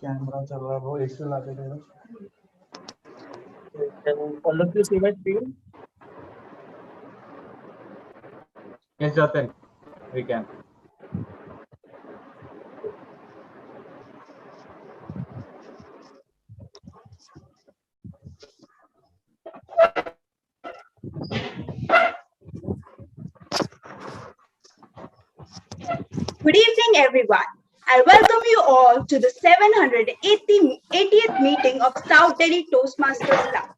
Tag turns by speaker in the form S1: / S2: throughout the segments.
S1: Camera चल रहा है वो एक से लाते थे
S2: Can all of you see my screen?
S1: Yes, Jatin, we can.
S3: Good evening, everyone. I welcome you all to the 780th meeting of South Delhi Toastmasters Club.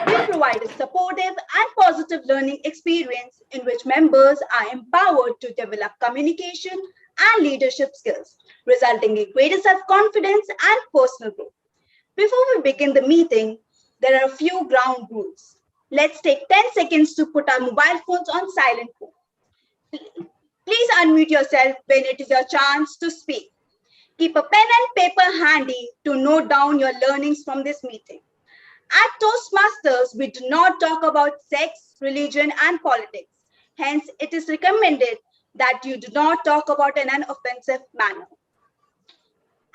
S3: We provide a supportive and positive learning experience in which members are empowered to develop communication and leadership skills, resulting in greater self-confidence and personal growth. Before we begin the meeting, there are a few ground rules. Let's take 10 seconds to put our mobile phones on silent mode. Please unmute yourself when it is your chance to speak. Keep a pen and paper handy to note down your learnings from this meeting. At Toastmasters, we do not talk about sex, religion, and politics. Hence, it is recommended that you do not talk about in an offensive manner.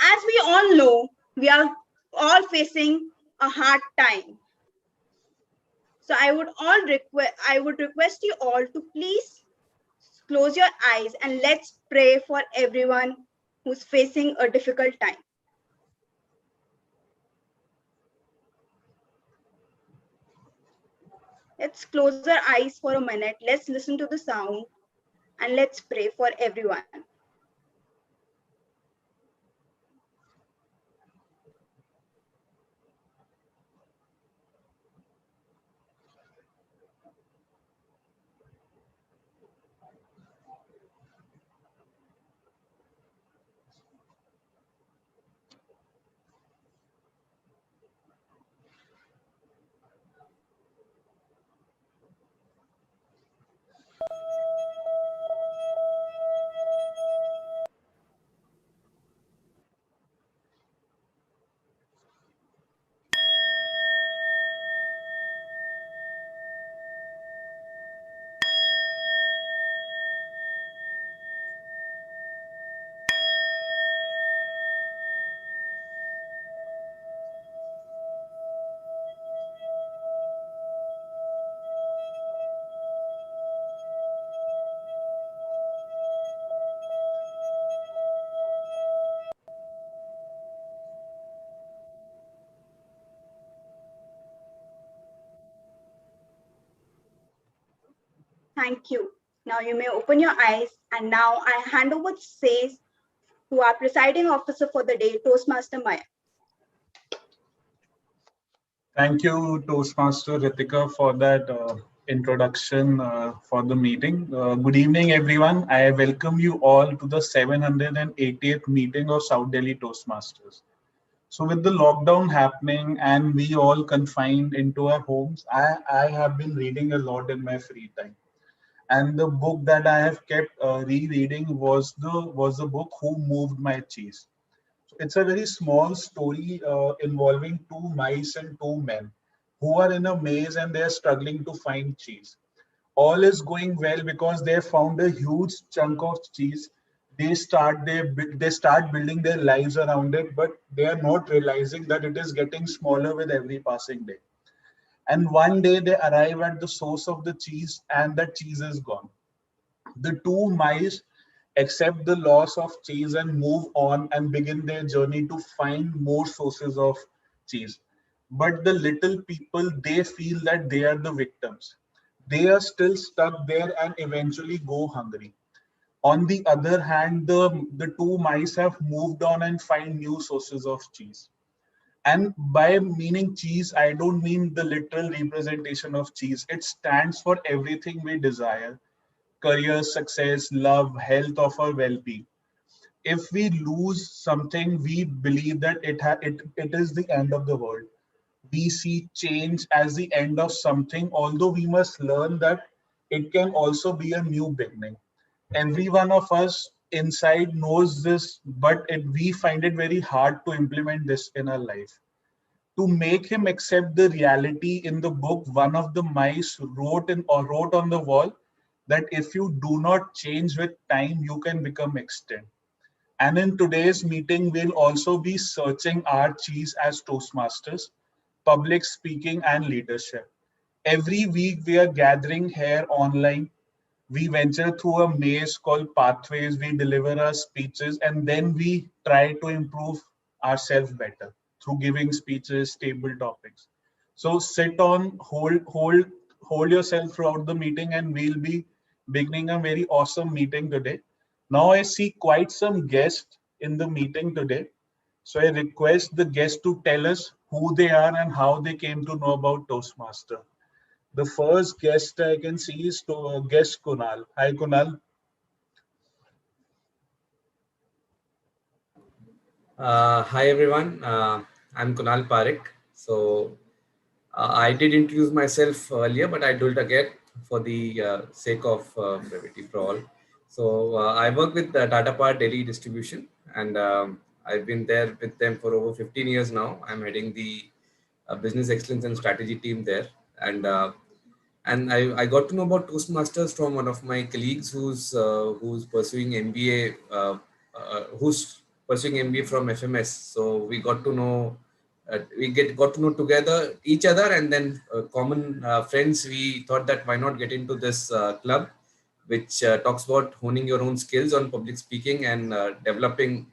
S3: As we all know, we are all facing a hard time. So I would request you all to please close your eyes and let's pray for everyone who's facing a difficult time. Let's close our eyes for a minute. Let's listen to the sound and let's pray for everyone. Thank you. Now you may open your eyes, and now I hand over to Says, who are presiding officer for the day, Toastmaster Maya.
S1: Thank you, Toastmaster Ritika, for that introduction for the meeting. Good evening, everyone. I welcome you all to the 780th meeting of South Delhi Toastmasters. So, with the lockdown happening and we all confined into our homes, I have been reading a lot in my free time. And the book that I have kept rereading was the book Who Moved My Cheese. It's a very small story involving two mice and two men who are in a maze and they are struggling to find cheese. All is going well because they found a huge chunk of cheese. They start building their lives around it, but they are not realizing that it is getting smaller with every passing day. And one day they arrive at the source of the cheese, and that cheese is gone. The two mice accept the loss of cheese and move on and begin their journey to find more sources of cheese. But the little people, they feel that they are the victims. They are still stuck there and eventually go hungry. On the other hand, the two mice have moved on and find new sources of cheese. And by meaning cheese, I don't mean the literal representation of cheese. It stands for everything we desire: career, success, love, health, of our well-being. If we lose something, we believe that it is the end of the world. We see change as the end of something, although we must learn that it can also be a new beginning. Every one of us inside knows this, but we find it very hard to implement this in our life. To make him accept the reality in the book, one of the mice wrote on the wall that if you do not change with time, you can become extinct. And in today's meeting, we'll also be searching our cheese as Toastmasters, public speaking and leadership. Every week, we are gathering here online. We venture through a maze called pathways. We deliver our speeches and then we try to improve ourselves better through giving speeches, table topics. So sit on, hold yourself throughout the meeting, and we'll be beginning a very awesome meeting today. Now I see quite some guests in the meeting today. So I request the guests to tell us who they are and how they came to know about Toastmaster. The first guest I can see is guest Kunal. Hi, Kunal.
S4: Hi everyone, I'm Kunal Parekh. So I did introduce myself earlier, but I do it again for the sake of brevity for all. So I work with Tata Power Delhi Distribution, and I've been there with them for over 15 years now. I'm heading the business excellence and strategy team there, and I got to know about Toastmasters from one of my colleagues who's pursuing MBA, who's pursuing MBA from FMS. So we got to know, got to know together each other, and then common friends. We thought that why not get into this club, which talks about honing your own skills on public speaking and developing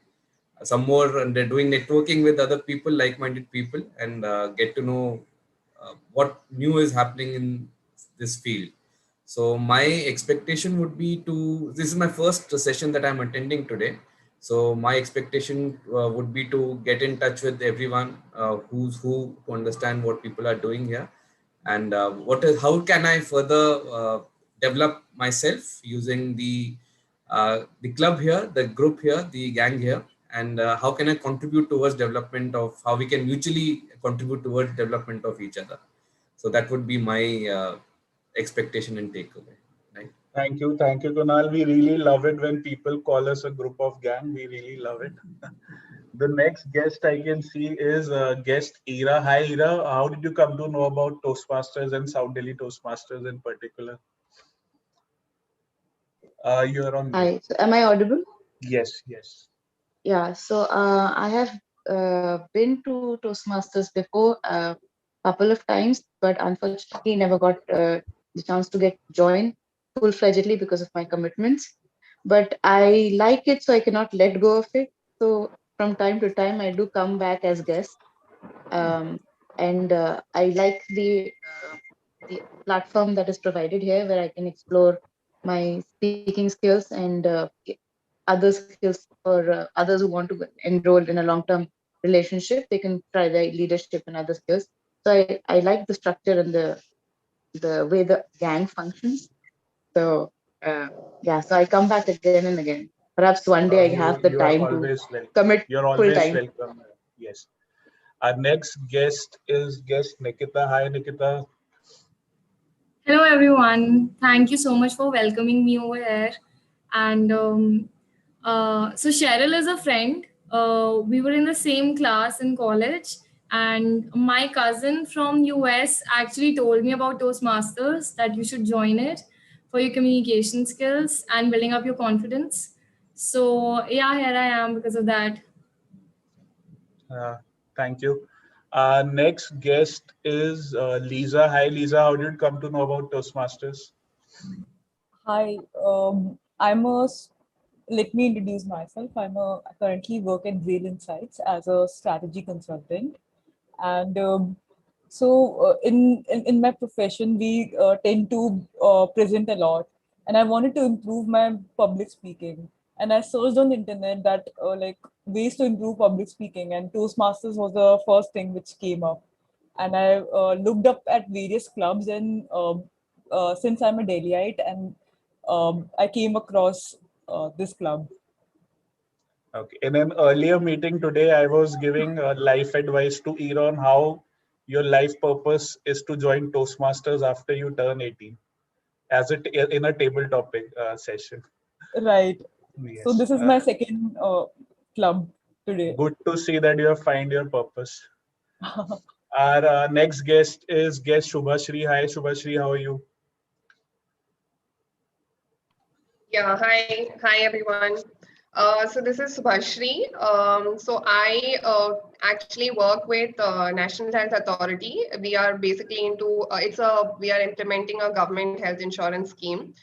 S4: some more, and they're doing networking with other people, like-minded people, and get to know what new is happening in this field. So my expectation would be to, this is my first session that I'm attending today. So my expectation would be to get in touch with everyone who's who, to understand what people are doing here, and how can I further develop myself using the club here, the group here, the gang here, and how can I contribute towards development of, how we can mutually contribute towards development of each other. So that would be my expectation and takeaway. Right.
S1: Thank you, Kunal. We really love it when people call us a group of gang. We really love it. The next guest I can see is guest Ira. Hi, Ira. How did you come to know about Toastmasters and South Delhi Toastmasters in particular? You're on mute.
S5: Hi, so am I audible?
S1: Yes, yes.
S5: Yeah, so I have been to Toastmasters before a couple of times, but unfortunately never got the chance to get join full-fledgedly because of my commitments. But I like it, so I cannot let go of it. So from time to time, I do come back as guest, um, and I like the platform that is provided here, where I can explore my speaking skills and other skills for others who want to enroll in a long-term relationship. They can try their leadership and other skills. So I like the structure and the way the gang functions. So yeah, so I come back again and again. Perhaps one day I have the
S1: You are
S5: time to
S1: always welcome.
S5: commit
S1: You're
S5: full
S1: always
S5: time.
S1: welcome. Yes. Our next guest is guest Nikita. Hi, Nikita.
S6: Hello, everyone. Thank you so much for welcoming me over here. And so Cheryl is a friend. We were in the same class in college, and my cousin from US actually told me about Toastmasters, that you should join it for your communication skills and building up your confidence. So yeah, here I am because of that.
S1: Uh, Thank you. Next guest is Lisa. Hi, Lisa. How did you come to know about Toastmasters?
S7: Hi, let me introduce myself. I currently work at Rail Insights as a strategy consultant. And in my profession, we tend to present a lot. And I wanted to improve my public speaking. And I searched on the internet that like ways to improve public speaking, and Toastmasters was the first thing which came up. And I looked up at various clubs, and since I'm a Delhiite, and I came across this club.
S1: Okay. In an earlier meeting today, I was giving life advice to Ira on how your life purpose is to join Toastmasters after you turn 18, as it in a table topic session.
S7: Right. So
S1: Yes.
S7: this is my second club today.
S1: Good to see that you have find your purpose. Our next guest is guest Shubhashri. Hi, Shubhashri. How are you?
S8: Yeah, hi everyone. So this is Subhashri. So I actually work with National Health Authority. We are basically into we are implementing a government health insurance scheme,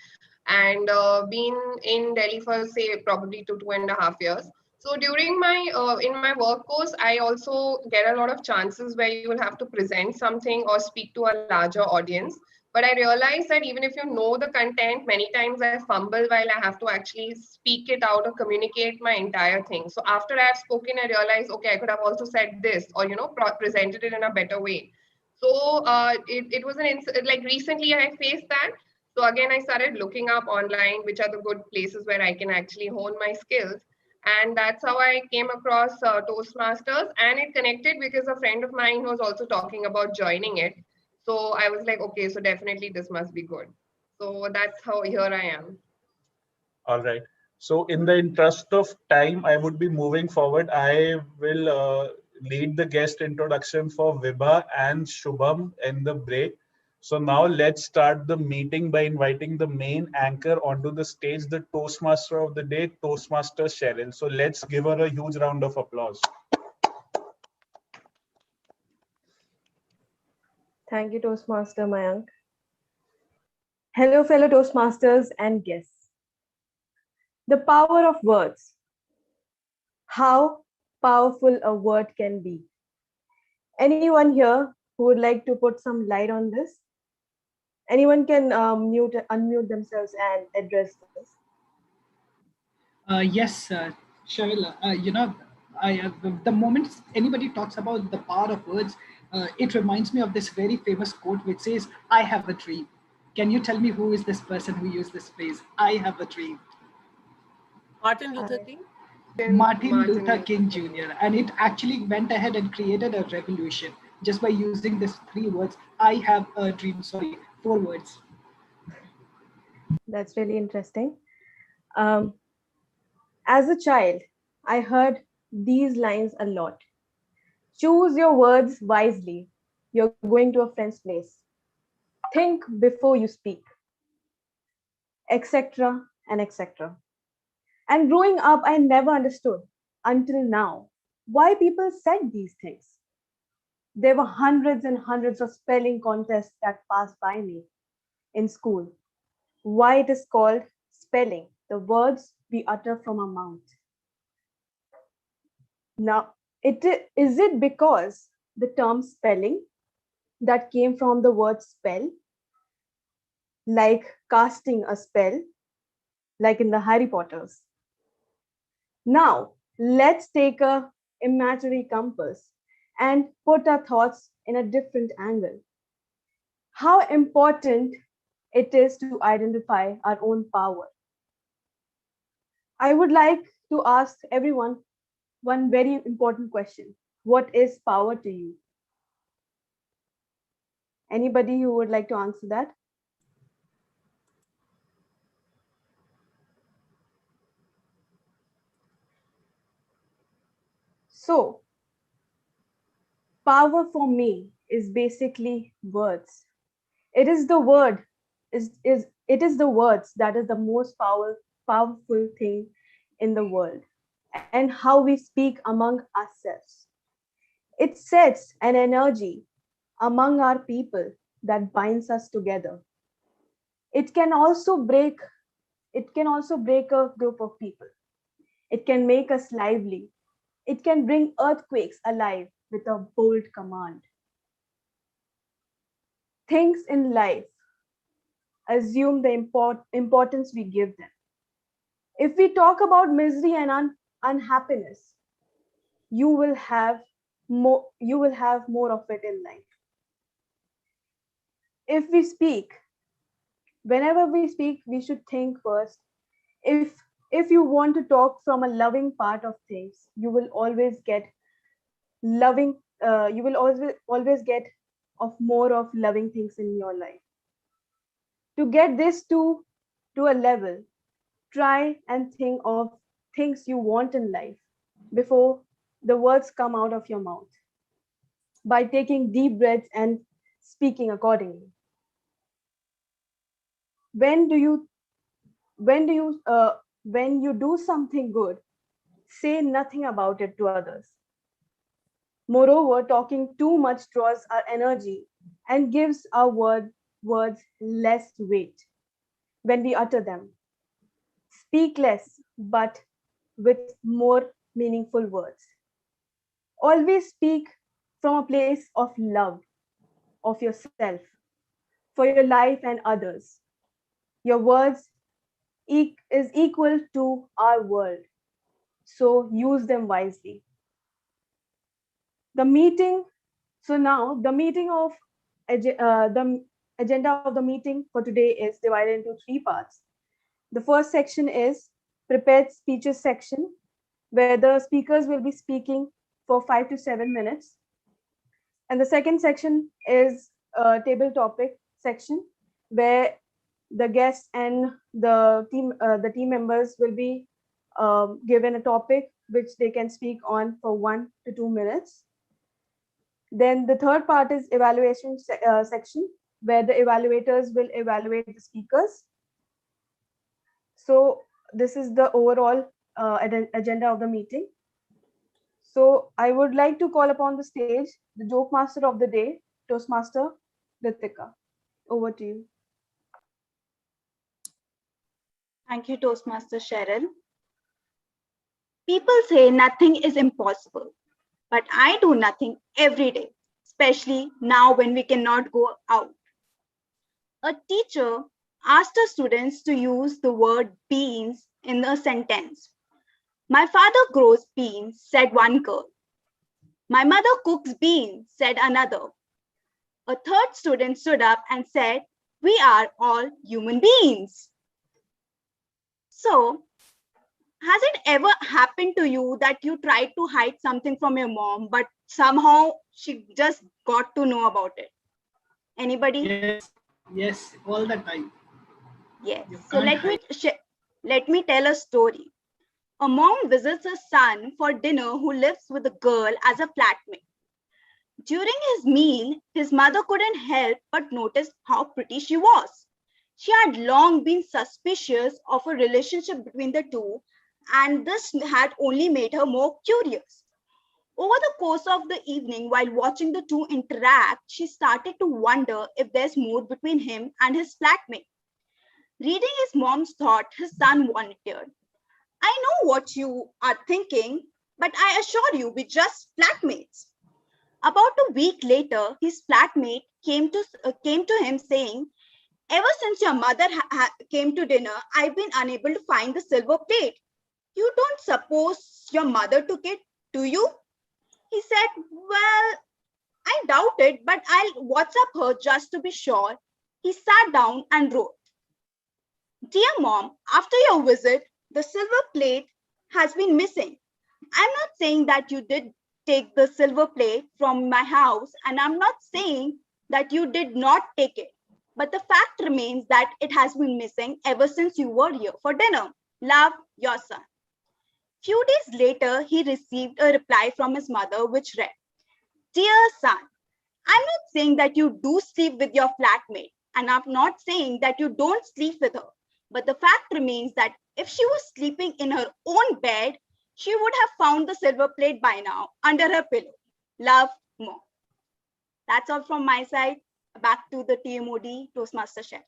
S8: and been in Delhi for say probably 2.5 years. So during my in my work course, I also get a lot of chances where you will have to present something or speak to a larger audience. But I realized that even if you know the content, many times I fumble while I have to actually speak it out or communicate my entire thing. So after I've spoken, I realized, okay, I could have also said this or, presented it in a better way. So it was like recently I faced that. So again, I started looking up online, which are the good places where I can actually hone my skills. And that's how I came across Toastmasters, and it connected because a friend of mine was also talking about joining it. So I was like, okay, so definitely this must be good. So that's how here I am.
S1: All right. So in the interest of time, I would be moving forward. I will lead the guest introduction for Vibha and Shubham in the break. So now let's start the meeting by inviting the main anchor onto the stage, the Toastmaster of the day, Toastmaster CHERYL. So let's give her a huge round of applause.
S9: Thank you, Toastmaster Mayank. Hello, fellow Toastmasters and guests. The power of words. How powerful a word can be. Anyone here who would like to put some light on this? Anyone can unmute themselves and address this.
S2: Yes, CHERYL, the moment anybody talks about the power of words, it reminds me of this very famous quote which says, I have a dream. Can you tell me who is this person who used this phrase, I have a dream?
S10: Martin Luther King?
S2: Martin Luther King Jr. And it actually went ahead and created a revolution just by using these 3 words, I have a dream, sorry, 4 words.
S9: That's really interesting. As a child, I heard these lines a lot. Choose your words wisely. You're going to a friend's place. Think before you speak, etc. and etc. And growing up, I never understood until now why people said these things. There were hundreds and hundreds of spelling contests that passed by me in school. Why it is called spelling, the words we utter from our mouth. Now, is it because the term spelling that came from the word spell, like casting a spell, like in the Harry Potters? Now, let's take a imaginary compass and put our thoughts in a different angle. How important it is to identify our own power. I would like to ask everyone one very important question. What is power to you? Anybody who would like to answer that? So, power for me is basically words. It is the word, it is the words that is the most powerful thing in the world, and how we speak among ourselves. It sets an energy among our people that binds us together. It can also break a group of people. It can make us lively. It can bring earthquakes alive with a bold command. Things in life assume the importance we give them. If we talk about misery and unhappiness, you will have more of it in life. If we speak, whenever we speak, we should think first. If you want to talk from a loving part of things, you will always get loving. You will always get of more of loving things in your life. To get this to a level, try and think of things you want in life before the words come out of your mouth, by taking deep breaths and speaking accordingly. When do you when you do something good, say nothing about it to others. Moreover, talking too much draws our energy and gives our words less weight when we utter them. Speak less, but with more meaningful words. Always speak from a place of love of yourself, for your life and others. Your words is equal to our world, so use them wisely. The meeting, so now the meeting of the agenda of the meeting for today is divided into three parts. The first section is prepared speeches section, where the speakers will be speaking for 5 to 7 minutes. And the second section is a table topic section, where the guests and the team members will be given a topic which they can speak on for 1 to 2 minutes. Then the third part is evaluation section, where the evaluators will evaluate the speakers. So this is the overall agenda of the meeting. So I would like to call upon the stage the joke master of the day, Toastmaster Ritika. Over to you.
S3: Thank you, Toastmaster CHERYL. People say nothing is impossible, but I do nothing every day, especially now when we cannot go out. A teacher asked her students to use the word beans in a sentence. My father grows beans, said one girl. My mother cooks beans, said another. A third student stood up and said, we are all human beings. So, has it ever happened to you that you tried to hide something from your mom, but somehow she just got to know about it? Anybody?
S2: Yes, all the time.
S3: Yes. So let me tell a story. A mom visits her son for dinner who lives with a girl as a flatmate. During his meal, his mother couldn't help but notice how pretty she was. She had long been suspicious of a relationship between the two, and this had only made her more curious. Over the course of the evening, while watching the two interact, she started to wonder if there's more between him and his flatmate. Reading his mom's thought, his son volunteered. I know what you are thinking, but I assure you, we're just flatmates. About a week later, his flatmate came to him saying, ever since your mother came to dinner, I've been unable to find the silver plate. You don't suppose your mother took it, do you? He said, well, I doubt it, but I'll WhatsApp her just to be sure. He sat down and wrote, Dear Mom, after your visit, the silver plate has been missing. I'm not saying that you did take the silver plate from my house, and I'm not saying that you did not take it. But the fact remains that it has been missing ever since you were here for dinner. Love, your son. Few days later, he received a reply from his mother which read, Dear son, I'm not saying that you do sleep with your flatmate, and I'm not saying that you don't sleep with her. But the fact remains that if she was sleeping in her own bed, she would have found the silver plate by now under her pillow. Love, Mom. That's all from my side. Back to the TMOD, Toastmaster Chef.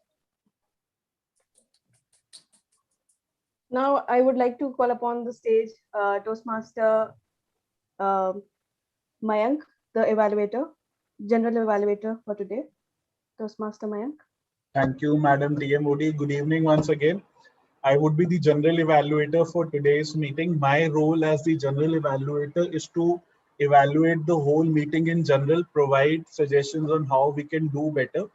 S9: Now I would like to call upon the stage Toastmaster Mayank, the evaluator, general evaluator for today. Toastmaster Mayank.
S1: Thank you, Madam TMOD. Good evening once again. I would be the general evaluator for today's meeting. My role as the general evaluator is to evaluate the whole meeting in general, provide suggestions on how we can do better.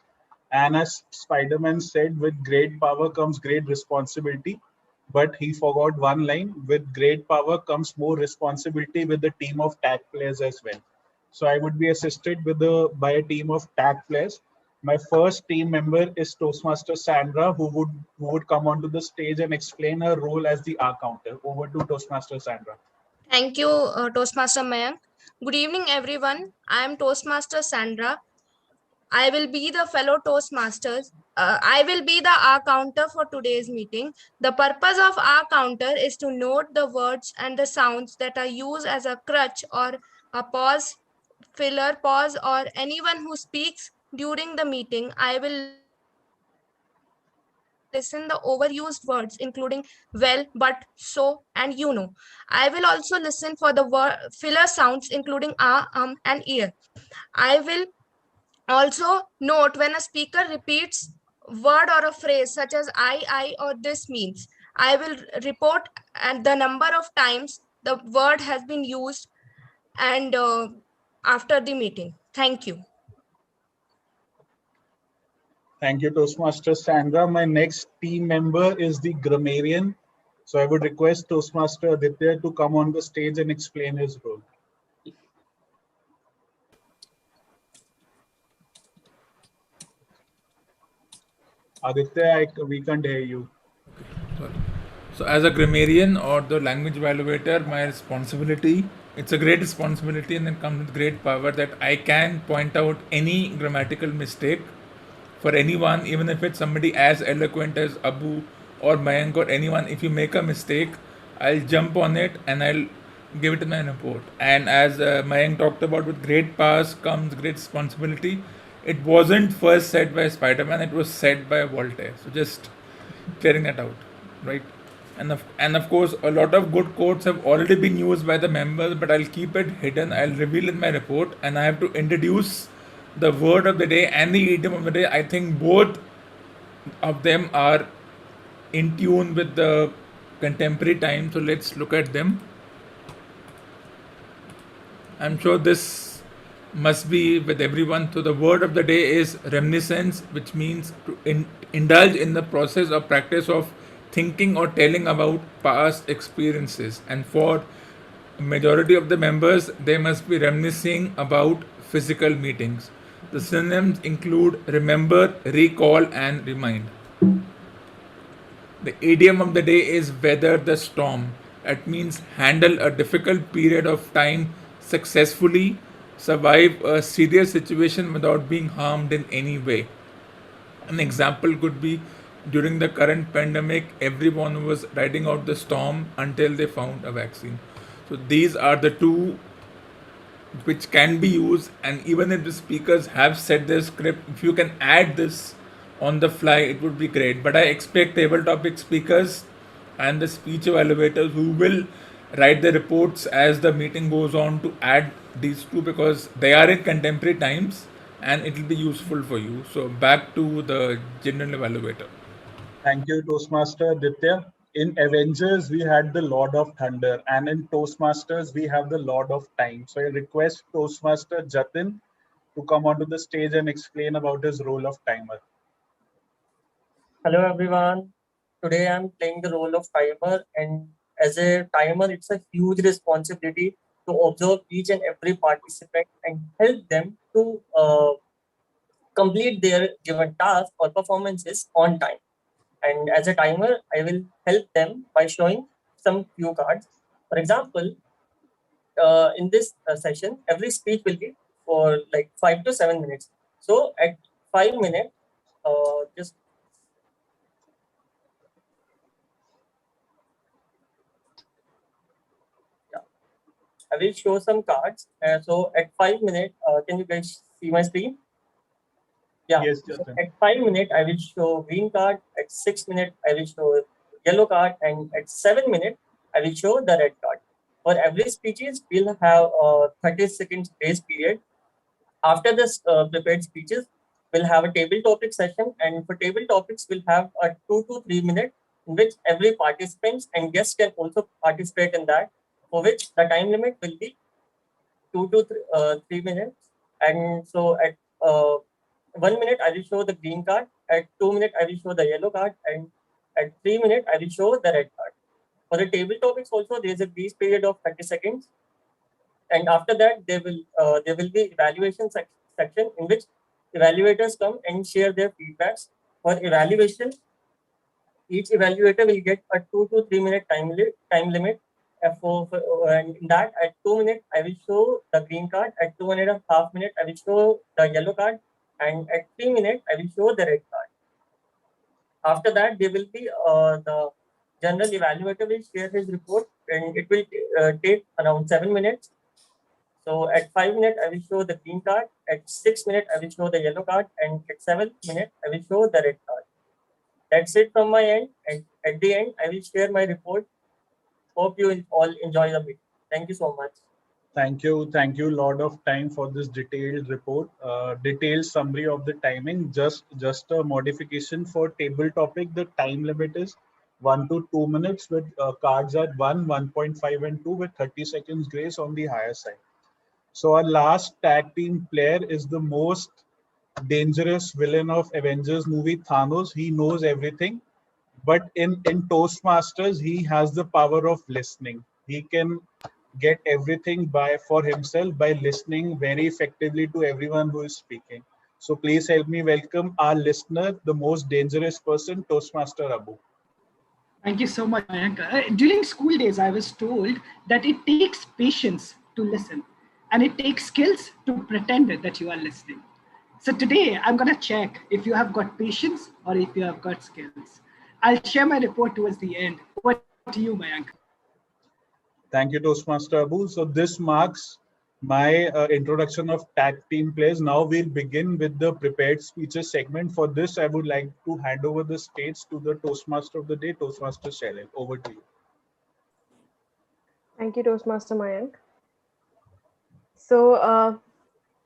S1: And as Spider-Man said, with great power comes great responsibility. But he forgot one line, with great power comes more responsibility with the team of tag players as well. So I would be assisted by a team of tag players. My first team member is Toastmaster Sandra, who would come onto the stage and explain her role as the R counter. Over to Toastmaster Sandra.
S6: Thank you, Toastmaster Mayank. Good evening, everyone. I am Toastmaster Sandra. I will be the fellow Toastmasters
S11: I will be the R counter for today's meeting. The purpose of R counter is to note the words and the sounds that are used as a crutch or a pause, filler, pause, or anyone who speaks during the meeting. I will listen the overused words, including well, but, so, and I will also listen for the filler sounds, including and ear. I will also note when a speaker repeats word or a phrase such as I or this means. I will report at the number of times the word has been used and after the meeting. Thank you.
S1: Thank you, Toastmaster Sandra. My next team member is the grammarian. So I would request Toastmaster Aditya to come on the stage and explain his role. Aditya, we can't hear you.
S12: So as a grammarian or the language evaluator, my responsibility, it's a great responsibility and it comes with great power that I can point out any grammatical mistake for anyone, even if it's somebody as eloquent as Abu or Mayank or anyone. If you make a mistake, I'll jump on it and I'll give it in my report. And as Mayank talked about, with great powers comes great responsibility. It wasn't first said by Spider-Man, it was said by Voltaire. So just clearing that out, right? And of course, a lot of good quotes have already been used by the members, but I'll keep it hidden. I'll reveal in my report, and I have to introduce the word of the day and the idiom of the day. I think both of them are in tune with the contemporary time. So let's look at them. I'm sure this must be with everyone. So the word of the day is reminiscence, which means to indulge in the process or practice of thinking or telling about past experiences. And for majority of the members, they must be reminiscing about physical meetings. The synonyms include remember, recall, and remind. The idiom of the day is weather the storm. That means handle a difficult period of time successfully, survive a serious situation without being harmed in any way. An example could be during the current pandemic, everyone was riding out the storm until they found a vaccine. So these are the two which can be used, and even if the speakers have set their script, if you can add this on the fly, it would be great. But I expect table topic speakers and the speech evaluators who will write the reports as the meeting goes on to add these two, because they are in contemporary times and it will be useful for you. So back to the general evaluator.
S1: Thank you, Toastmaster Aditya. In Avengers, we had the Lord of Thunder, and in Toastmasters, we have the Lord of Time. So I request Toastmaster Jatin to come onto the stage and explain about his role of timer.
S13: Hello everyone. Today I'm playing the role of timer, and as a timer, it's a huge responsibility to observe each and every participant and help them to complete their given task or performances on time. And as a timer, I will help them by showing some cue cards. For example, in this session, every speech will be for like 5 to 7 minutes. So at 5 minutes, just I will show some cards. So at 5 minutes, can you guys see my screen? Yeah.
S1: Yes,
S13: So at 5 minutes, I will show green card. At 6 minutes, I will show yellow card, and at 7 minutes, I will show the red card. For every speeches, we'll have a 30 seconds grace period. After this prepared speeches, we'll have a table topic session, and for table topics, we'll have a 2 to 3 minutes in which every participant and guest can also participate in that, for which the time limit will be 2 to 3 minutes. And so at 1 minute, I will show the green card. At 2 minutes, I will show the yellow card. And at 3 minutes, I will show the red card. For the table topics also, there is a grace period of 30 seconds. And after that, there will be evaluation section in which evaluators come and share their feedbacks. For evaluation, each evaluator will get a 2 to 3 minute time limit. And in that, at 2 minutes, I will show the green card. At 2.5 minutes, I will show the yellow card. And at 3 minutes, I will show the red card. After that, there will be the general evaluator will share his report, and it will take around 7 minutes. So at 5 minutes, I will show the green card. At 6 minutes, I will show the yellow card. And at 7 minutes, I will show the red card. That's it from my end. And at the end, I will share my report. Hope you all enjoy the meeting. Thank you so much.
S1: Thank you. Thank you. Lot of time for this detailed report. Detailed summary of the timing. Just a modification for table topic. The time limit is 1 to 2 minutes with cards at 1, 1.5 and 2 with 30 seconds grace on the higher side. So our last tag team player is the most dangerous villain of Avengers movie, Thanos. He knows everything. But in Toastmasters, he has the power of listening. He can get everything for himself by listening very effectively to everyone who is speaking. So please help me welcome our listener, the most dangerous person, Toastmaster Abu.
S2: Thank you so much, Mayank. During school days, I was told that it takes patience to listen and it takes skills to pretend that you are listening. So today, I'm going to check if you have got patience or if you have got skills. I'll share my report towards the end. Over to you, Mayank.
S1: Thank you, Toastmaster Abu. So this marks my introduction of tag team players. Now we'll begin with the prepared speeches segment. For this, I would like to hand over the stage to the Toastmaster of the day, Toastmaster CHERYL. Over to you.
S9: Thank you, Toastmaster Mayank. So,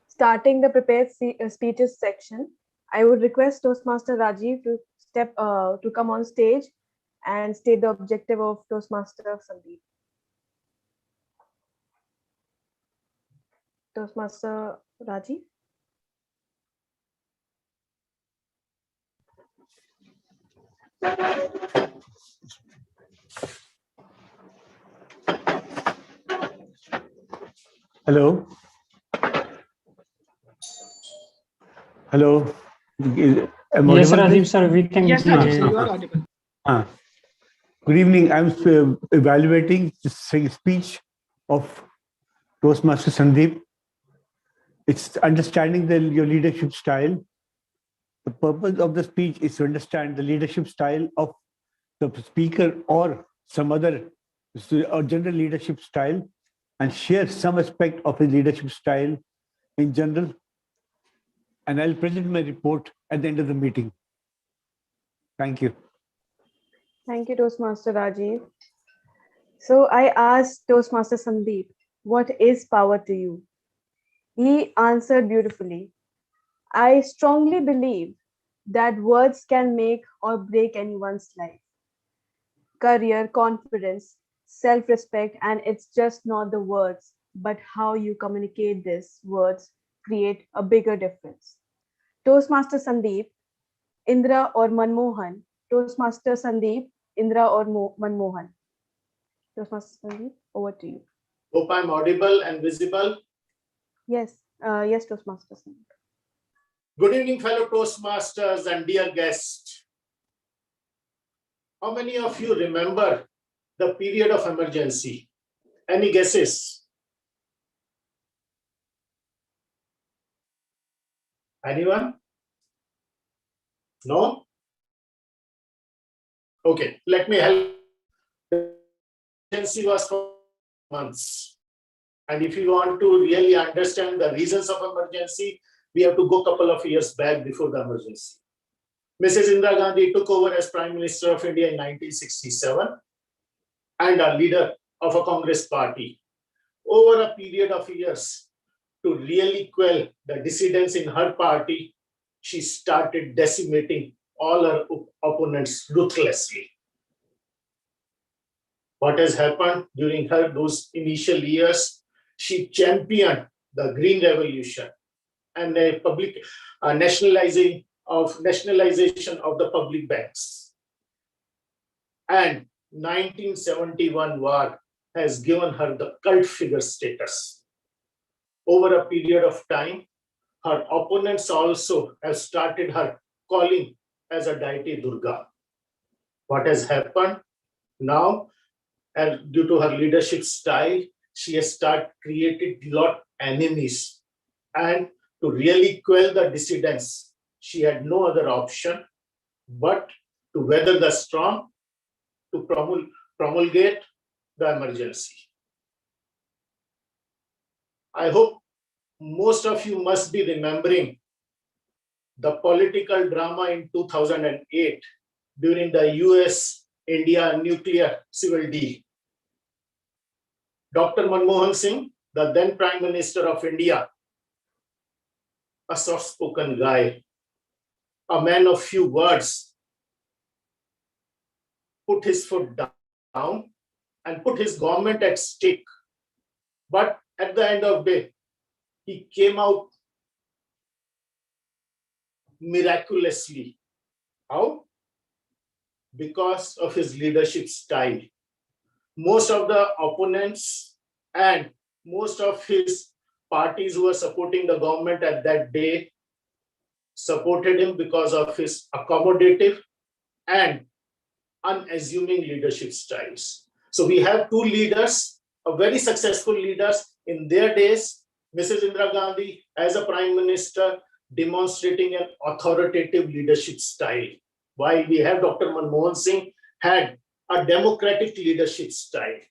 S9: starting the prepared speeches section, I would request Toastmaster Rajiv to come on stage and state the objective of Toastmaster Sandeep. Toastmaster Rajiv.
S14: Hello. Hello.
S15: Yes, Rajiv sir, we can
S2: Yes, Rajiv sir, you are audible.
S14: Good evening. I'm evaluating the speech of Toastmaster Sandeep. It's understanding your leadership style. The purpose of the speech is to understand the leadership style of the speaker or some other or general leadership style and share some aspect of his leadership style in general. And I'll present my report at the end of the meeting. Thank you.
S9: Thank you, Toastmaster Rajiv. So I asked Toastmaster Sandeep, what is power to you? He answered beautifully. I strongly believe that words can make or break anyone's life. Career, confidence, self-respect, and it's just not the words, but how you communicate these words create a bigger difference. Toastmaster Sandeep, Indra or Manmohan? Toastmaster Sandeep, Indra or Manmohan? Toastmaster Sandeep, over to you.
S16: Hope I'm audible and visible.
S9: Yes, yes, Toastmaster Sandeep.
S16: Good evening, fellow Toastmasters and dear guests. How many of you remember the period of emergency? Any guesses? Anyone? No? Okay, let me help. The emergency was for months. And if you want to really understand the reasons of emergency, we have to go a couple of years back before the emergency. Mrs. Indira Gandhi took over as Prime Minister of India in 1967 and a leader of a Congress party. Over a period of years, to really quell the dissidents in her party, she started decimating all her opponents ruthlessly. What has happened during those initial years? She championed the Green Revolution and the public nationalization of the public banks. And 1971 war has given her the cult figure status. Over a period of time, her opponents also have started her calling as a deity Durga. What has happened now, and due to her leadership style, she has started creating a lot of enemies. And to really quell the dissidents, she had no other option but to weather the storm, to promulgate the emergency. I hope most of you must be remembering the political drama in 2008 during the US-India nuclear civil deal. Dr. Manmohan Singh, the then Prime Minister of India, a soft-spoken guy, a man of few words, put his foot down and put his government at stake. But at the end of the day, he came out miraculously. How? Because of his leadership style. Most of the opponents and most of his parties who were supporting the government at that day supported him because of his accommodative and unassuming leadership styles. So we have two leaders, very successful leaders in their days. Mrs. Indira Gandhi as a Prime Minister demonstrating an authoritative leadership style, while we have Dr. Manmohan Singh had a democratic leadership style.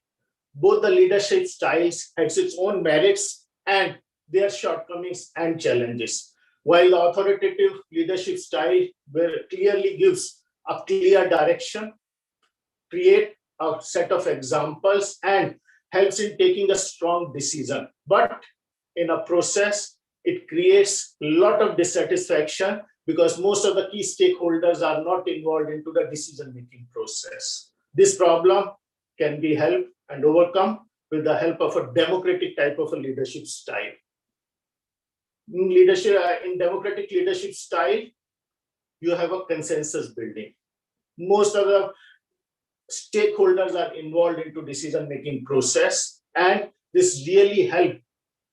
S16: Both the leadership styles had its own merits and their shortcomings and challenges. While the authoritative leadership style clearly gives a clear direction, create a set of examples, and helps in taking a strong decision. But in a process, it creates a lot of dissatisfaction because most of the key stakeholders are not involved into the decision-making process. This problem can be helped and overcome with the help of a democratic type of a leadership style. In democratic leadership style, you have a consensus building. Most of the stakeholders are involved into decision-making process, and this really helps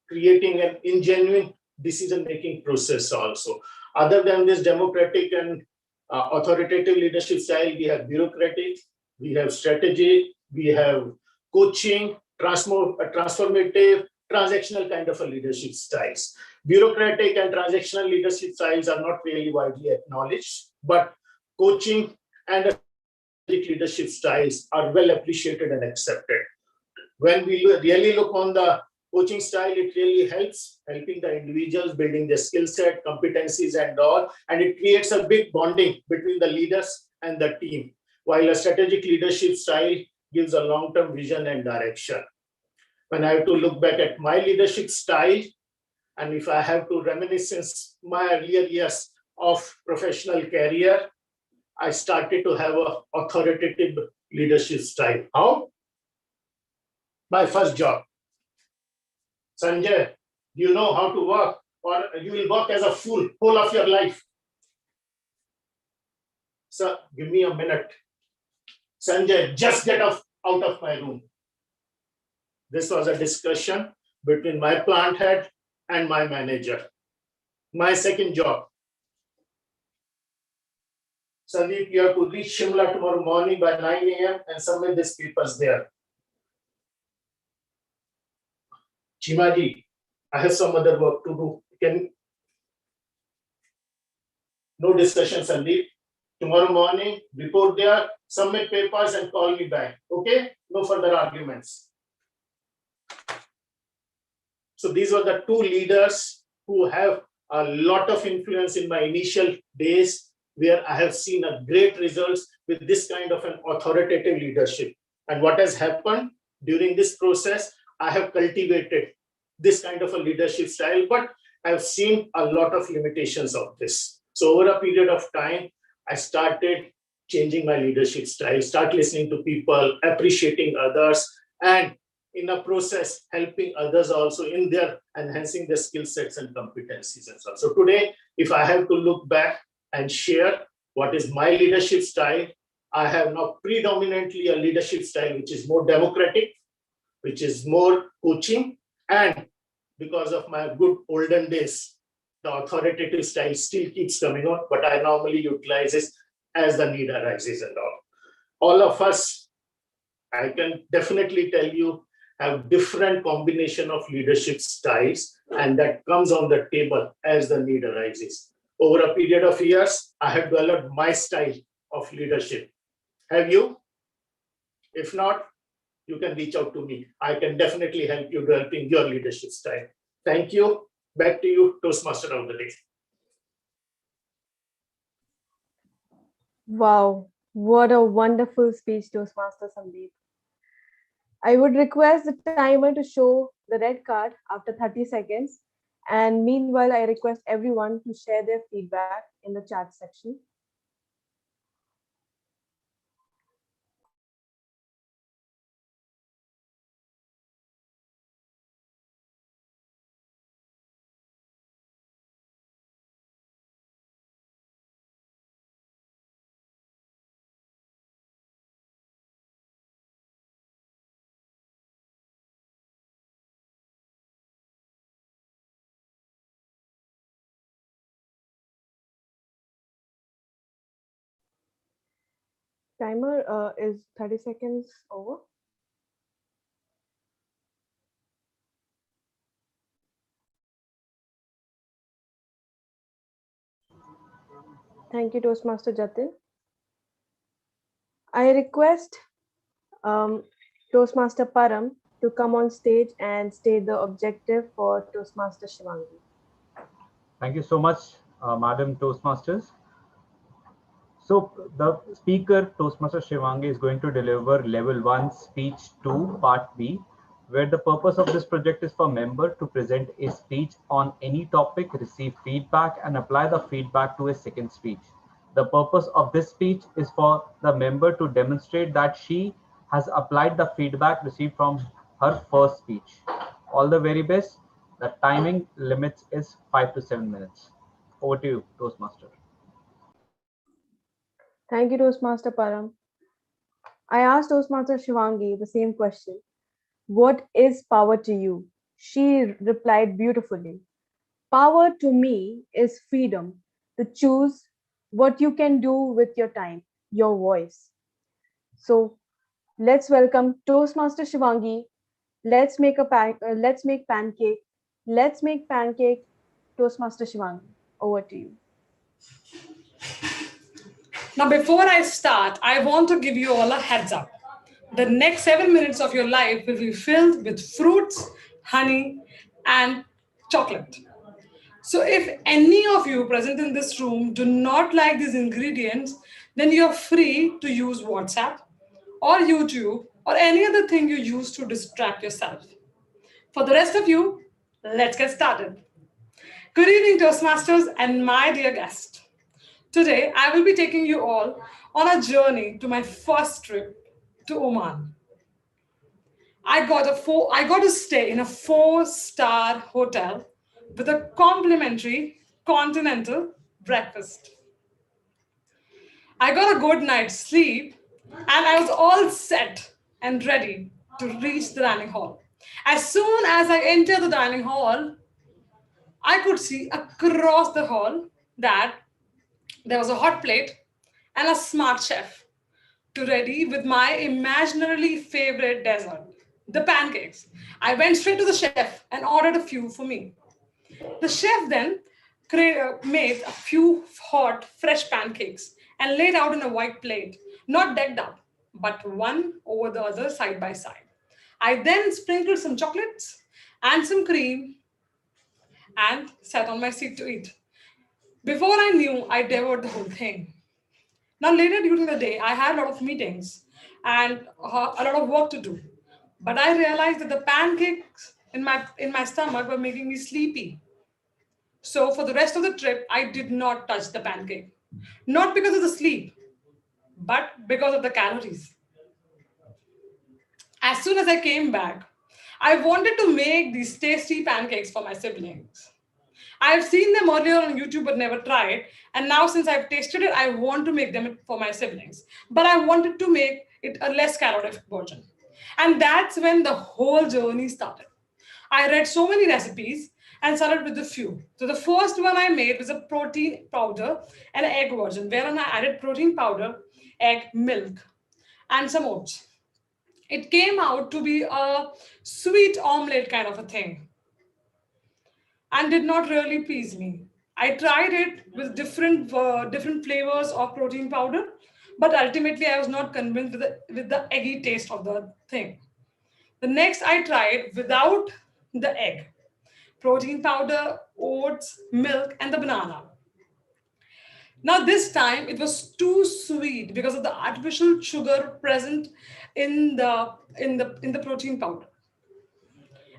S16: creating an ingenuine decision-making process also. Other than this democratic and authoritative leadership style, we have bureaucratic, we have strategy, we have coaching, transformative, transactional kind of a leadership styles. Bureaucratic and transactional leadership styles are not really widely acknowledged, but coaching and leadership styles are well appreciated and accepted. When we really look on the coaching style, it really helps helping the individuals building their skill set, competencies and all, and it creates a big bonding between the leaders and the team, while a strategic leadership style gives a long-term vision and direction. When I have to look back at my leadership style, and if I have to reminisce my earlier years of professional career, I started to have an authoritative leadership style. How? My first job. Sanjay, do you know how to work, or you will work as a fool whole of your life? Sir, give me a minute. Sanjay, just get out of my room. This was a discussion between my plant head and my manager. My second job. Sandeep, you have to reach Shimla tomorrow morning by 9 a.m. and submit these papers there. Chimaji, I have some other work to do. No discussion, Sandeep. Tomorrow morning, report there, submit papers and call me back. Okay? No further arguments. So these were the two leaders who have a lot of influence in my initial days, where I have seen a great results with this kind of an authoritative leadership. And what has happened during this process, I have cultivated this kind of a leadership style, but I've seen a lot of limitations of this. So over a period of time, I started changing my leadership style, start listening to people, appreciating others, and in a process, helping others also in their enhancing their skill sets and competencies and so on. So today, if I have to look back and share what is my leadership style, I have now predominantly a leadership style which is more democratic, which is more coaching, and because of my good olden days, the authoritative style still keeps coming on, but I normally utilize this as the need arises and all. All of us, I can definitely tell you, have different combination of leadership styles, and that comes on the table as the need arises. Over a period of years, I have developed my style of leadership. Have you? If not, you can reach out to me. I can definitely help you developing your leadership style. Thank you. Back to you, Toastmaster of the day.
S9: Wow, what a wonderful speech, Toastmaster Sandeep. I would request the timer to show the red card after 30 seconds. And meanwhile, I request everyone to share their feedback in the chat section. Timer is 30 seconds over. Thank you, Toastmaster Jatin. I request Toastmaster Param to come on stage and state the objective for Toastmaster Shivangi.
S17: Thank you so much, Madam Toastmasters. So the speaker, Toastmaster Shivangi, is going to deliver level 1 speech 2 part B, where the purpose of this project is for member to present a speech on any topic, receive feedback and apply the feedback to a second speech. The purpose of this speech is for the member to demonstrate that she has applied the feedback received from her first speech. All the very best. The timing limits is 5 to 7 minutes. Over to you, Toastmaster.
S9: Thank you, Toastmaster Param. I asked Toastmaster Shivangi the same question. What is power to you? She replied beautifully. Power to me is freedom to choose what you can do with your time, your voice. So let's welcome Toastmaster Shivangi. Let's make pancake. Let's make pancake. Toastmaster Shivangi, over to you.
S18: Now, before I start, I want to give you all a heads up. The next 7 minutes of your life will be filled with fruits, honey, and chocolate. So if any of you present in this room do not like these ingredients, then you're free to use WhatsApp or YouTube or any other thing you use to distract yourself. For the rest of you, let's get started. Good evening, Toastmasters and my dear guest. Today, I will be taking you all on a journey to my first trip to Oman. I got to stay in a 4-star hotel with a complimentary continental breakfast. I got a good night's sleep and I was all set and ready to reach the dining hall. As soon as I entered the dining hall, I could see across the hall that there was a hot plate and a smart chef to ready with my imaginarily favorite dessert, the pancakes. I went straight to the chef and ordered a few for me. The chef then made a few hot, fresh pancakes and laid out in a white plate, not decked up, but one over the other side by side. I then sprinkled some chocolates and some cream and sat on my seat to eat. Before I knew, I devoured the whole thing. Now, later during the day, I had a lot of meetings and a lot of work to do. But I realized that the pancakes in my stomach were making me sleepy. So for the rest of the trip, I did not touch the pancake. Not because of the sleep, but because of the calories. As soon as I came back, I wanted to make these tasty pancakes for my siblings. I've seen them earlier on YouTube but never tried. And now since I've tasted it, I want to make them for my siblings. But I wanted to make it a less caloric version. And that's when the whole journey started. I read so many recipes and started with a few. So the first one I made was a protein powder and egg version, wherein I added protein powder, egg, milk, and some oats. It came out to be a sweet omelette kind of a thing and did not really please me. I tried it with different flavors of protein powder, But ultimately, I was not convinced with the eggy taste of the thing. The next I tried without the egg, protein powder, oats, milk, and the banana. Now this time it was too sweet because of the artificial sugar present in the protein powder.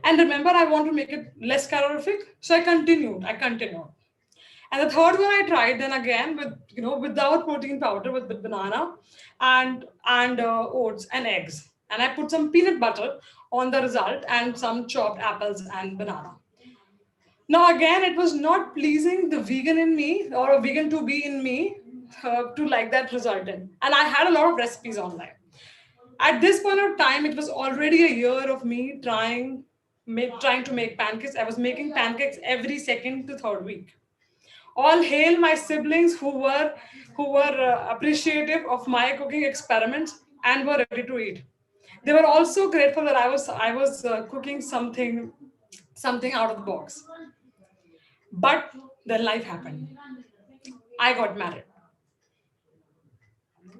S18: And remember, I want to make it less calorific, so I continued. And the third one I tried then again with without protein powder with banana and oats and eggs. And I put some peanut butter on the result and some chopped apples and banana. Now again, it was not pleasing the vegan in me or a vegan to be in me to like that result in. And I had a lot of recipes online. At this point of time, it was already a year of me trying to make pancakes. I was making pancakes every second to third week. All hail my siblings who were appreciative of my cooking experiments and were ready to eat. They were also grateful that I was cooking something out of the box. But then life happened. I got married.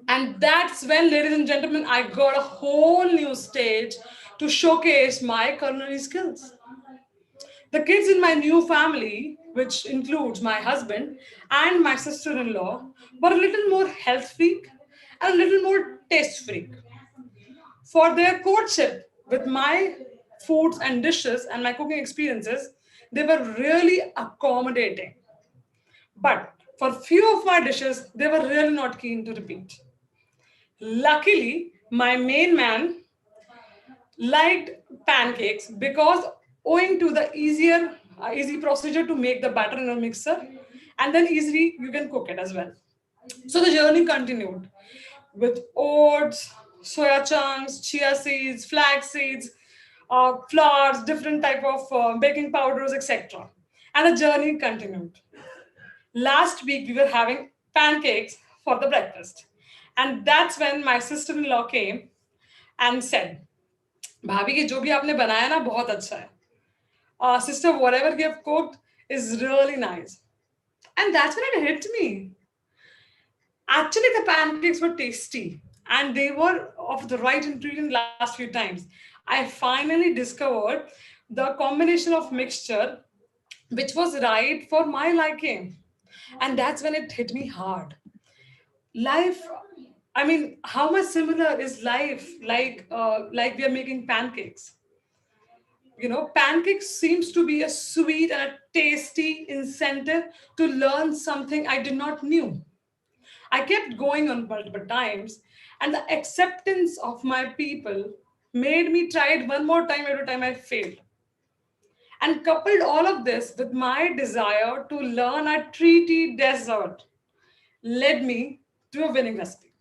S18: And that's when, ladies and gentlemen, I got a whole new stage to showcase my culinary skills. The kids in my new family, which includes my husband and my sister in law, were a little more health freak and a little more taste freak. For their courtship with my foods and dishes and my cooking experiences, they were really accommodating. But for few of my dishes, they were really not keen to repeat. Luckily, my main man liked pancakes because owing to the easy procedure to make the batter in a mixer, and then easily you can cook it as well. So the journey continued with oats, soya chunks, chia seeds, flax seeds, flours, different type of baking powders, etc. And the journey continued. Last week we were having pancakes for the breakfast, and that's when my sister-in-law came and said, भाभी ये जो भी आपने बनाया ना बहुत अच्छा है. Sister, whatever you have cooked is really nice. And that's when it hit me. Actually, the pancakes were tasty and they were of the right ingredient last few times. I finally discovered the combination of mixture which was right for my liking. And that's when it hit me hard. Life, I mean, how much similar is life like we are making pancakes? Pancakes seems to be a sweet and a tasty incentive to learn something I did not knew. I kept going on multiple times, and the acceptance of my people made me try it one more time every time I failed. And coupled all of this with my desire to learn a treaty dessert led me to a winning recipe.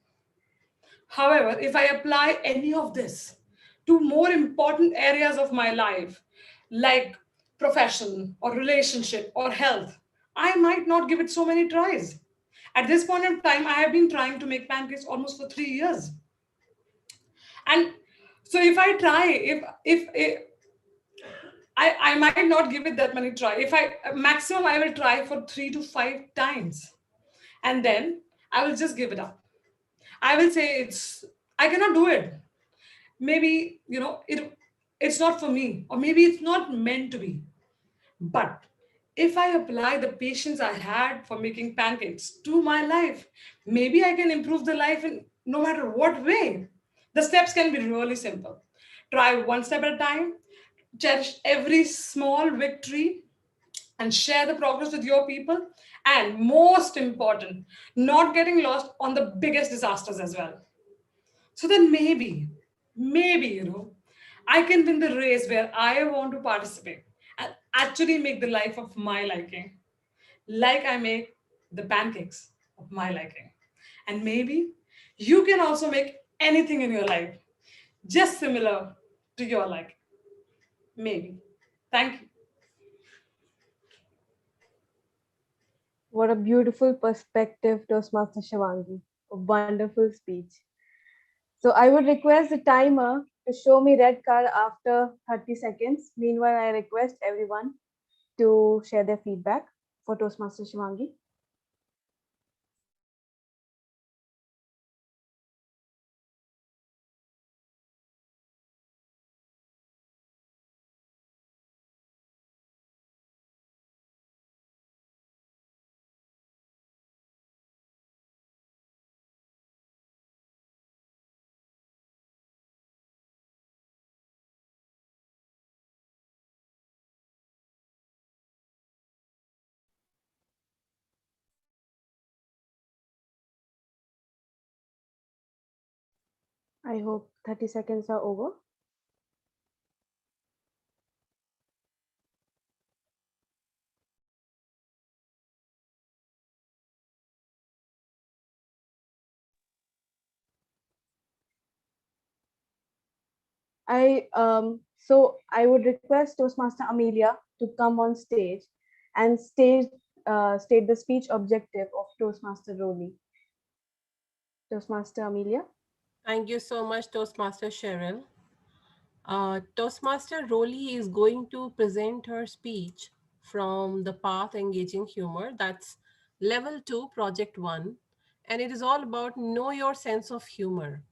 S18: However, if I apply any of this to more important areas of my life, like profession or relationship or health, I might not give it so many tries. At this point in time, I have been trying to make pancakes almost for 3 years. And so if I try, if I might not give it that many try. If I maximum I will try for 3 to 5 times. And then I will just give it up. I will say I cannot do it. Maybe, it's not for me, or maybe it's not meant to be. But if I apply the patience I had for making pancakes to my life, maybe I can improve the life in no matter what way. The steps can be really simple. Try one step at a time, cherish every small victory, and share the progress with your people. And most important, not getting lost on the biggest disasters as well. So then maybe, I can win the race where I want to participate and actually make the life of my liking, like I make the pancakes of my liking. And maybe you can also make anything in your life just similar to your liking. Maybe. Thank you.
S9: What a beautiful perspective, Toastmaster Shivangi. A wonderful speech. So I would request the timer to show me red card after 30 seconds. Meanwhile, I request everyone to share their feedback for Toastmaster Shivangi. I hope 30 seconds are over. I would request Toastmaster Amelia to come on stage and state the speech objective of Toastmaster Roli. Toastmaster Amelia.
S10: Thank you so much, Toastmaster CHERYL. Toastmaster Roli is going to present her speech from the Path Engaging Humor. That's Level 2, Project 1. And it is all about know your sense of humor.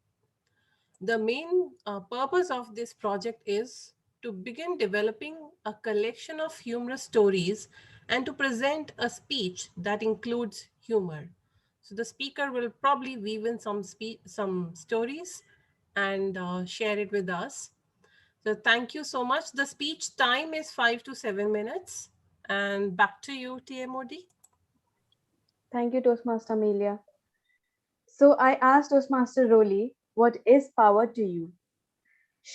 S10: The main purpose of this project is to begin developing a collection of humorous stories and to present a speech that includes humor. So the speaker will probably weave in some stories and share it with us. So thank you so much. The speech time is 5 to 7 minutes. And back to you, TMOD.
S9: Thank you, Toastmaster Amelia. So I asked Toastmaster Roli, what is power to you?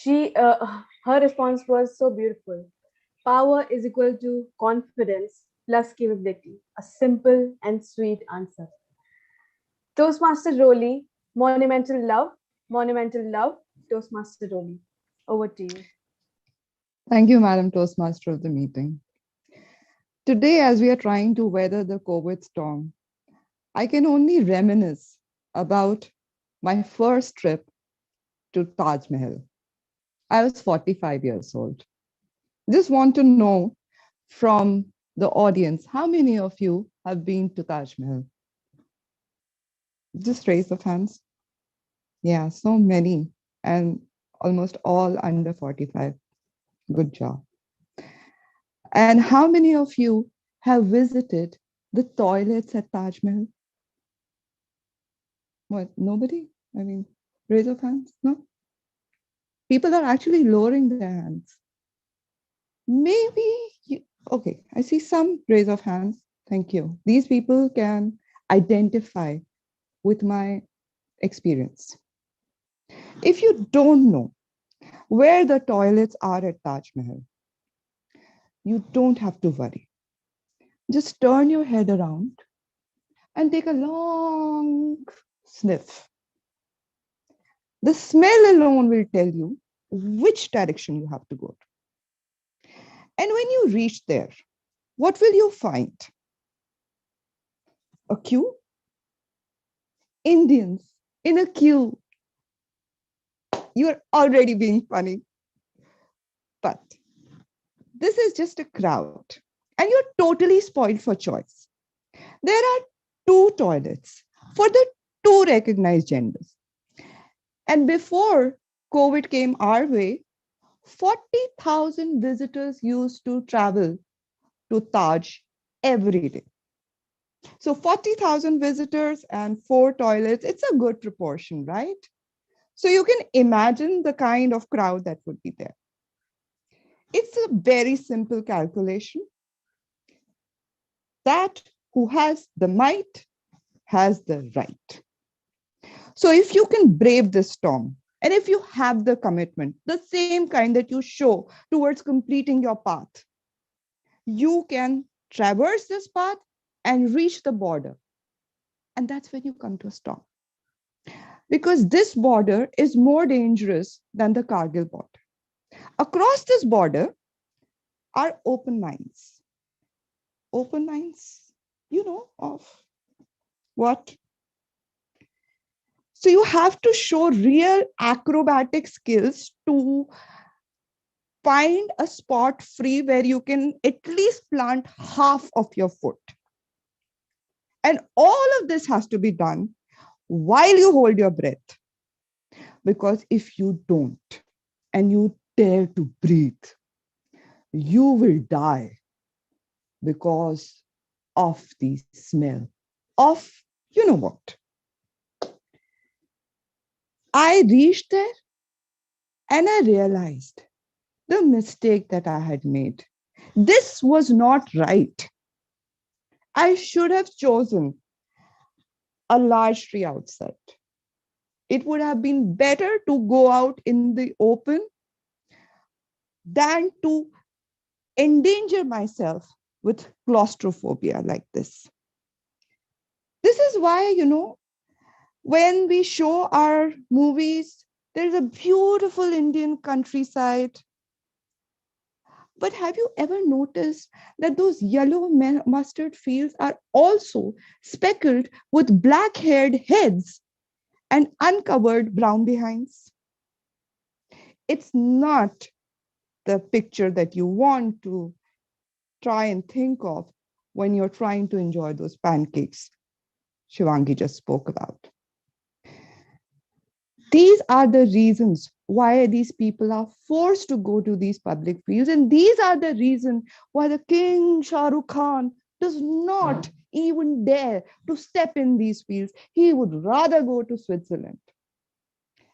S9: Her response was so beautiful. Power is equal to confidence plus capability. A simple and sweet answer. Toastmaster Roli, monumental love, Toastmaster Roli. Over to you.
S19: Thank you, Madam Toastmaster of the meeting. Today, as we are trying to weather the COVID storm, I can only reminisce about my first trip to Taj Mahal. I was 45 years old. Just want to know from the audience, how many of you have been to Taj Mahal? Just raise of hands. Yeah, so many, and almost all under 45. Good job. And how many of you have visited the toilets at Taj Mahal? What, nobody? I mean, raise of hands, no? People are actually lowering their hands. Maybe, okay, I see some raise of hands. Thank you. These people can identify with my experience. If you don't know where the toilets are at Taj Mahal, you don't have to worry. Just turn your head around and take a long sniff. The smell alone will tell you which direction you have to go to. And when you reach there, what will you find? A queue? Indians in a queue. You're already being funny. But this is just a crowd, and you're totally spoiled for choice. There are 2 toilets for the 2 recognized genders. And before COVID came our way, 40,000 visitors used to travel to Taj every day. So 40,000 visitors and 4 toilets, it's a good proportion, right? So you can imagine the kind of crowd that would be there. It's a very simple calculation. That who has the might has the right. So if you can brave this storm, and if you have the commitment, the same kind that you show towards completing your path, you can traverse this path and reach the border. And that's when you come to a stop. Because this border is more dangerous than the Kargil border. Across this border are open mines. Open mines, you know, of what? So you have to show real acrobatic skills to find a spot free where you can at least plant half of your foot. And all of this has to be done while you hold your breath. Because if you don't and you dare to breathe, you will die because of the smell of, you know what. I reached there and I realized the mistake that I had made. This was not right. I should have chosen a large tree outside. It would have been better to go out in the open than to endanger myself with claustrophobia like this. This is why, when we show our movies, there's a beautiful Indian countryside. But have you ever noticed that those yellow mustard fields are also speckled with black-haired heads and uncovered brown behinds? It's not the picture that you want to try and think of when you're trying to enjoy those pancakes Shivangi just spoke about. These are the reasons why these people are forced to go to these public fields. And these are the reasons why the King Shah Rukh Khan does not even dare to step in these fields. He would rather go to Switzerland.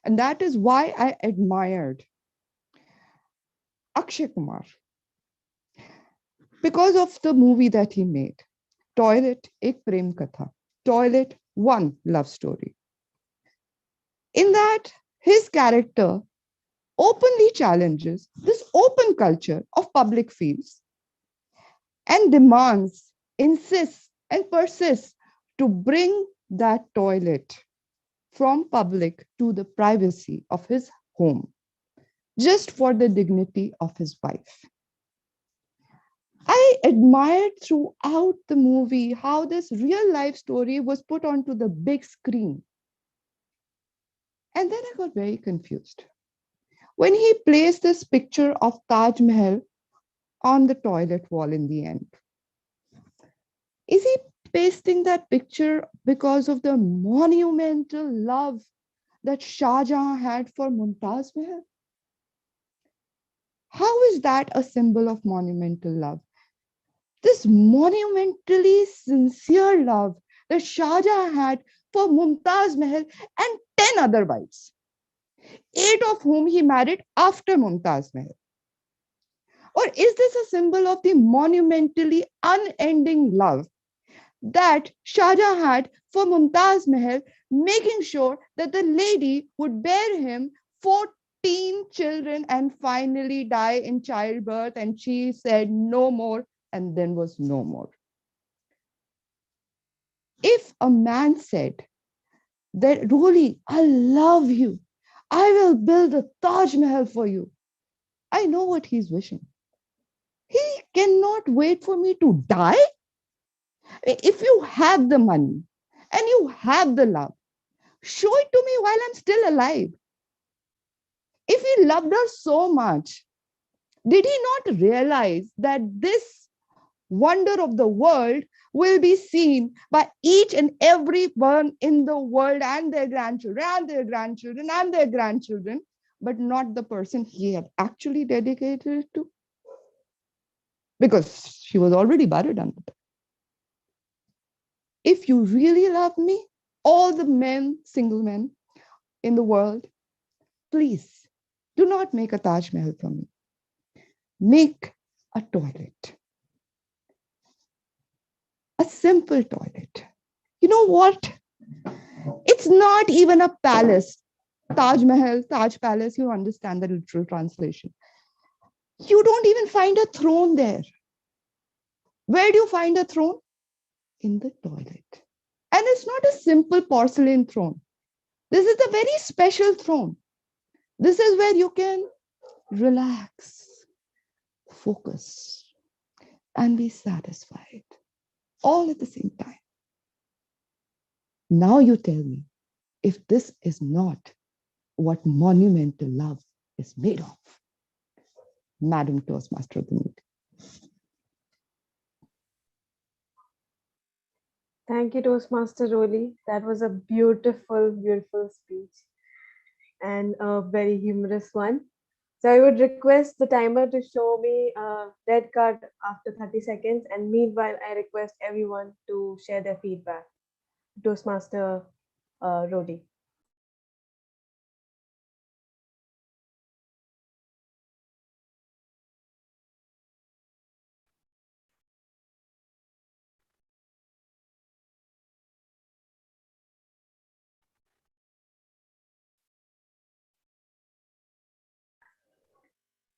S19: And that is why I admired Akshay Kumar, because of the movie that he made, Toilet, Ek Prem Katha, Toilet, One Love Story. In that, his character openly challenges this open culture of public fields and demands, insists, and persists to bring that toilet from public to the privacy of his home, just for the dignity of his wife. I admired throughout the movie how this real life story was put onto the big screen. And then I got very confused. When he placed this picture of Taj Mahal on the toilet wall in the end, is he pasting that picture because of the monumental love that Shah Jahan had for Mumtaz Mahal? How is that a symbol of monumental love? This monumentally sincere love that Shah Jahan had for Mumtaz Mahal and 10 other wives, 8 of whom he married after Mumtaz Mahal. Or is this a symbol of the monumentally unending love that Shah Jahan had for Mumtaz Mahal, making sure that the lady would bear him 14 children and finally die in childbirth, and she said no more, and then was no more? If a man said that, Roli, I love you, I will build a Taj Mahal for you, I know what he's wishing. He cannot wait for me to die. If you have the money and you have the love, show it to me while I'm still alive. If he loved her so much, did he not realize that this wonder of the world will be seen by each and every one in the world and their grandchildren and their grandchildren and their grandchildren, but not the person he had actually dedicated it to? Because she was already buried under that. If you really love me, all the men, single men in the world, please do not make a Taj Mahal for me. Make a toilet. A simple toilet. You know what? It's not even a palace. Taj Mahal, Taj Palace, you understand the literal translation. You don't even find a throne there. Where do you find a throne? In the toilet. And it's not a simple porcelain throne. This is a very special throne. This is where you can relax, focus, and be satisfied all at the same time. Now you tell me if this is not what monumental love is made of. Madam Toastmaster of the meeting.
S9: Thank you, Toastmaster Roli. That was a beautiful, beautiful speech and a very humorous one. So I would request the timer to show me a red card after 30 seconds. And meanwhile, I request everyone to share their feedback. Toastmaster Roli.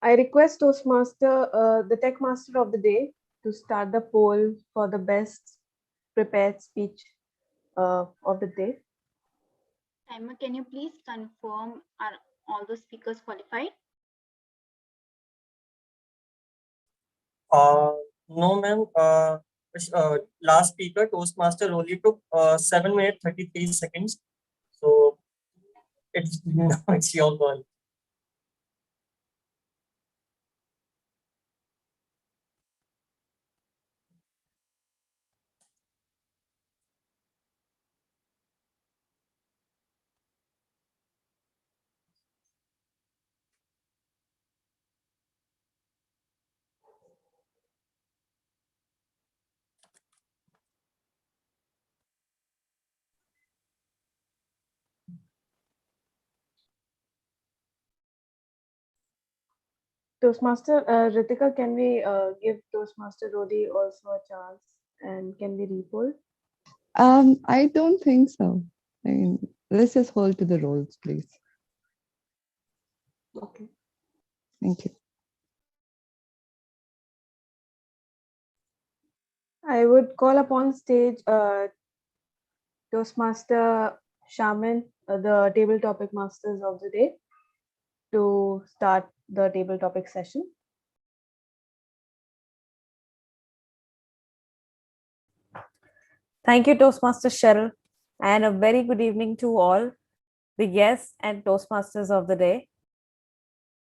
S9: I request Toastmaster, the Tech Master of the Day, to start the poll for the best prepared speech of the day.
S3: Timer, can you please confirm are all the speakers qualified?
S13: No, ma'am. Last speaker, Toastmaster, only took 7 minutes 33 seconds. So it's now it's your call.
S9: Toastmaster Ritika, can we give Toastmaster Rodi also a chance, and can we repoll?
S19: I don't think so. I mean, let's just hold to the roles, please.
S9: Okay.
S19: Thank you.
S9: I would call upon stage Toastmaster Shaman, the table topic masters of the day, to start the table topic session.
S20: Thank you, Toastmaster CHERYL, and a very good evening to all the guests and Toastmasters of the day.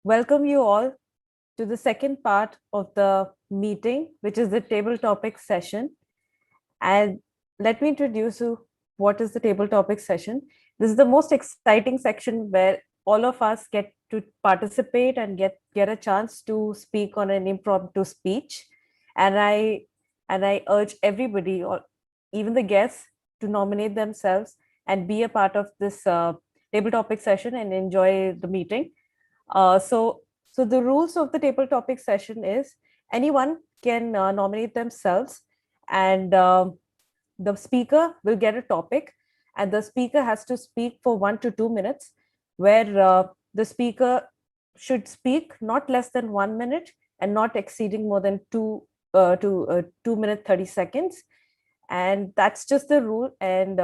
S20: Welcome you all to the second part of the meeting, which is the table topic session. And let me introduce you what is the table topic session. This is the most exciting section where all of us get to participate and get a chance to speak on an impromptu speech. And I urge everybody, or even the guests, to nominate themselves and be a part of this table topic session and enjoy the meeting. So the rules of the table topic session is anyone can nominate themselves, and the speaker will get a topic, and the speaker has to speak for 1 to 2 minutes, where the speaker should speak not less than 1 minute and not exceeding more than 2 minutes 30 seconds. And that's just the rule. And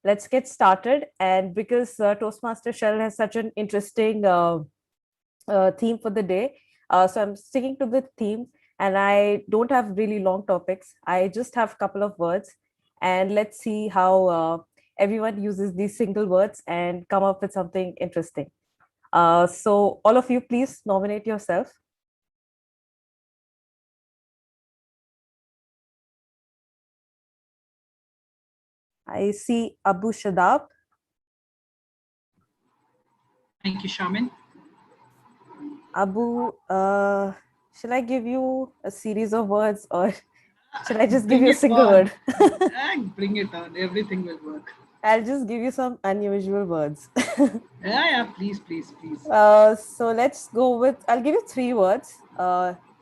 S20: let's get started. And because Toastmaster CHERYL has such an interesting theme for the day, so I'm sticking to the theme, and I don't have really long topics. I just have a couple of words, and let's see how everyone uses these single words and come up with something interesting. So all of you, please nominate yourself. I see Abu Shadab.
S2: Thank you, Shaman.
S20: Abu, shall I give you a series of words, or should I just give you a single word?
S2: Bring it on. Everything will work.
S20: I'll just give you some unusual words.
S2: Yeah, please, please, please.
S20: So let's go with, I'll give you 3 words.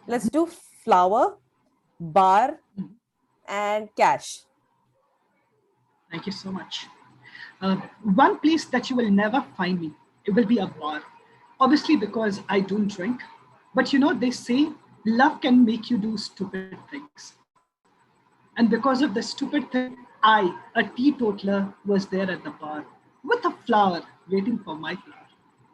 S20: Let's do flower, bar, and cash.
S2: Thank you so much. One place that you will never find me, it will be a bar. Obviously, because I don't drink. But you know, they say love can make you do stupid things. And because of the stupid thing, I, a teetotaler, was there at the bar with a flower waiting for my flower.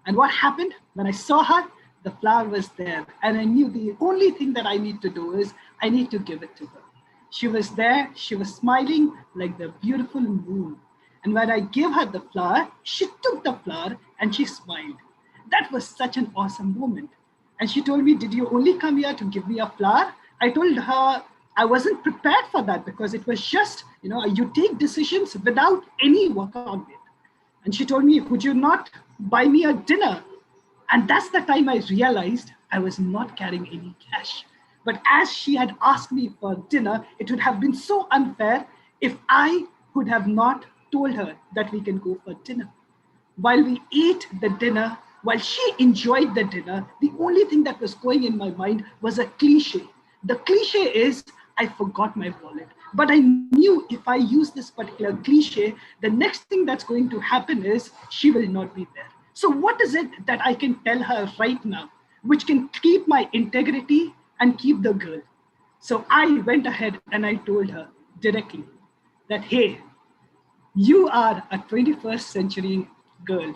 S2: And what happened? When I saw her, the flower was there. And I knew the only thing that I need to do is I need to give it to her. She was there. She was smiling like the beautiful moon. And when I gave her the flower, she took the flower and she smiled. That was such an awesome moment. And she told me, "Did you only come here to give me a flower?" I told her I wasn't prepared for that, because it was just, you take decisions without any work on it. And she told me, "Would you not buy me a dinner?" And that's the time I realized I was not carrying any cash. But as she had asked me for dinner, it would have been so unfair if I could have not told her that we can go for dinner. While we ate the dinner, while she enjoyed the dinner, the only thing that was going in my mind was a cliche. The cliche is, I forgot my wallet. But I knew if I use this particular cliche, the next thing that's going to happen is she will not be there. So what is it that I can tell her right now? which can keep my integrity and keep the girl. So I went ahead and I told her directly that, hey, you are a 21st century girl,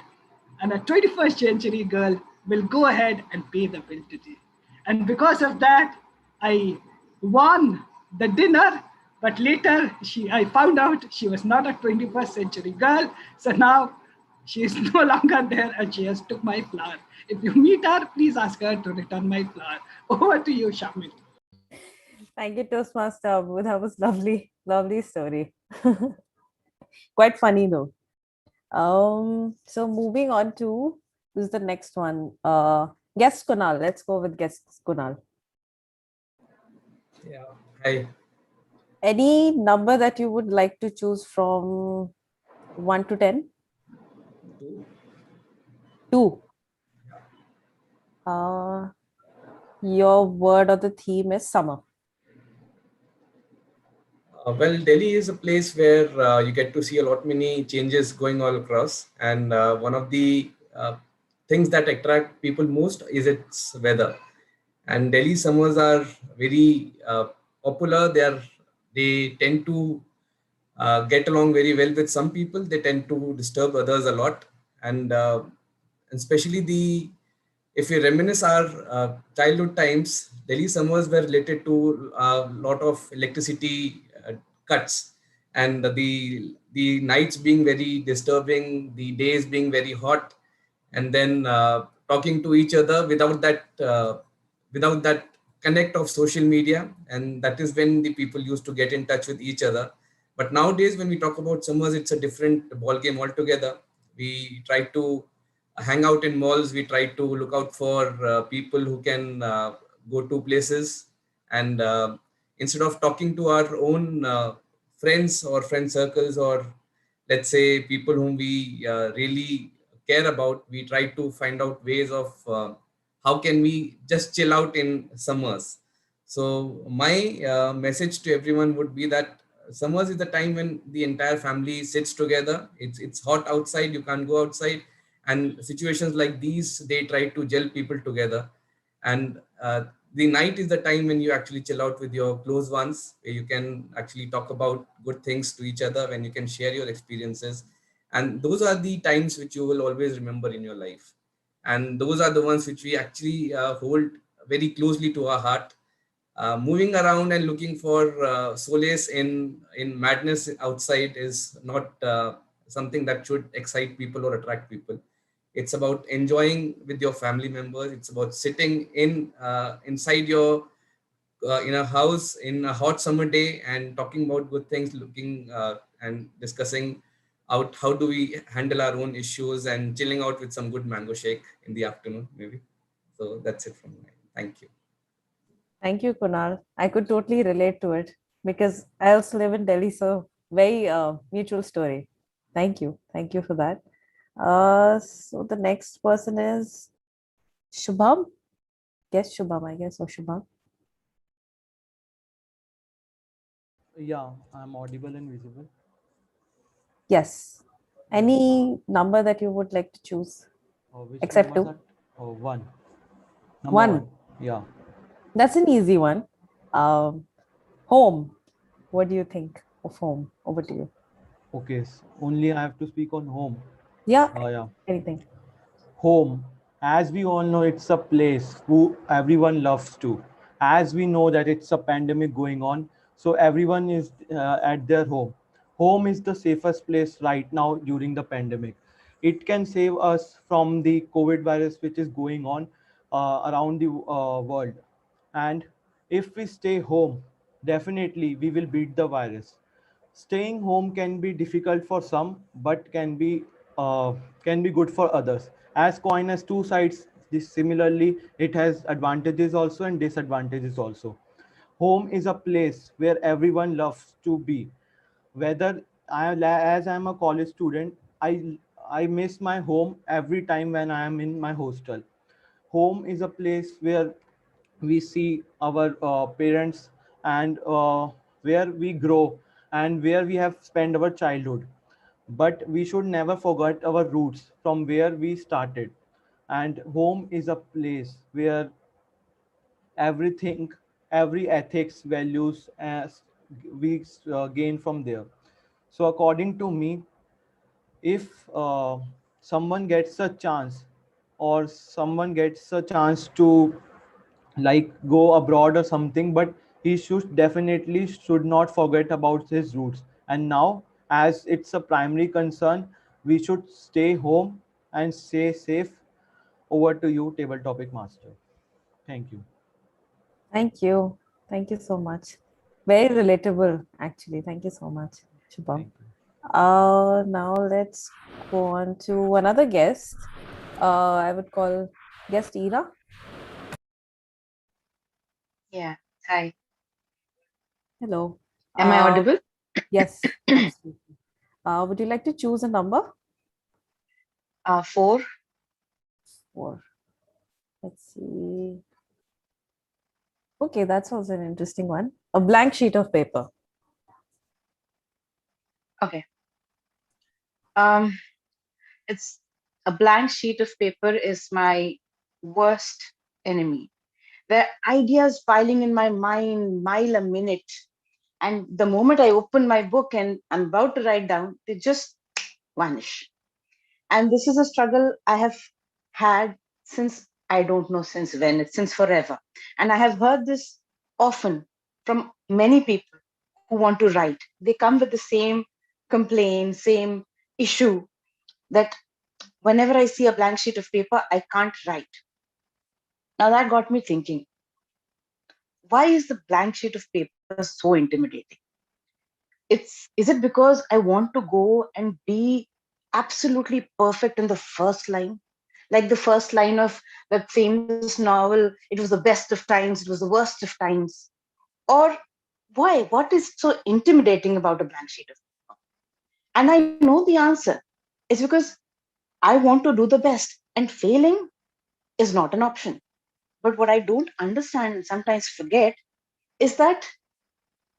S2: and a 21st century girl will go ahead and pay the bill today. And because of that, I won the dinner, but later I found out she was not a 21st century girl. So now she is no longer there and she has took my flower. If you meet her, please ask her to return my flower. Over to you, Shamil.
S20: Thank you, Toastmaster Abu. That was lovely, lovely story. Quite funny though. So moving on to who's the next one? Guest Kunal. Let's go with guest Kunal.
S4: Yeah. Hi.
S20: Any number that you would like to choose from 1 to 10? 2. Your word or the theme is summer.
S4: Well, Delhi is a place where you get to see a lot many changes going all across, and one of the things that attract people most is its weather. And Delhi summers are very popular. They tend to get along very well with some people. They tend to disturb others a lot, and especially if we reminisce our childhood times, Delhi summers were related to a lot of electricity cuts, and the nights being very disturbing, the days being very hot, and then talking to each other without that connect of social media, and that is when the people used to get in touch with each other. But nowadays, when we talk about summers, it's a different ball game altogether. We try to hang out in malls. We try to look out for people who can go to places, and instead of talking to our own friends or friend circles, or let's say people whom we really care about, we try to find out ways of how can we just chill out in summers. So my message to everyone would be that summers is the time when the entire family sits together. It's hot outside, you can't go outside, and situations like these, they try to gel people together. And the night is the time when you actually chill out with your close ones, where you can actually talk about good things to each other, when you can share your experiences. And those are the times which you will always remember in your life. And those are the ones which we actually hold very closely to our heart. Moving around and looking for solace in madness outside is not something that should excite people or attract people. It's about enjoying with your family members. It's about sitting inside your in a house in a hot summer day and talking about good things, looking and discussing out how do we handle our own issues, and chilling out with some good mango shake in the afternoon maybe. So that's it from me. Thank you.
S20: Thank you, Kunal. I could totally relate to it because I also live in Delhi, so very mutual story. Thank you. Thank you for that. So the next person is Shubham. Yes, Shubham, I guess, or Shubham.
S21: Yeah, I'm audible and visible.
S20: Yes. Any number that you would like to choose?
S21: Which
S20: Except
S21: numbers
S20: 2?
S21: are? Oh, one. Number
S20: 1.
S21: one. Yeah.
S20: That's an easy one. Home. What do you think of home? Over to you.
S21: Okay. Only I have to speak on home.
S20: Yeah.
S21: Yeah.
S20: Anything.
S21: Home, as we all know, it's a place who everyone loves to. As we know that it's a pandemic going on, so everyone is at their home. Home is the safest place right now during the pandemic. It can save us from the COVID virus which is going on around the world. And if we stay home, definitely we will beat the virus. Staying home can be difficult for some, but uh, can be good for others. As coin has two sides, this similarly it has advantages also and disadvantages also. Home is a place where everyone loves to be. Whether as I'm a college student, I miss my home every time when I am in my hostel. Home is a place where we see our parents, and where we grow, and where we have spent our childhood. But we should never forget our roots from where we started. and home is a place where everything, every ethics, values, as we gain from there. So according to me, if someone gets a chance, or someone gets a chance to like go abroad or something, but he should definitely should not forget about his roots. And now, as it's a primary concern, we should stay home and stay safe. Over to you, table topic master. Thank you.
S20: Thank you. Thank you so much. Very relatable, actually. Thank you so much, Shubham. Now let's go on to another guest. I would call guest Ira.
S5: Yeah. Hi.
S20: Hello.
S5: Am I audible?
S20: Yes, absolutely. Would you like to choose a number?
S5: 4.
S20: 4. Let's see. Okay, that's also an interesting one. A blank sheet of paper.
S5: Okay. It's a blank sheet of paper is my worst enemy. There are ideas piling in my mind mile a minute. And the moment I open my book and I'm about to write down, they just vanish. And this is a struggle I have had since I don't know since when, it's since forever. And I have heard this often from many people who want to write. They come with the same complaint, same issue, that whenever I see a blank sheet of paper, I can't write. Now that got me thinking, why is the blank sheet of paper so intimidating? Is it because I want to go and be absolutely perfect in the first line? Like the first line of that famous novel, it was the best of times, it was the worst of times. Or why? What is so intimidating about a blank sheet of paper? And I know the answer. It's because I want to do the best, and failing is not an option. But what I don't understand and sometimes forget is that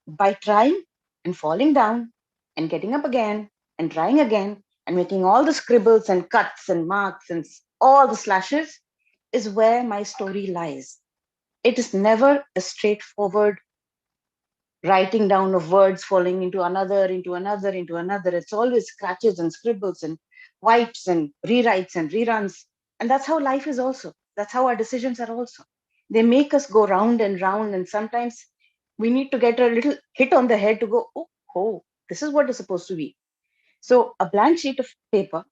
S5: by trying and falling down and getting up again and trying again and making all the scribbles and cuts and marks and all the slashes is where my story lies. It is never a straightforward writing down of words falling into another, into another, into another. It's always scratches and scribbles and wipes and rewrites and reruns. And that's how life is also. That's how our decisions are also. They make us go round and round. And sometimes we need to get a little hit on the head to go, oh, this is what is supposed to be. So a blank sheet of paper,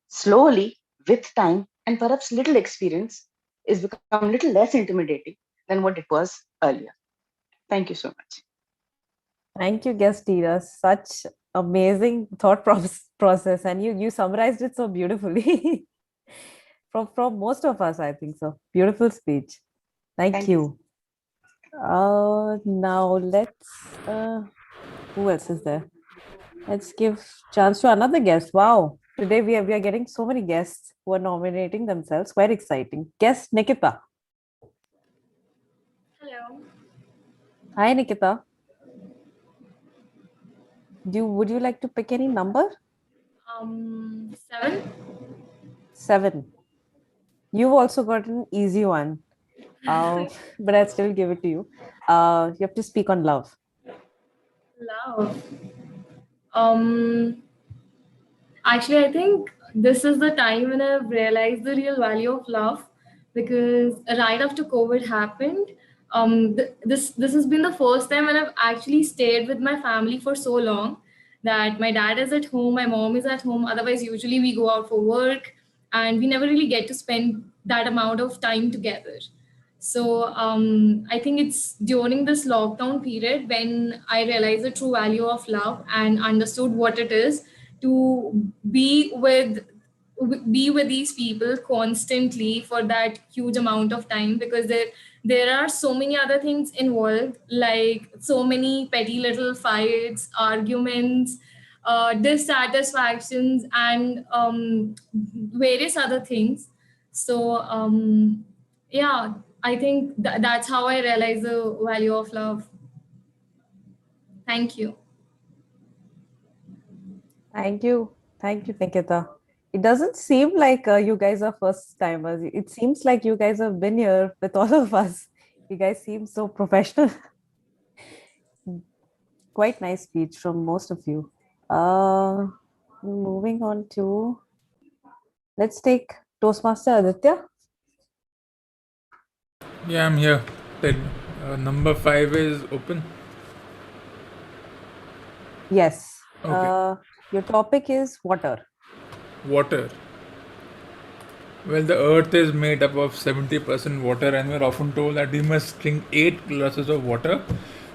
S5: slowly, with time, and perhaps little experience, is become a little less intimidating than what it was earlier. Thank you so much.
S20: Thank you, guest Ira. Such amazing thought process, and you summarized it so beautifully. from most of us, I think so. Beautiful speech. Thank you. Now let's. Who else is there? Let's give chance to another guest. Wow, today we are getting so many guests who are nominating themselves. Quite exciting. Guest Nikita.
S6: Hello.
S20: Hi, Nikita. Would you like to pick any number?
S6: 7.
S20: 7. You've also got an easy one, but I'll still give it to you. You have to speak on love.
S6: Love. Actually, I think this is the time when I've realized the real value of love, because right after COVID happened, this has been the first time when I've actually stayed with my family for so long, that my dad is at home, my mom is at home. Otherwise, usually we go out for work, and we never really get to spend that amount of time together. So I think it's during this lockdown period when I realized the true value of love and understood what it is to be with these people constantly for that huge amount of time, because there are so many other things involved, like so many petty little fights, arguments, dissatisfactions, and various other things. So yeah, I think that's how I realize the value of love. Thank you.
S20: Thank you, Nikita. It doesn't seem like you guys are first timers. It seems like you guys have been here with all of us. You guys seem so professional. Quite nice speech from most of you. Moving on to, let's take Toastmaster Aditya.
S12: Yeah, I'm here. Number 5 is open.
S20: Yes.
S12: Okay.
S20: Your topic is water.
S12: Water. Well, the earth is made up of 70% water, and we're often told that we must drink 8 glasses of water.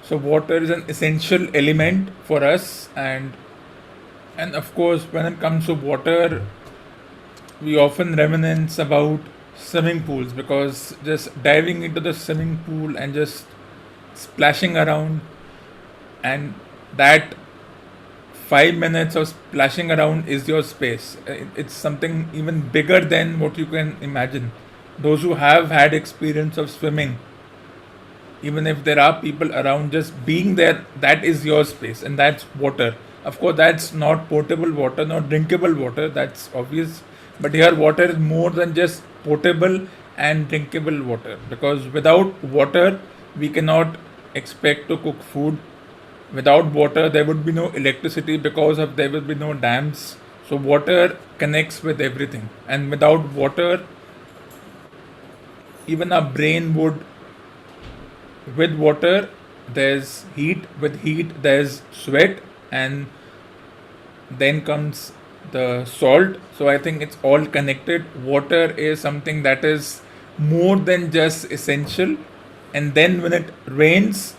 S12: So, water is an essential element for us, and of course, when it comes to water, we often reminisce about swimming pools, because just diving into the swimming pool and just splashing around, and that 5 minutes of splashing around is your space. It's something even bigger than what you can imagine. Those who have had experience of swimming, even if there are people around, just being there, that is your space, and that's water. Of course, that's not potable water, not drinkable water, that's obvious. But here, water is more than just potable and drinkable water, because without water, we cannot expect to cook food. Without water, there would be no electricity, because of there will be no dams. So water connects with everything, and without water, even our brain would. With water, there's heat. With heat, there's sweat, and then comes the salt. So I think it's all connected. Water is something that is more than just essential. And then when it rains,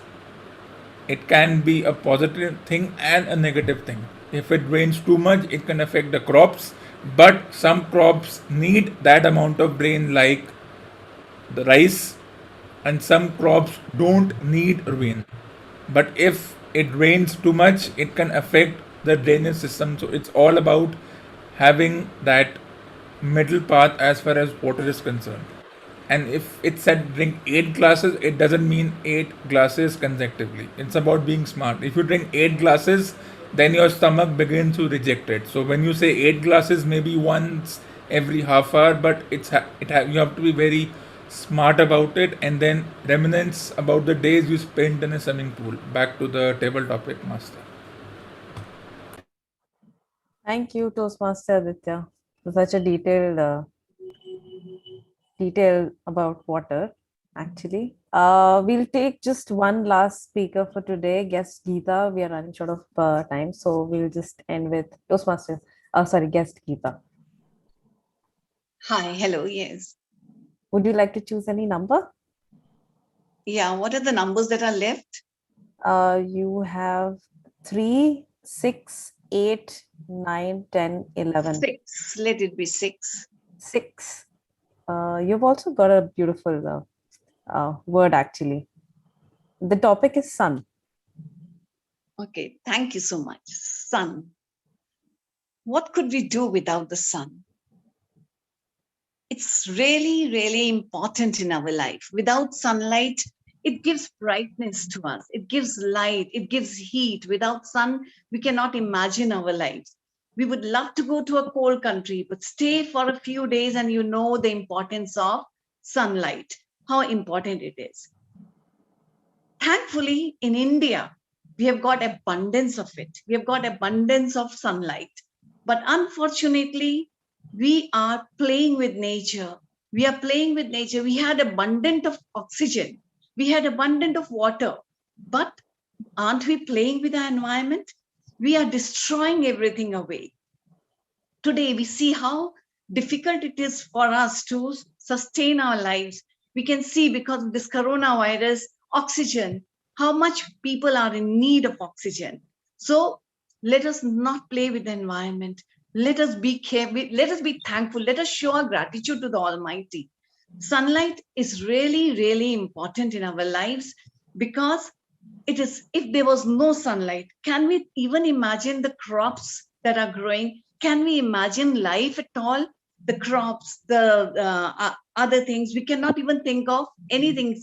S12: it can be a positive thing and a negative thing. If it rains too much, it can affect the crops, but some crops need that amount of rain, like the rice, and some crops don't need rain. But if it rains too much, it can affect the drainage system. So it's all about having that middle path as far as water is concerned. And if it said drink 8 glasses, it doesn't mean 8 glasses consecutively. It's about being smart. If you drink 8 glasses, then your stomach begins to reject it. So when you say 8 glasses, maybe once every half hour, but you have to be very smart about it, and then reminisce about the days you spent in a swimming pool. Back to the table topic, master.
S20: Thank you, Toastmaster Aditya, for such a detail about water. Actually, we'll take just one last speaker for today, guest Geeta. We are running short of time, so we'll just end with Toastmaster. Guest Geeta.
S7: Hi, hello, yes.
S20: Would you like to choose any number?
S7: Yeah, what are the numbers that are left?
S20: You have 3, 6, 8, 9, 10, 11.
S7: 6. Let it be 6.
S20: 6. You've also got a beautiful word, actually. The topic is sun.
S7: Okay, thank you so much. Sun. What could we do without the sun? It's really, really important in our life. Without sunlight, it gives brightness to us. It gives light. It gives heat. Without sun, we cannot imagine our lives. We would love to go to a cold country, but stay for a few days and you know the importance of sunlight, how important it is. Thankfully, in India, we have got abundance of it. We have got abundance of sunlight. But unfortunately, we are playing with nature. We are playing with nature. We had abundant of oxygen. We had abundant of water. But aren't we playing with the environment? We are destroying everything away. Today, we see how difficult it is for us to sustain our lives. We can see, because of this coronavirus, oxygen, how much people are in need of oxygen. So let us not play with the environment. Let us be careful. Let us be thankful. Let us show our gratitude to the Almighty. Sunlight is really, really important in our lives, because it is, if there was no sunlight, can we even imagine the crops that are growing? Can we imagine life at all? The crops, the other things, we cannot even think of anything.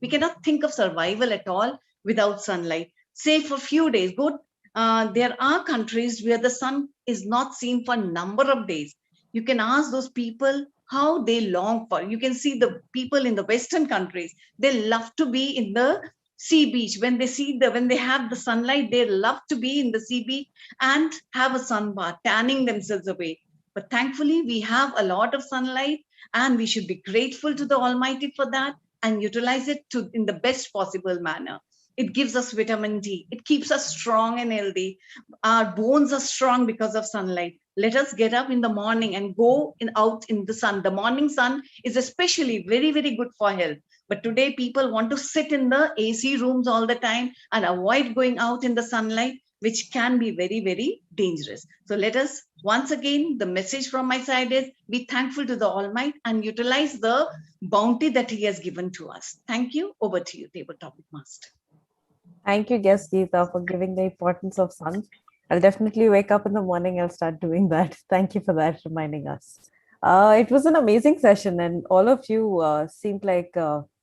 S7: We cannot think of survival at all without sunlight. Say for a few days, go There are countries where the sun is not seen for a number of days. You can ask those people how they long for. You can see the people in the Western countries, they love to be in the sea beach. When they have the sunlight, they love to be in the sea beach and have a sun bath, tanning themselves away. But thankfully, we have a lot of sunlight, and we should be grateful to the Almighty for that and utilize it in the best possible manner. It gives us vitamin D. It keeps us strong and healthy. Our bones are strong because of sunlight. Let us get up in the morning and go out in the sun. The morning sun is especially very, very good for health. But today people want to sit in the AC rooms all the time and avoid going out in the sunlight, which can be very, very dangerous. So let us, once again, the message from my side is be thankful to the Almighty and utilize the bounty that He has given to us. Thank you. Over to you, Table Topic Master.
S20: Thank you, guest Geeta, for giving the importance of sun. I'll definitely wake up in the morning. I'll start doing that. Thank you for that, reminding us. It was an amazing session, and all of you seemed like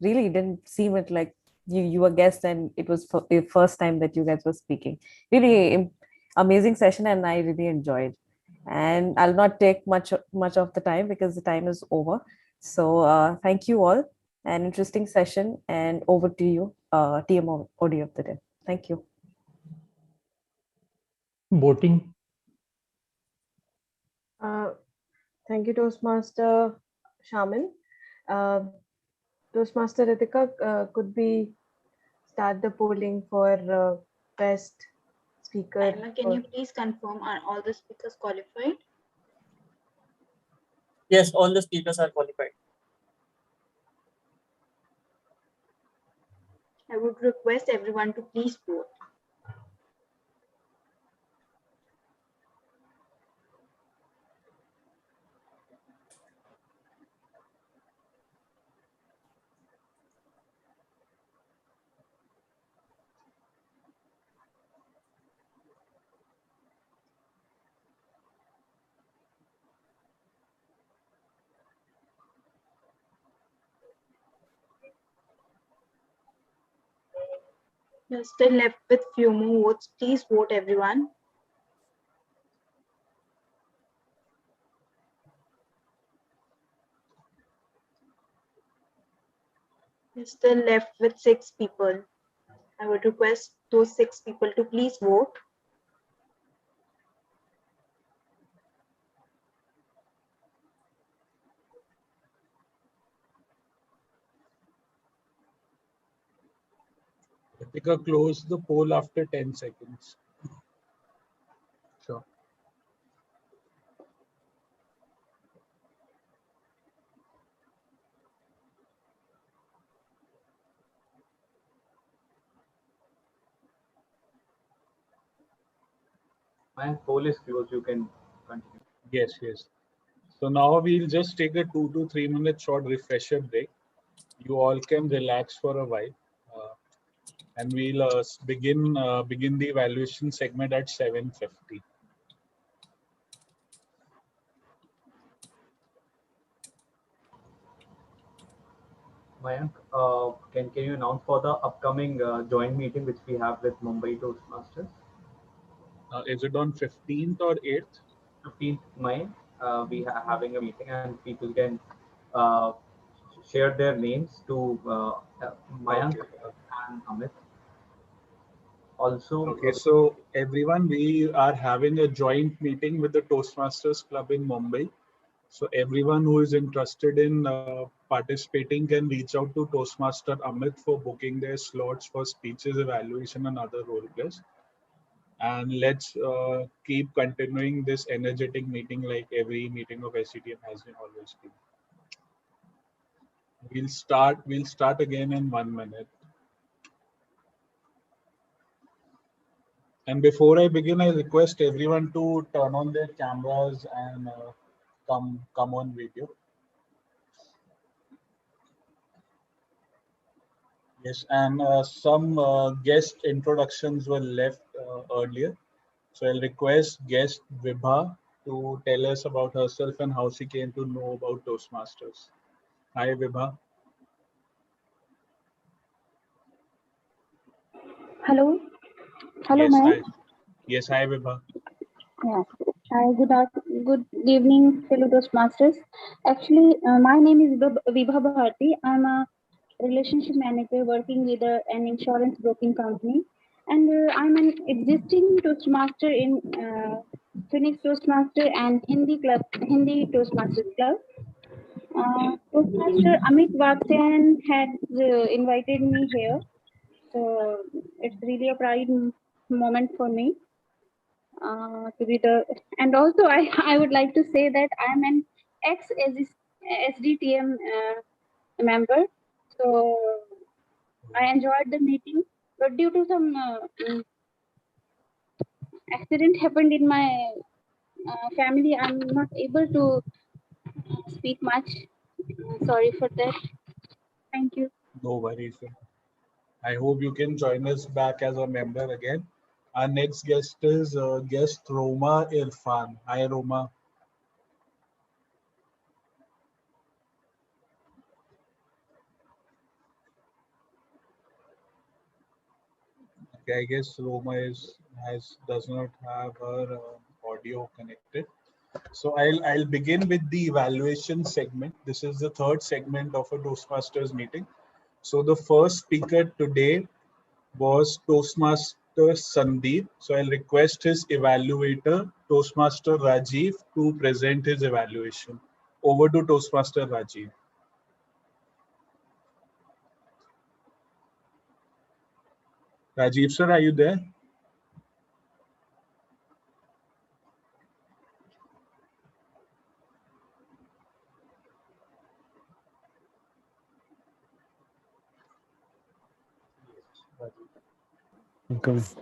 S20: really didn't seem it like you were guests, and it was the first time that you guys were speaking. Really amazing session, and I really enjoyed. And I'll not take much of the time because the time is over. So thank you all. An interesting session, and over to you, TMOD of the day. Thank you.
S15: Voting.
S9: Thank you, Toastmaster Shaman. Toastmaster Ritika, could we start the polling for best speaker?
S3: Emma, can you please confirm, are all the speakers qualified?
S13: Yes, all the speakers are qualified.
S3: I would request everyone to please vote. You're still left with few more votes. Please vote, everyone. You're still left with 6 people. I would request those 6 people to please vote.
S1: Ritika, close the poll after 10 seconds. Sure.
S17: My poll is closed. You can continue.
S1: Yes, yes. So now we'll just take a 2 to 3 minute short refresher break. You all can relax for a while. And we'll begin the evaluation segment at 7:50.
S17: Mayank, can you announce for the upcoming joint meeting which we have with Mumbai Toastmasters?
S1: Is it on 15th or 8th?
S17: 15th May, we are having a meeting, and people can uh, share their names to Mayank and Amit. Also,
S1: okay, so everyone, we are having a joint meeting with the Toastmasters Club in Mumbai. So everyone who is interested in participating can reach out to Toastmaster Amit for booking their slots for speeches, evaluation, and other role plays. And let's keep continuing this energetic meeting like every meeting of SDTM has been always been. We'll start again in 1 minute. And before I begin, I request everyone to turn on their cameras and come on video. Yes, and some guest introductions were left earlier. So I'll request guest Vibha to tell us about herself and how she came to know about Toastmasters. Hi, Vibha.
S8: Hello. Hello,
S1: Yes,
S8: ma'am.
S1: hi. Yes, hi Vibha.
S8: Yeah. Hi, good evening, fellow Toastmasters. Actually, my name is Vibha Bharti. I'm a relationship manager working with an insurance broking company, and I'm an existing Toastmaster in Phoenix Toastmaster and Hindi Toastmasters Club. Toastmaster Amit Vatsyan had invited me here, so it's really a pride moment for me to be the, and also I would like to say that I'm an ex SDTM member, so I enjoyed the meeting, but due to some accident happened in my family, I'm not able to speak much. Sorry for that. Thank you.
S1: No worries. I hope you can join us back as a member again. Our next guest is guest Roma Irfan. Hi Roma. Okay, I guess Roma does not have her audio connected. So I'll begin with the evaluation segment. This is the third segment of a Toastmasters meeting. So the first speaker today was Toastmaster Sandeep. So I'll request his evaluator, Toastmaster Rajiv, to present his evaluation. Over to Toastmaster Rajiv. Rajiv sir, are you there?
S14: Okay. Is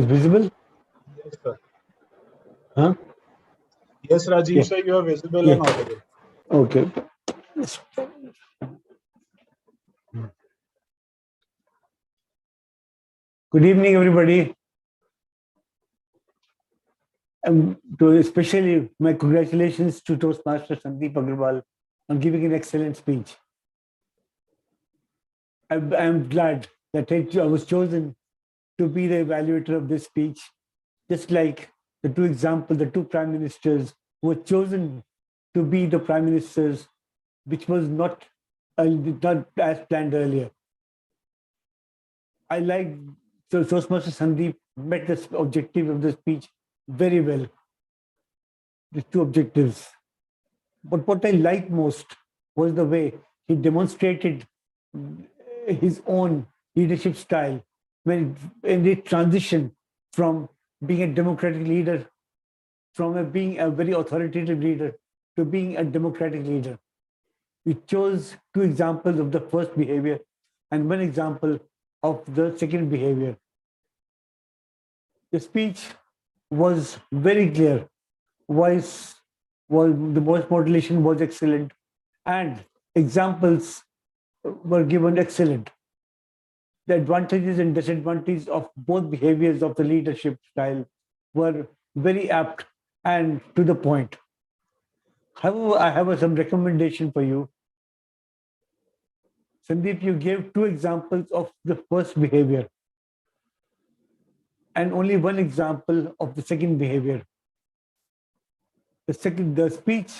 S14: visible?
S1: Yes, sir.
S14: Huh?
S1: Yes, Rajiv
S14: Yeah.
S1: sir, you are visible
S14: Yeah.
S1: and audible.
S14: Okay. Good evening, everybody. Especially my congratulations to Toastmaster Sandeep Agarwal on giving an excellent speech. I'm glad that I was chosen to be the evaluator of this speech, just like the two prime ministers who were chosen to be the prime ministers, which was not as planned earlier. I like Toastmaster Sandeep met the objective of the speech very well. The two objectives. But what I liked most was the way he demonstrated his own leadership style when in the transition from being a democratic leader, being a very authoritative leader to being a democratic leader. We chose two examples of the first behavior and one example of the second behavior. The speech was very clear. Voice was the voice modulation was excellent, and examples were given excellent. The advantages and disadvantages of both behaviors of the leadership style were very apt and to the point. However, I have some recommendation for you. Sandeep, you gave two examples of the first behavior and only one example of the second behavior. The speech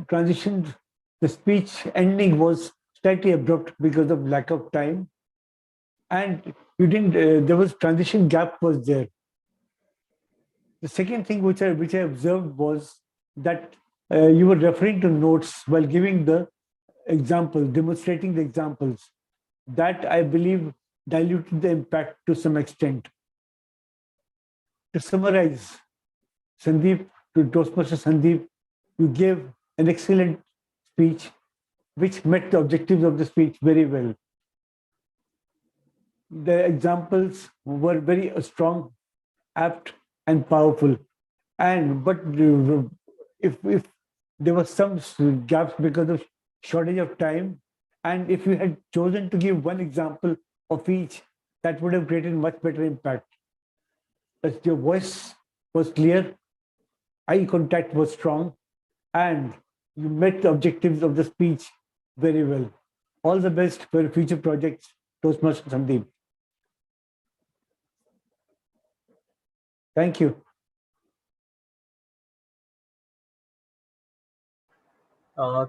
S14: transitioned, the speech ending was slightly abrupt because of lack of time. And you didn't, there was transition gap was there. The second thing which I observed was that you were referring to notes while giving the example, demonstrating the examples. That I believe diluted the impact to some extent. To summarize, Sandeep, to Toastmaster Sandeep, you gave an excellent speech which met the objectives of the speech very well. The examples were very strong, apt, and powerful. But if there was some gaps because of shortage of time, and if you had chosen to give one example of each, that would have created much better impact. As your voice was clear, eye contact was strong, and you met the objectives of the speech very well. All the best for future projects, Toastmaster Sandeep. Thank you.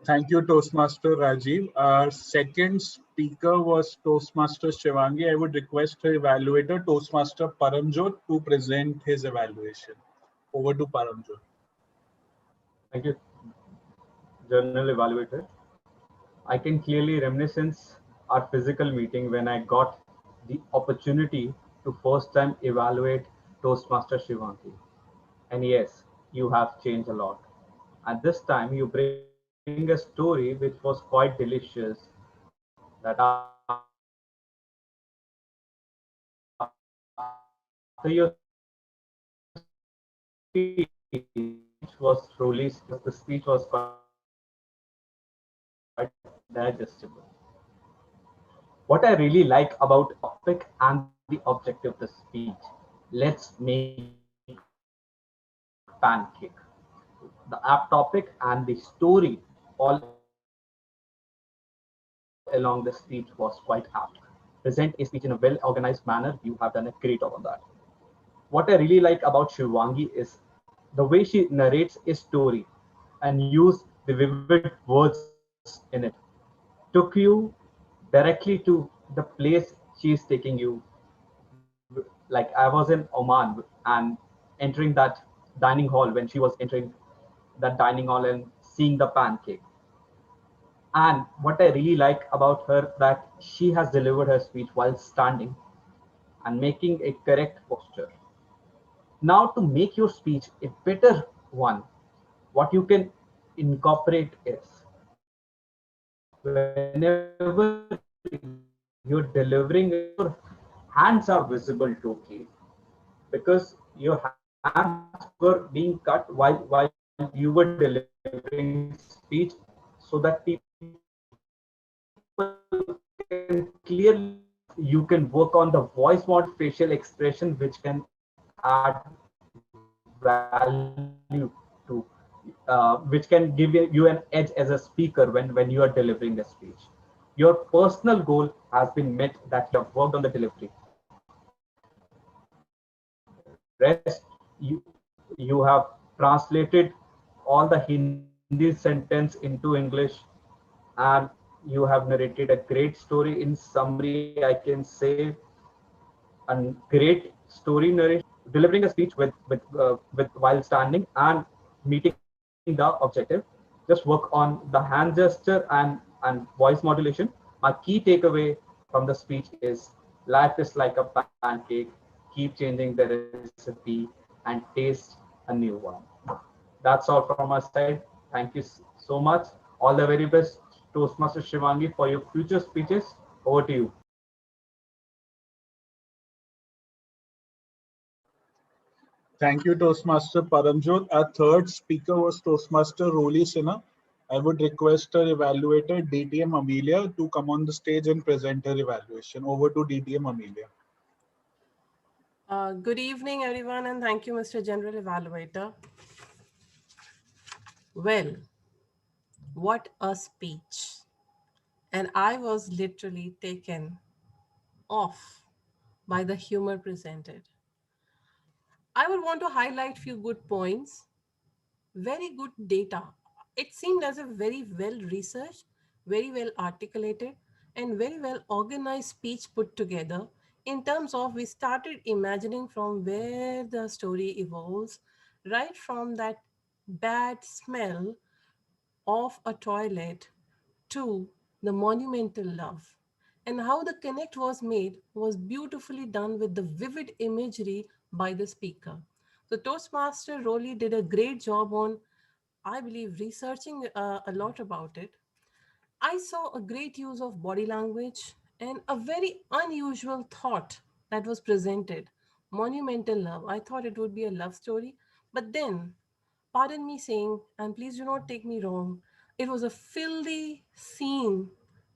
S1: Thank you, Toastmaster Rajiv. Our second speaker was Toastmaster Shivangi. I would request her evaluator, Toastmaster Paramjot, to present his evaluation. Over to Paramjot.
S21: Thank you, General Evaluator. I can clearly reminiscence our physical meeting when I got the opportunity to first time evaluate Toastmaster Shivangi. And yes, you have changed a lot. At this time, you bring a story which was quite delicious. That after your speech was truly the speech was quite digestible. What I really like about topic and the objective of the speech. Let's make pancake. The app topic and the story all along the speech was quite apt. Present a speech in a well organized manner. You have done a great job on that. What I really like about Shivangi is the way she narrates a story and use the vivid words in it. Took you directly to the place she is taking you. Like I was in Oman and entering that dining hall when she was entering that dining hall and seeing the pancake. And what I really like about her that she has delivered her speech while standing and making a correct posture. Now to make your speech a better one, what you can incorporate is whenever you're delivering a speech, your hands are visible totally because your hands were being cut while you were delivering speech so that people can clearly you can work on the voice model facial expression which can add value to which can give you an edge as a speaker when you are delivering a speech. Your personal goal has been met that you have worked on the delivery. Rest you have translated all the Hindi sentence into English and you have narrated a great story. In summary, I can say a great story narration, delivering a speech with while standing and meeting the objective. Just work on the hand gesture and voice modulation. My key takeaway from the speech is life is like a pancake. Keep changing the recipe and taste a new one. That's all from my side. Thank you so much. All the very best, Toastmaster Shivangi, for your future speeches. Over to you.
S1: Thank you, Toastmaster Paramjot. Our third speaker was Toastmaster Roli Sinha. I would request our evaluator, DTM Amelia, to come on the stage and present her evaluation. Over to DTM Amelia.
S10: Good evening, everyone, and thank you, Mr. General Evaluator. Well, what a speech. And I was literally taken off by the humor presented. I would want to highlight few good points. Very good data. It seemed as a very well researched, very well articulated, and very well organized speech put together in terms of we started imagining from where the story evolves, right from that bad smell of a toilet to the monumental love. And how the connect was made was beautifully done with the vivid imagery by the speaker. The Toastmaster Roli did a great job on, I believe, researching a lot about it. I saw a great use of body language and a very unusual thought that was presented. Monumental love. I thought it would be a love story, but then, pardon me saying, and please do not take me wrong, it was a filthy scene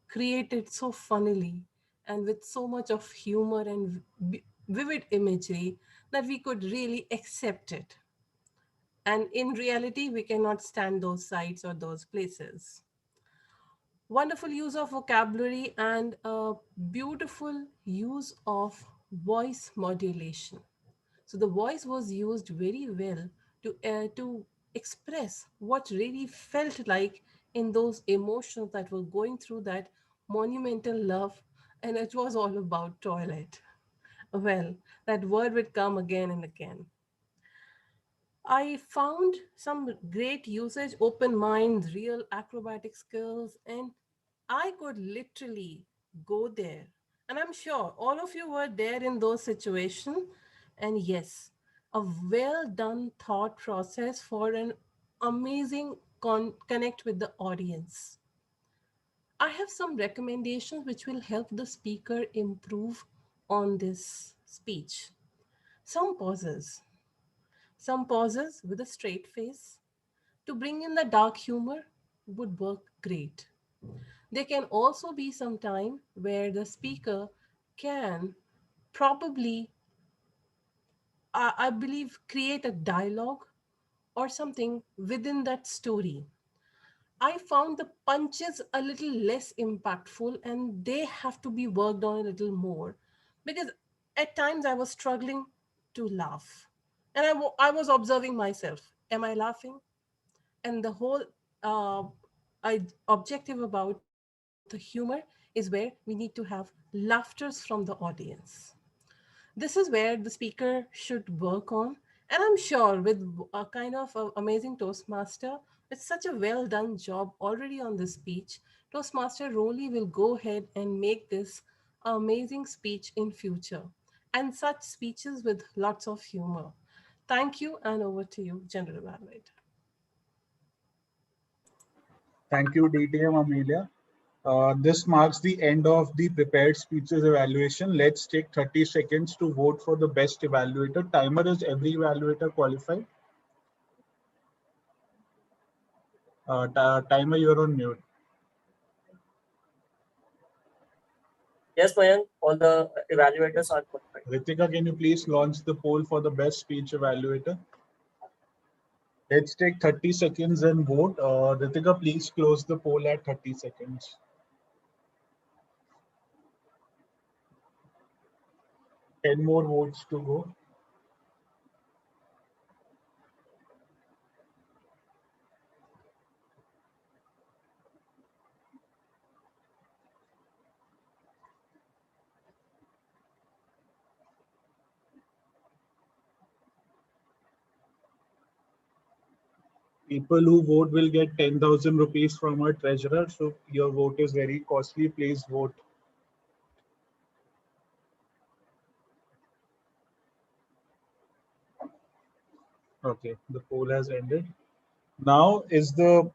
S10: created so funnily and with so much of humor and vivid imagery that we could really accept it. And in reality, we cannot stand those sites or those places. Wonderful use of vocabulary and a beautiful use of voice modulation. So the voice was used very well to express what really felt like in those emotions that were going through that monumental love, and it was all about toilet. Well, that word would come again and again. I found some great usage, open minds, real acrobatic skills, and I could literally go there. And I'm sure all of you were there in those situations. And yes, a well done thought process for an amazing connect with the audience. I have some recommendations which will help the speaker improve on this speech. Some pauses. Some pauses with a straight face to bring in the dark humor would work great. There can also be some time where the speaker can probably, I believe, create a dialogue or something within that story. I found the punches a little less impactful and they have to be worked on a little more because at times I was struggling to laugh. And I was observing myself. Am I laughing? And the whole uh, objective about the humor is where we need to have laughters from the audience. This is where the speaker should work on, and I'm sure with a kind of a amazing Toastmaster with such a well done job already on this speech, Toastmaster Roli will go ahead and make this amazing speech in future, and such speeches with lots of humor. Thank you, and over to you, General Evaluator.
S1: Thank you, DTM Amelia. This marks the end of the prepared speeches evaluation. Let's take 30 seconds to vote for the best evaluator. Timer, is every evaluator qualified? Timer, you're on mute.
S13: Yes, Mayank, all the evaluators are qualified.
S1: Ritika, can you please launch the poll for the best speech evaluator? Let's take 30 seconds and vote. Ritika, please close the poll at 30 seconds. Ten more votes to go. People who vote will get 10,000 rupees from our treasurer. So your vote is very costly. Please vote. Okay, the poll has ended. Now is the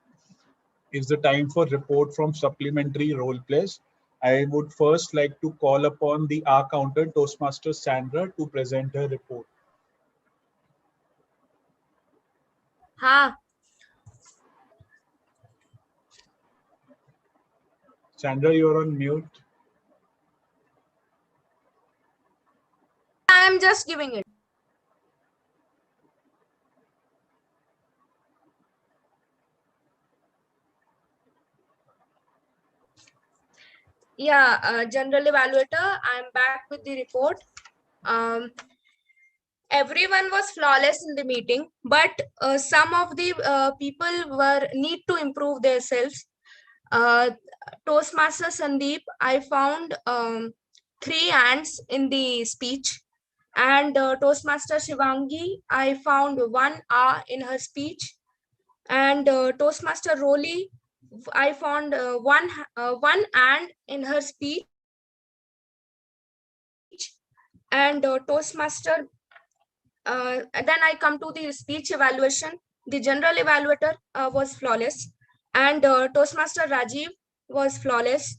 S1: time for report from supplementary role plays. I would first like to call upon the R counter Toastmaster Sandra to present her report.
S11: हाँ.
S1: Sandra, you're on mute.
S11: I am just giving it. Yeah, General Evaluator, I am back with the report. Everyone was flawless in the meeting, but some of the people need to improve themselves. Toastmaster Sandeep, I found 3 ants in the speech, and Toastmaster Shivangi, I found 1 R in her speech, and Toastmaster Roli, I found one and in her speech, and Toastmaster. Then I come to the speech evaluation. The general evaluator was flawless, and Toastmaster Rajiv was flawless.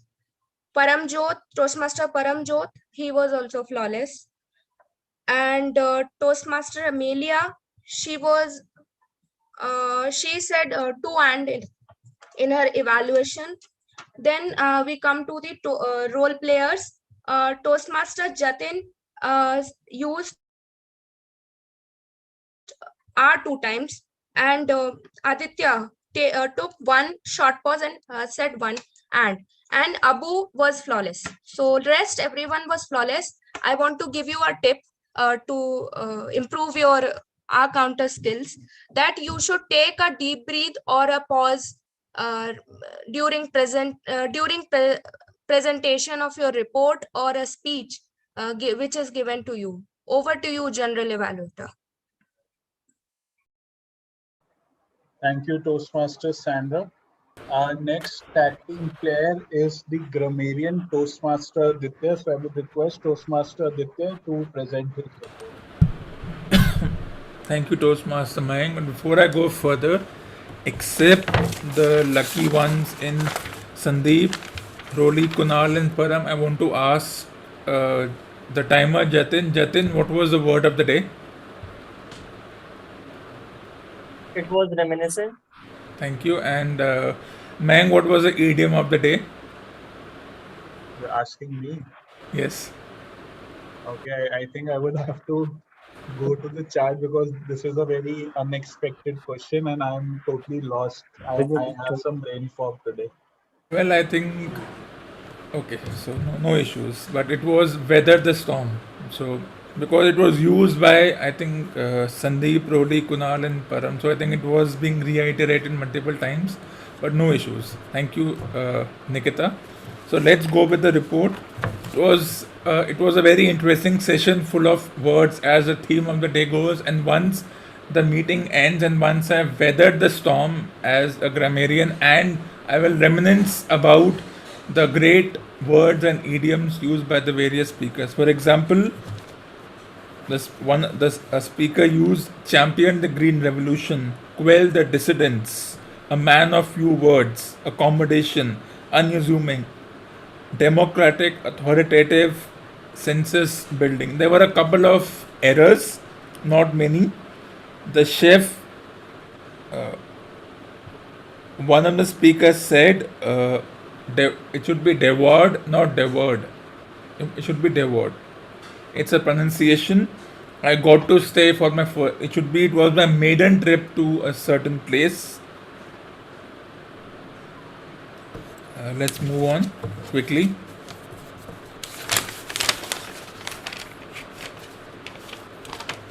S11: Paramjot, Toastmaster Paramjot, he was also flawless. And Toastmaster Amelia, she was, she said 2 and in her evaluation. Then we come to the role players. Toastmaster Jatin used R 2 times, and Aditya took 1 short pause and said 1 and Abu was flawless. So rest everyone was flawless. I want to give you a tip. to improve your counter skills, that you should take a deep breath or a pause during presentation of your report or a speech which is given to you. Over to you, General Evaluator.
S1: Thank you, Toastmaster Sandra. Our next tag team player is the grammarian Toastmaster Aditya. So I would request Toastmaster Aditya to present his report.
S12: Thank you, Toastmaster Mayank. But before I go further, except the lucky ones in Sandeep, Roli, Kunal, and Param, I want to ask the timer, Jatin. Jatin, what was the word of the day?
S13: It was reminiscent.
S12: Thank you. And Mayank, what was the idiom of the day?
S1: You're asking me?
S12: Yes.
S1: Okay, I think I would have to go to the chat because this is a very unexpected question and I'm totally lost. I have some brain fog today.
S12: Well, I think okay, so no issues. But it was weather the storm. So because it was used by I think Sandeep, Rodi, Kunal, and Param. So I think it was being reiterated multiple times. But no issues. Thank you, Nikita. So let's go with the report. It was a very interesting session full of words as the theme of the day goes. And once the meeting ends and once I've weathered the storm as a grammarian and I will reminisce about the great words and idioms used by the various speakers. For example, a speaker used champion the green revolution, quell the dissidents, a man of few words, accommodation, unassuming, democratic, authoritative, census building. There were a couple of errors, not many. The chef, one of the speakers said it should be devoured, not devoured. It should be devoured. It's a pronunciation. I got to stay for my first. It was my maiden trip to a certain place. Let's move on quickly.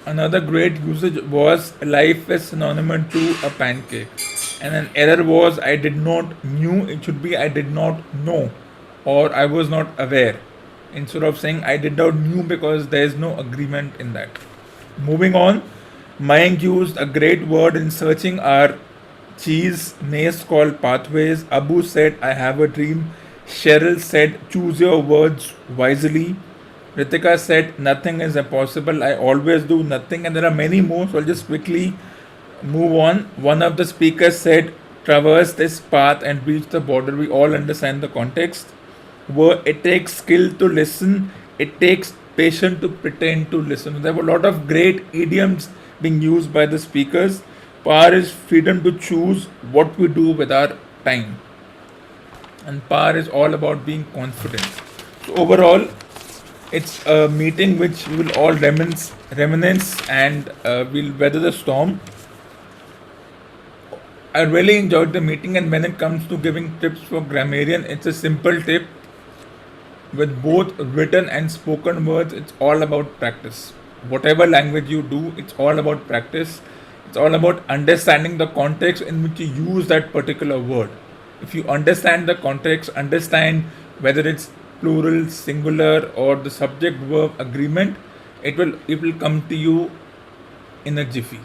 S12: Another great usage was life is synonymous to a pancake. And an error was I did not knew. It should be I did not know or I was not aware. Instead of saying I did not knew because there is no agreement in that. Moving on, Mayank used a great word in searching our cheese maze called pathways. Abu said I have a dream. Cheryl said choose your words wisely. Ritika said nothing is impossible. I always do nothing, and there are many more. So I'll just quickly move on. One of the speakers said traverse this path and reach the border. We all understand the context. Where it takes skill to listen, it takes patience to pretend to listen. There were a lot of great idioms being used by the speakers. Power is freedom to choose what we do with our time. And power is all about being confident. So overall, it's a meeting which we will all reminisce and we'll weather the storm. I really enjoyed the meeting, and when it comes to giving tips for grammarian, it's a simple tip. With both written and spoken words, it's all about practice. Whatever language you do, it's all about practice. It's all about understanding the context in which you use that particular word. If you understand the context, understand whether it's plural, singular, or the subject verb agreement, it will come to you in a jiffy.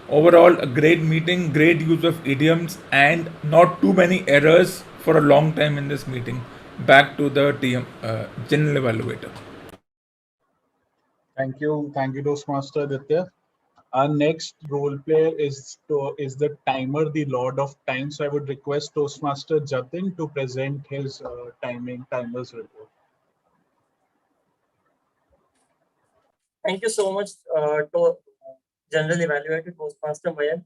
S12: Overall, a great meeting, great use of idioms, and not too many errors for a long time in this meeting. Back to the general evaluator.
S1: Thank you, Toastmaster Aditya. Our next role player is the timer, the Lord of Time. So I would request Toastmaster Jatin to present his timers report.
S13: Thank you so much to General Evaluator Toastmaster Mayan.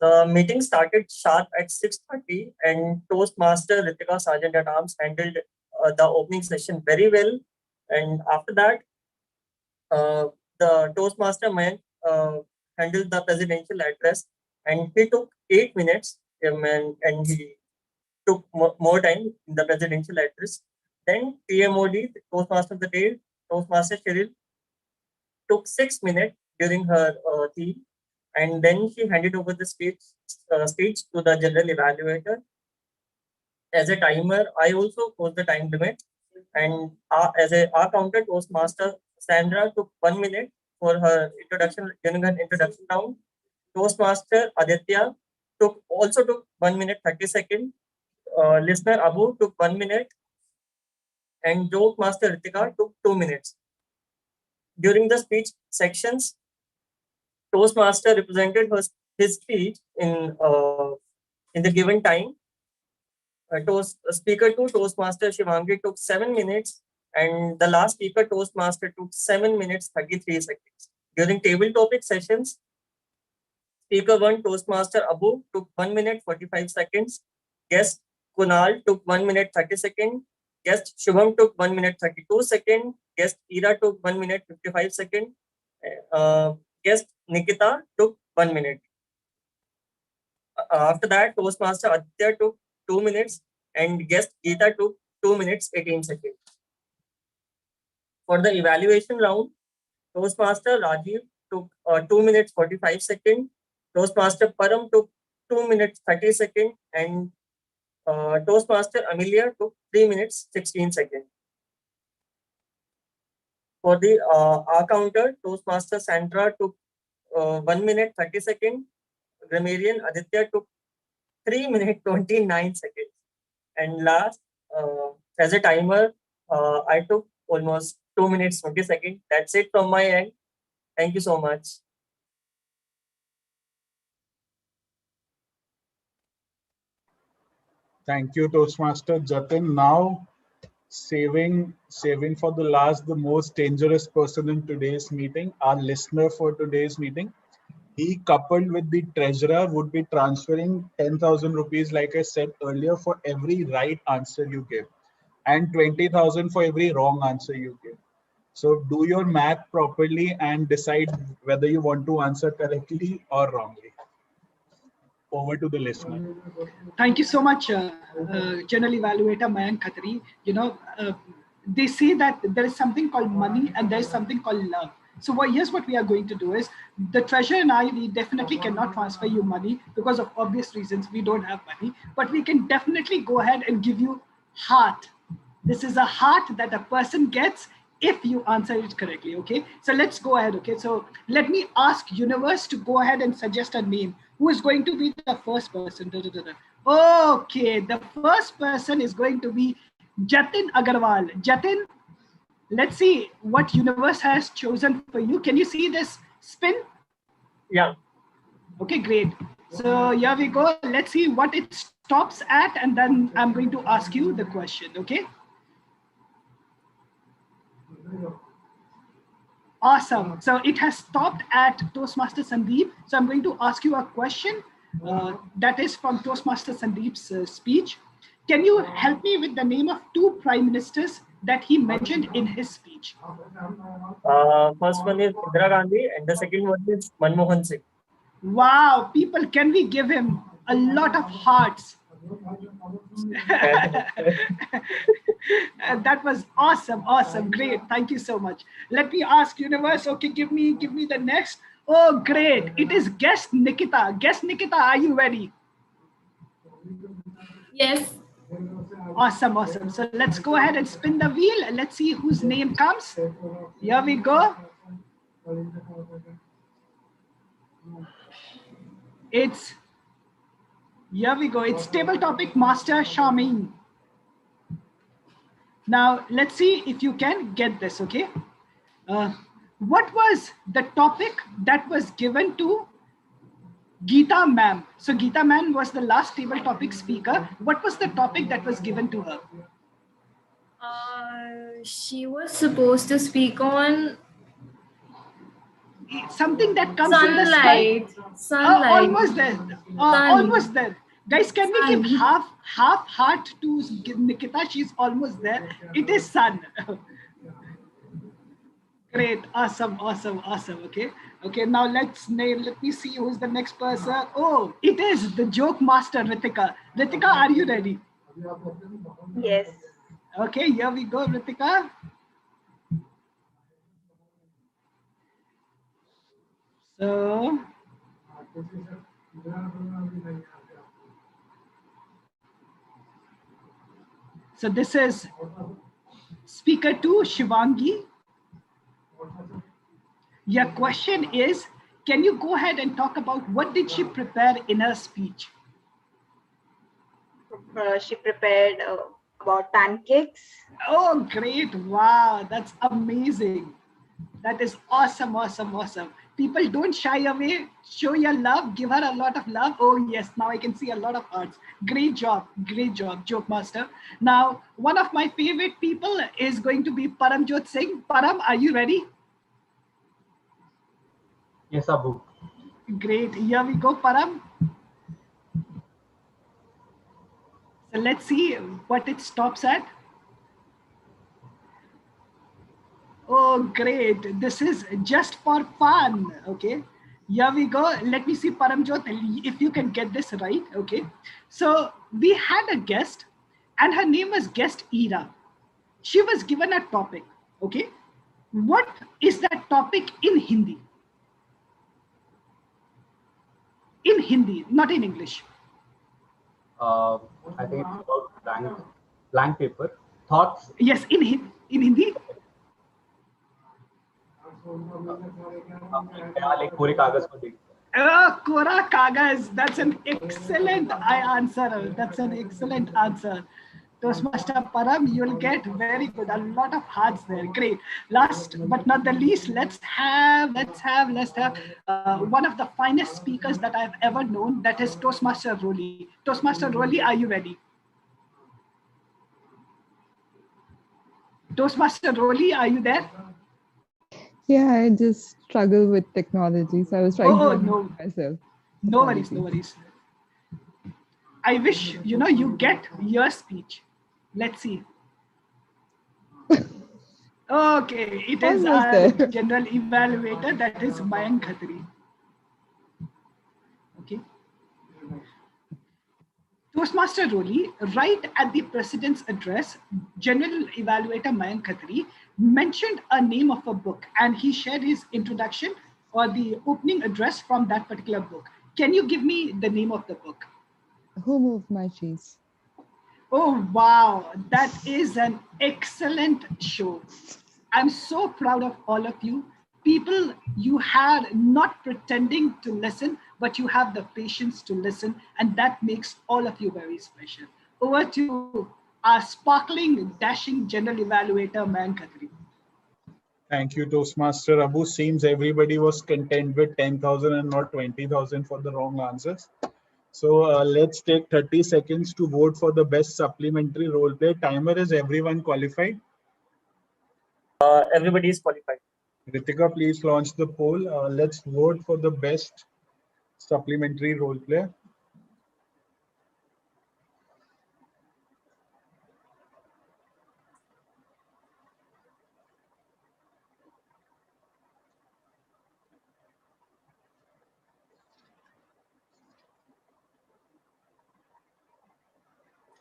S13: The meeting started sharp at 6:30 and Toastmaster Ritika Sergeant at Arms handled the opening session very well. And after that, the Toastmaster Mayan handled the presidential address and he took 8 minutes and he took more time in the presidential address. Then TMOD, the Toastmaster of the Day, Toastmaster CHERYL, took 6 minutes during her theme, and then she handed over the speech to the general evaluator. As a timer, I also posed the time limit, and as our counter Toastmaster Sandra took 1 minute for her introduction during her introduction round. Toastmaster Aditya also took 1 minute 30 seconds. Listener Abu took 1 minute, and joke master Ritika took 2 minutes. During the speech sections, Toastmaster represented his speech in the given time. Speaker 2 Toastmaster Shivangi took 7 minutes, and the last speaker Toastmaster took 7 minutes 33 seconds. During table topic sessions, Speaker 1 Toastmaster Abu took 1 minute 45 seconds. Guest Kunal took 1 minute 30 seconds. Guest Shubham took 1 minute 32 seconds. Guest Ira took 1 minute 55 seconds. Guest Nikita took 1 minute. After that, Toastmaster Aditya took 2 minutes, and guest Geeta took 2 minutes 18 seconds. For the evaluation round, Toastmaster Rajiv took 2 minutes 45 seconds. Toastmaster Param took 2 minutes 30 seconds, and Toastmaster Amelia took 3 minutes 16 seconds. For the R counter, Toastmaster Sandra took 1 minute 30 seconds. Grammarian Aditya took 3 minutes 29 seconds. And last, as a timer, I took almost 2 minutes 20 seconds. That's it from my end. Thank you so much.
S1: Thank you, Toastmaster Jatin. Now, saving for the last, the most dangerous person in today's meeting, our listener for today's meeting. He, coupled with the treasurer, would be transferring 10,000 rupees, like I said earlier, for every right answer you give, and 20,000 for every wrong answer you give. So do your math properly and decide whether you want to answer correctly or wrongly. Over to the listener.
S2: Thank you so much, General Evaluator Mayank Khatri. They say that there is something called money and there is something called love. So here's what we are going to do is, the treasurer and I, we definitely cannot transfer you money because of obvious reasons. We don't have money, but we can definitely go ahead and give you heart. This is a heart that a person gets if you answer it correctly, okay? So let's go ahead, okay? So let me ask universe to go ahead and suggest a name. Who is going to be the first person? Okay, the first person is going to be Jatin Agarwal. Jatin, let's see what universe has chosen for you. Can you see this spin?
S13: Yeah.
S2: Okay, great. So here we go. Let's see what it stops at, and then I'm going to ask you the question, okay? Awesome. So it has stopped at Toastmaster Sandeep. So I'm going to ask you a question that is from Toastmaster Sandeep's speech. Can you help me with the name of 2 prime ministers that he mentioned in his speech?
S13: First one is Indira Gandhi, and the second one is Manmohan Singh.
S2: Wow, people, can we give him a lot of hearts? That was awesome, awesome, great. Thank you so much. Let me ask universe. Okay, give me the next. Oh, great! It is guest Nikita. Guest Nikita, are you ready?
S6: Yes.
S2: Awesome, awesome. So let's go ahead and spin the wheel and let's see whose name comes. Here we go. Here we go. It's table topic master Shamin. Now, let's see if you can get this, okay? What was the topic that was given to Geeta ma'am? So Geeta ma'am was the last table topic speaker. What was the topic that was given to her?
S6: She was supposed to speak on
S2: something that comes
S6: sunlight.
S2: in the sky.
S6: Sunlight.
S2: Almost there. Almost there. Guys, can we give half heart to Nikita? She's almost there. It is sun. Great, awesome. Okay, now let me see who's the next person. Oh, it is the joke master, Ritika. Ritika, are you ready?
S3: Yes.
S2: Okay, here we go, Ritika. So, this is speaker 2, Shivangi. Your question is, can you go ahead and talk about what did she prepare in her speech?
S3: She prepared about pancakes.
S2: Oh, great. Wow, that's amazing. That is awesome, awesome, awesome. People don't shy away. Show your love. Give her a lot of love. Oh, yes. Now I can see a lot of hearts. Great job. Great job, Joke Master. Now, one of my favorite people is going to be Paramjot Singh. Param, are you ready?
S17: Yes, Abu.
S2: Great. Here we go, Param. So let's see what it stops at. Oh, great. This is just for fun. Okay. Here we go. Let me see, Paramjot, if you can get this right. Okay. So we had a guest, and her name was Guest Ira. She was given a topic. Okay. What is that topic in Hindi? In Hindi, not in English.
S17: I think it's about blank paper. Thoughts?
S2: Yes, in Hindi. Kora Kagaz. That's an excellent answer. That's an excellent answer. Toastmaster Param, you'll get very good. A lot of hearts there. Great. Last but not the least, let's have one of the finest speakers that I've ever known. That is Toastmaster Roli. Toastmaster Roli, are you ready? Toastmaster Roli, are you there?
S19: Yeah, I just struggle with technology, so I was trying to unmute myself.
S2: No worries, no worries. I wish you get your speech. Let's see. Okay, it is our general evaluator, that is Mayank Khatri. Okay. Toastmaster Roli, right at the President's address, General Evaluator Mayank Khatri mentioned a name of a book, and he shared his introduction or the opening address from that particular book. Can you give me the name of the book?
S19: Who Moved My Cheese?
S2: Oh, wow. That is an excellent show. I'm so proud of all of you. People, you had not pretending to listen, but you have the patience to listen, and that makes all of you very special. Over to our sparkling, dashing general evaluator, Mayank Khatri.
S1: Thank you, Toastmaster Abu. Seems everybody was content with 10,000 and not 20,000 for the wrong answers. So let's take 30 seconds to vote for the best supplementary role play. Timer, is everyone qualified?
S13: Everybody is qualified.
S1: Ritika, please launch the poll. Let's vote for the best supplementary role play.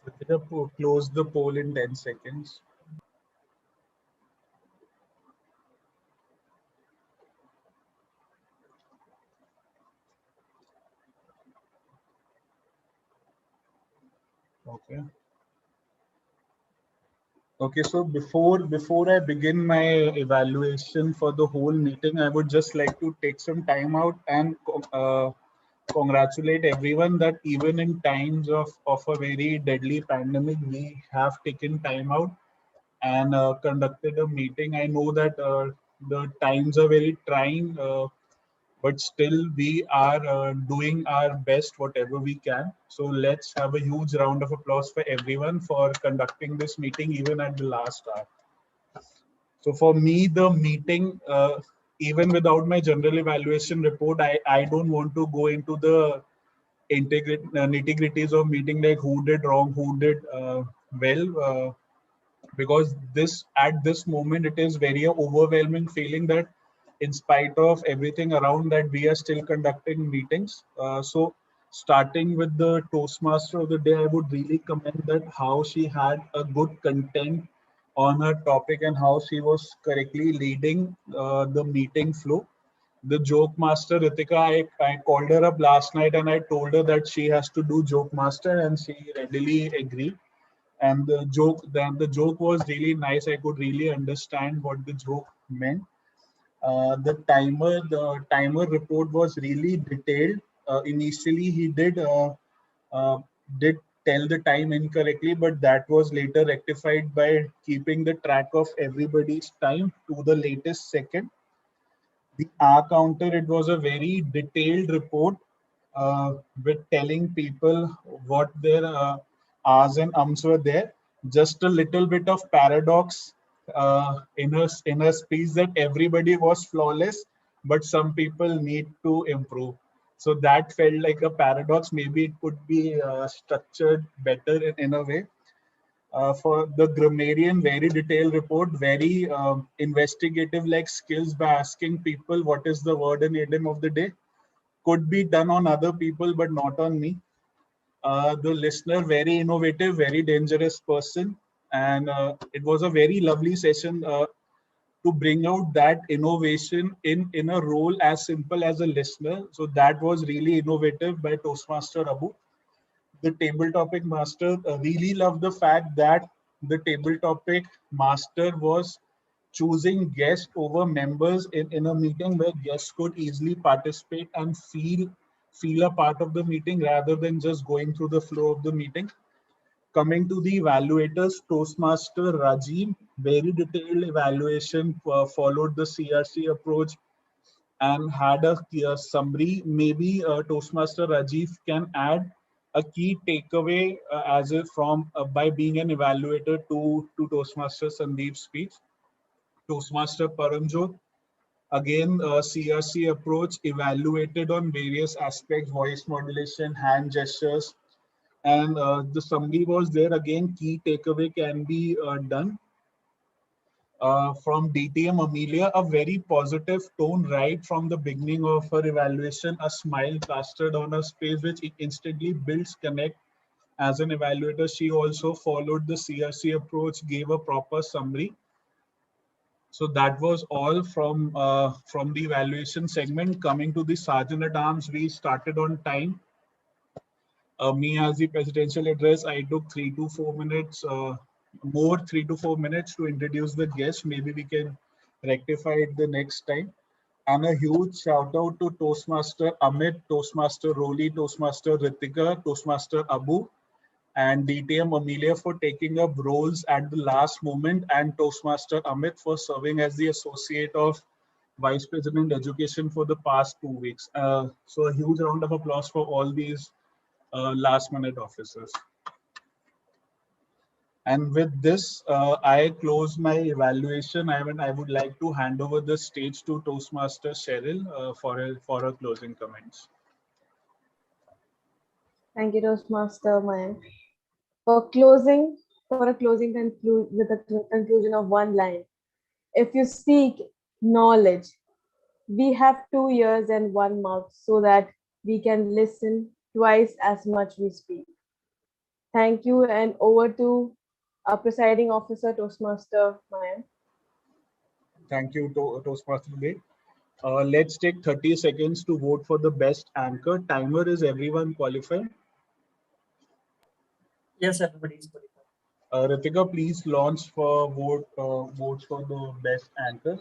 S1: Ritika, close the poll in 10 seconds. Okay. Okay, so before I begin my evaluation for the whole meeting, I would just like to take some time out and congratulate everyone that even in times of a very deadly pandemic, we have taken time out and conducted a meeting. I know that the times are very trying, but still we are doing our best whatever we can. So let's have a huge round of applause for everyone for conducting this meeting even at the last hour. So for me, the meeting, even without my general evaluation report, I don't want to go into the nitty-gritties of meeting, like who did wrong, who did well, because at this moment it is very overwhelming feeling that in spite of everything around that, we are still conducting meetings. So starting with the Toastmaster of the day, I would really commend that how she had a good content on her topic and how she was correctly leading the meeting flow. The joke master Ritika, I called her up last night and I told her that she has to do joke master, and she readily agreed. And the joke was really nice. I could really understand what the joke meant. The timer report was really detailed. Initially, he uh, did tell the time incorrectly, but that was later rectified by keeping the track of everybody's time to the latest second. The R counter, it was a very detailed report with telling people what their R's and ums were there. Just a little bit of paradox in her speech that everybody was flawless, but some people need to improve. So that felt like a paradox. Maybe it could be structured better in a way. For the grammarian, very detailed report, very investigative like skills by asking people what is the word and idiom of the day. Could be done on other people, but not on me. The listener, very innovative, very dangerous person. And it was a very lovely session to bring out that innovation in a role as simple as a listener. So that was really innovative by Toastmaster Abu. The table topic master really loved the fact that the table topic master was choosing guests over members in a meeting where guests could easily participate and feel a part of the meeting rather than just going through the flow of the meeting. Coming to the evaluators, Toastmaster Rajiv, very detailed evaluation, followed the CRC approach and had a clear summary. Maybe Toastmaster Rajiv can add a key takeaway as if from by being an evaluator to Toastmaster Sandeep's speech. Toastmaster Paramjot, again, CRC approach evaluated on various aspects, voice modulation, hand gestures, and the summary was there. Again, key takeaway can be done. From DTM Amelia, a very positive tone right from the beginning of her evaluation, a smile plastered on her face, which instantly builds connect. As an evaluator, she also followed the CRC approach, gave a proper summary. So that was all from the evaluation segment. Coming to the Sergeant at Arms, we started on time. Me as the presidential address, I took 3 to 4 minutes, more 3 to 4 minutes to introduce the guest. Maybe we can rectify it the next time. And a huge shout out to Toastmaster Amit, Toastmaster Roli, Toastmaster Ritika, Toastmaster Abu, and DTM Amelia for taking up roles at the last moment, and Toastmaster Amit for serving as the Associate of Vice President Education for the past 2 weeks. So a huge round of applause for all these last minute officers. And with this, I close my evaluation. I would like to hand over the stage to Toastmaster CHERYL for her closing comments.
S9: Thank you, Toastmaster Mayank. For a closing conclusion of one line. If you seek knowledge, we have 2 ears and one mouth so that we can listen twice as much we speak. Thank you, and over to our presiding officer, Toastmaster Mayank.
S1: Thank you, Toastmaster Today. Let's take 30 seconds to vote for the best anchor. Timer, is everyone qualified?
S13: Yes, everybody is qualified.
S1: Ritika, please launch for votes for the best anchor.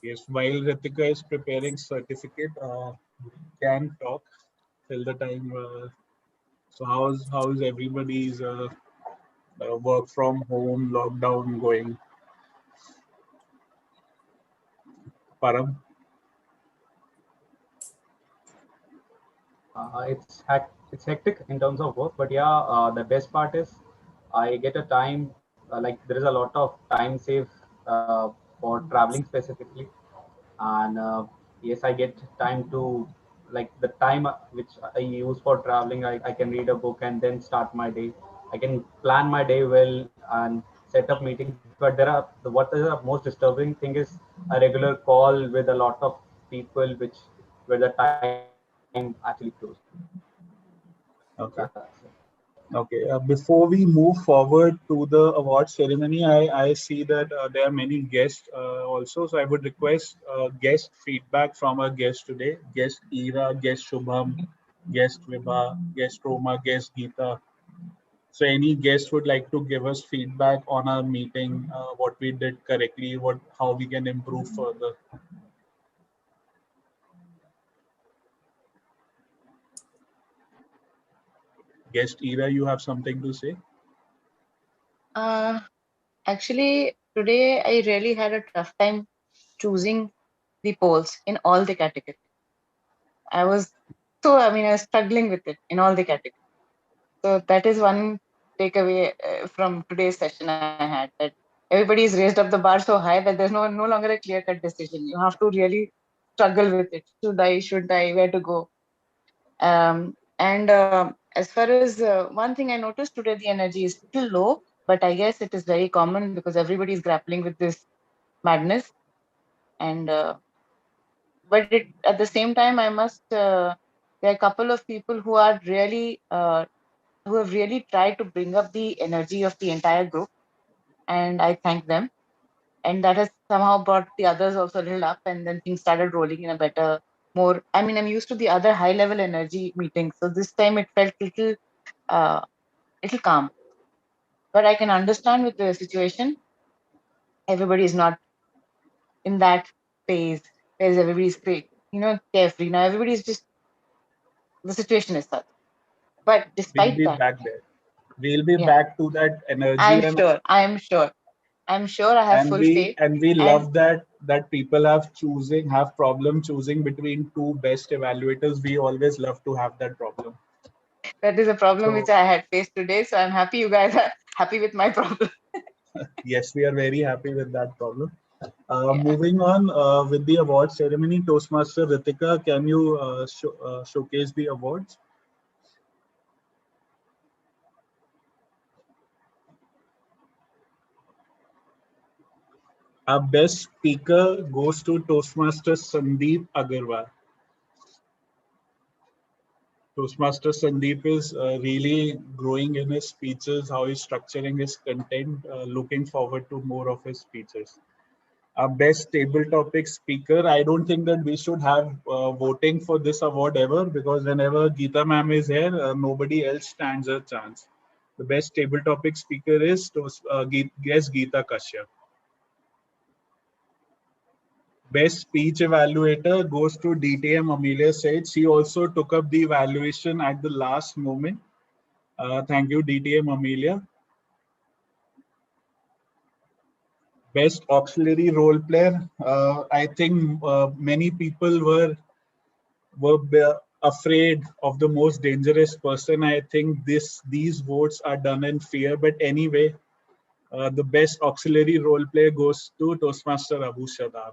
S1: Yes, while Ritika is preparing certificate, we can talk till the time. So how's everybody's work from home lockdown going? Param?
S17: It's hectic in terms of work, but yeah, the best part is I get a time, like there is a lot of time saved for traveling specifically, and yes, I get time to, like the time which I use for traveling, I can read a book and then start my day. I can plan my day well and set up meetings, but what is the most disturbing thing is a regular call with a lot of people, which where the time actually close.
S1: Okay. Okay. Before we move forward to the award ceremony, I see that there are many guests also. So I would request guest feedback from our guests today. Guest Ira, guest Shubham, guest Vibha, guest Roma, guest Geeta. So any guest would like to give us feedback on our meeting, what we did correctly, how we can improve further. Guest Ira, you have something to say?
S5: Actually, today I really had a tough time choosing the polls in all the categories. I was I was struggling with it in all the categories. So that is one takeaway from today's session I had, that everybody's raised up the bar so high that there's no longer a clear cut decision. You have to really struggle with it. Should I, where to go? And as far as one thing I noticed today, the energy is still low, but I guess it is very common because everybody is grappling with this madness. And but at the same time, I must there are a couple of people who are really who have really tried to bring up the energy of the entire group, and I thank them. And that has somehow brought the others also a little up, and then things started rolling in a better, more. I mean, I'm used to the other high level energy meetings, so this time it felt uh, little calm. But I can understand with the situation, everybody is not in that phase where everybody's great, carefree. Now everybody's just, the situation is such. But
S1: We'll
S5: despite
S1: be
S5: that,
S1: back there. We'll be
S5: yeah,
S1: back to that energy,
S5: I'm sure. I have
S1: and
S5: full
S1: we
S5: faith.
S1: and we
S5: And
S1: love that people have problem choosing between two best evaluators. We always love to have that problem.
S5: that is a problem which
S1: So
S5: I had faced today. So I'm happy you guys are happy with my problem.
S1: yes, we are very happy with that problem.
S5: Yeah.
S1: Moving on with the award ceremony, Toastmaster Ritika, can you showcase the awards? Our best speaker goes to Toastmaster Sandeep Agarwal. Toastmaster Sandeep is really growing in his speeches, how he's structuring his content. Looking forward to more of his speeches. Our best table topic speaker, I don't think that we should have voting for this award ever, because whenever Geeta ma'am is here, nobody else stands a chance. The best table topic speaker is guest Geeta Kashyap. Best speech evaluator goes to DTM Amelia Said. She also took up the evaluation at the last moment. Thank you, DTM Amelia. Best auxiliary role player. I think many people were afraid of the most dangerous person. I think these votes are done in fear. But anyway, the best auxiliary role player goes to Toastmaster Abu Shadab.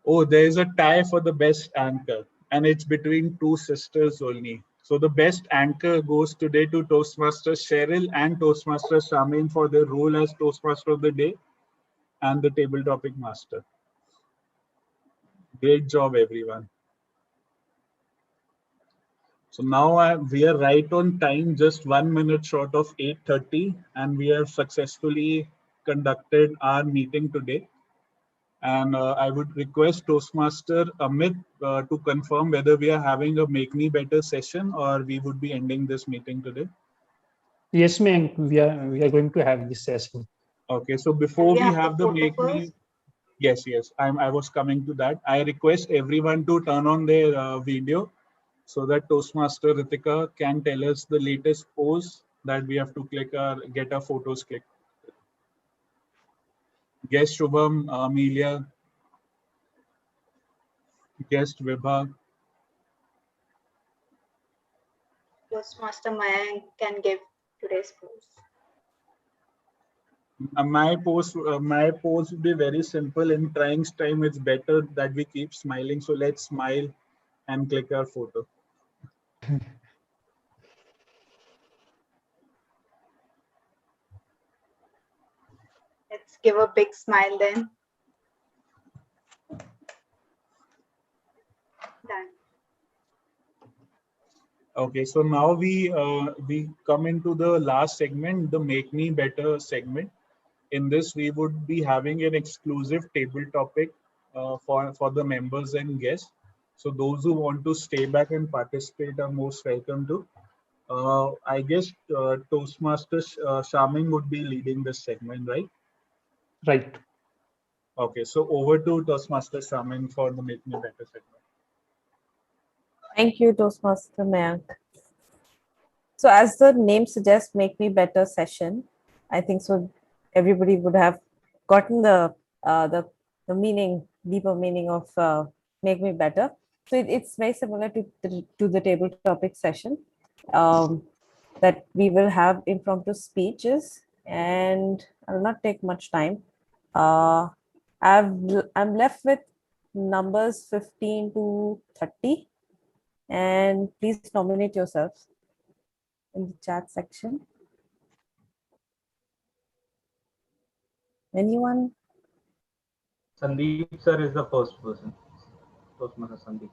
S1: Oh, there is a tie for the best anchor, and it's between two sisters only. So the best anchor goes today to Toastmaster CHERYL and Toastmaster Shamin for their role as Toastmaster of the Day and the Table Topic Master. Great job, everyone. So now we are right on time, just 1 minute short of 8:30, and we have successfully conducted our meeting today. And I would request Toastmaster Amit to confirm whether we are having a Make Me Better session or we would be ending this meeting today.
S15: Yes, ma'am. We are going to have this session.
S1: Okay, so
S3: And
S1: before
S3: we
S1: we
S3: have the
S1: have the
S3: photo
S1: Make Me,
S3: first.
S1: yes, I was coming to that. I request everyone to turn on their video so that Toastmaster Ritika can tell us the latest pose that we have to click or get our photos clicked. Guest Shubham, Amelia, guest Vibha.
S3: Toastmaster Mayank can give today's pose.
S1: My pose would be very simple. In trying time, it's better that we keep smiling. So let's smile and click our photo.
S3: Let's give a big smile then. Done.
S1: Okay, so now we come into the last segment, the Make Me Better segment. In this, we would be having an exclusive table topic for the members and guests. So those who want to stay back and participate are most welcome to. I guess Toastmaster Shamin would be leading this segment, right?
S15: Right.
S1: Okay, so over to Toastmaster Shamin for the Make Me Better segment.
S20: Thank you, Toastmaster Mayank. So as the name suggests, Make Me Better session, I think so everybody would have gotten the meaning, deeper meaning of Make Me Better. So it's very similar to the table topic session that we will have impromptu speeches, and I'll not take much time. I'm left with numbers 15 to 30, and please nominate yourselves in the chat section. Anyone?
S17: Sandeep sir is the first person. Toastmaster Sandeep.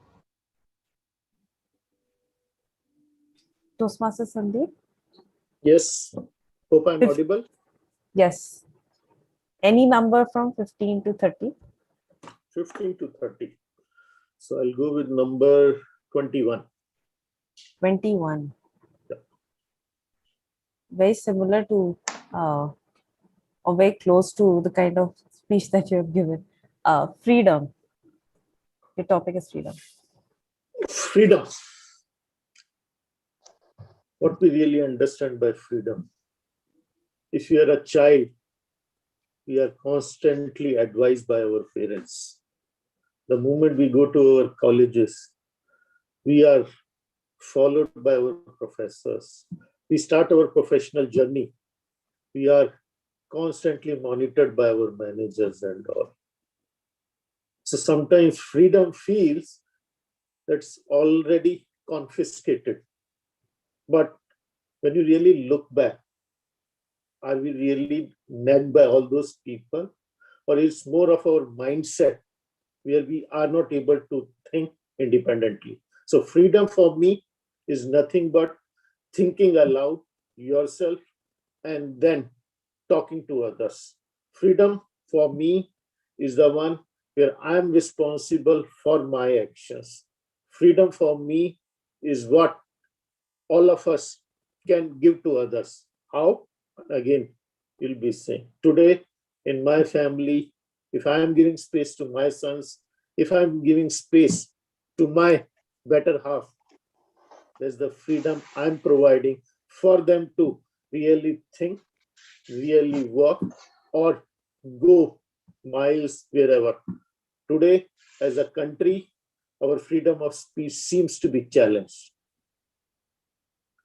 S20: Toastmaster Sandeep?
S16: Yes. Hope I'm audible.
S20: Yes. Any number from 15 to 30?
S16: 15 to 30. So I'll go with number 21.
S20: 21.
S16: Yeah.
S20: Very similar to, or very close to the kind of speech that you have given. Freedom. Your topic is freedom.
S16: Freedom. What we really understand by freedom. If you are a child, we are constantly advised by our parents. The moment we go to our colleges, we are followed by our professors. We start our professional journey. We are constantly monitored by our managers and all. So sometimes freedom feels that's already confiscated. But when you really look back, are we really nagged by all those people? Or it's more of our mindset where we are not able to think independently? So freedom for me is nothing but thinking aloud yourself and then talking to others. Freedom for me is the one where I'm responsible for my actions. Freedom for me is what all of us can give to others. How? Again, you'll be saying, today in my family, if I am giving space to my sons, if I'm giving space to my better half, there's the freedom I'm providing for them to really think, really work, or go miles wherever. Today, as a country, our freedom of speech seems to be challenged.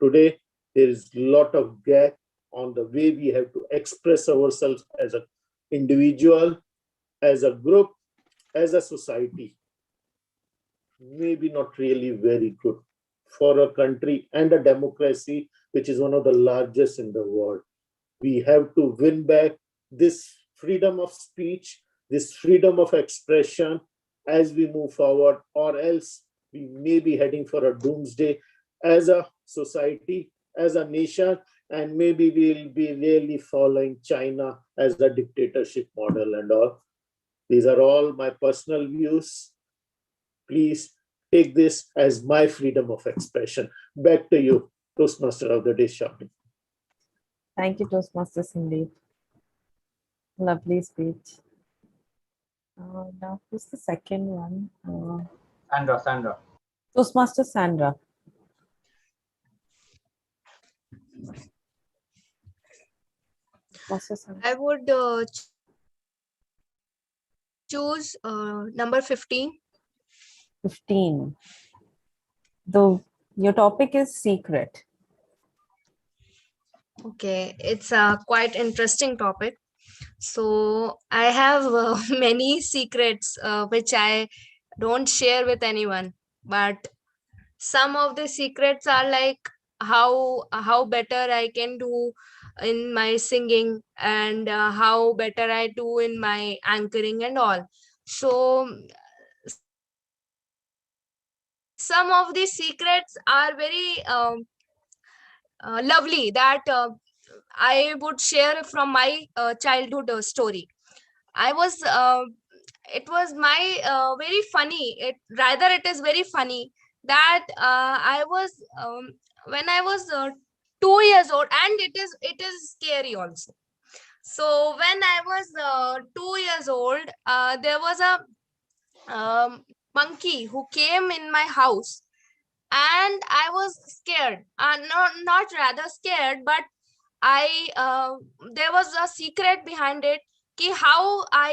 S16: Today, there is a lot of gap on the way we have to express ourselves as an individual, as a group, as a society. Maybe not really very good for a country and a democracy, which is one of the largest in the world. We have to win back this freedom of speech, this freedom of expression as we move forward, or else we may be heading for a doomsday as a society, as a nation, and maybe we'll be really following China as the dictatorship model and all. These are all my personal views. Please take this as my freedom of expression. Back to you, Toastmaster of the Day, Shamin.
S20: Thank you, Toastmaster Sandeep. Lovely speech. Now, who's the second one?
S17: Sandra.
S20: Toastmaster Sandra.
S11: I would choose number 15.
S20: 15. Your topic is secret.
S11: Okay, it's a quite interesting topic. So I have many secrets which I don't share with anyone, but some of the secrets are like how better I can do in my singing, and how better I do in my anchoring and all. So some of these secrets are very lovely that I would share from my childhood story. I was it was my very funny. It is very funny that I was when I was 2 years old, and it is scary also. So when I was 2 years old, there was a monkey who came in my house, and I was scared. Not rather scared, but I there was a secret behind it. Ki how I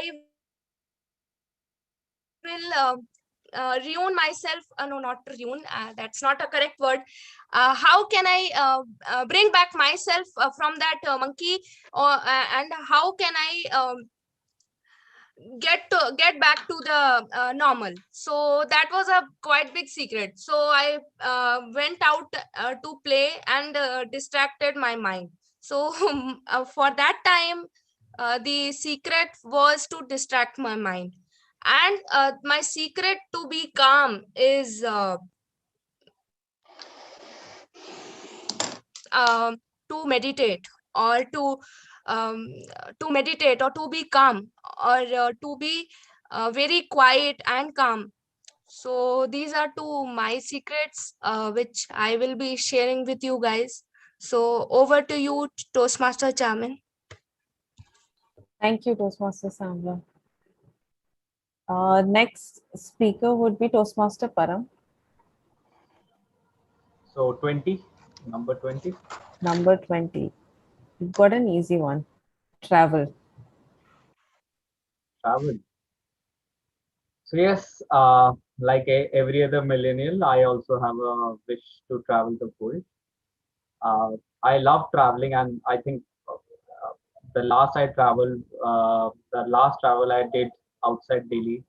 S11: will ruin myself. No, not ruin. That's not a correct word. How can I bring back myself from that monkey, and how can I get back to the normal? So that was a quite big secret. So I went out to play and distracted my mind. So for that time, the secret was to distract my mind, and my secret to be calm is to meditate, or to meditate, or to be calm, or to be very quiet and calm. So these are two my secrets which I will be sharing with you guys. So over to you, Toastmaster Chairman.
S20: Thank you, Toastmaster Sandra. Next speaker would be Toastmaster Param.
S17: So 20, number 20.
S20: Number 20. You've got an easy one. Travel.
S17: Travel. So yes, like every other millennial, I also have a wish to travel the world. I love traveling, and I think the last travel I did outside Delhi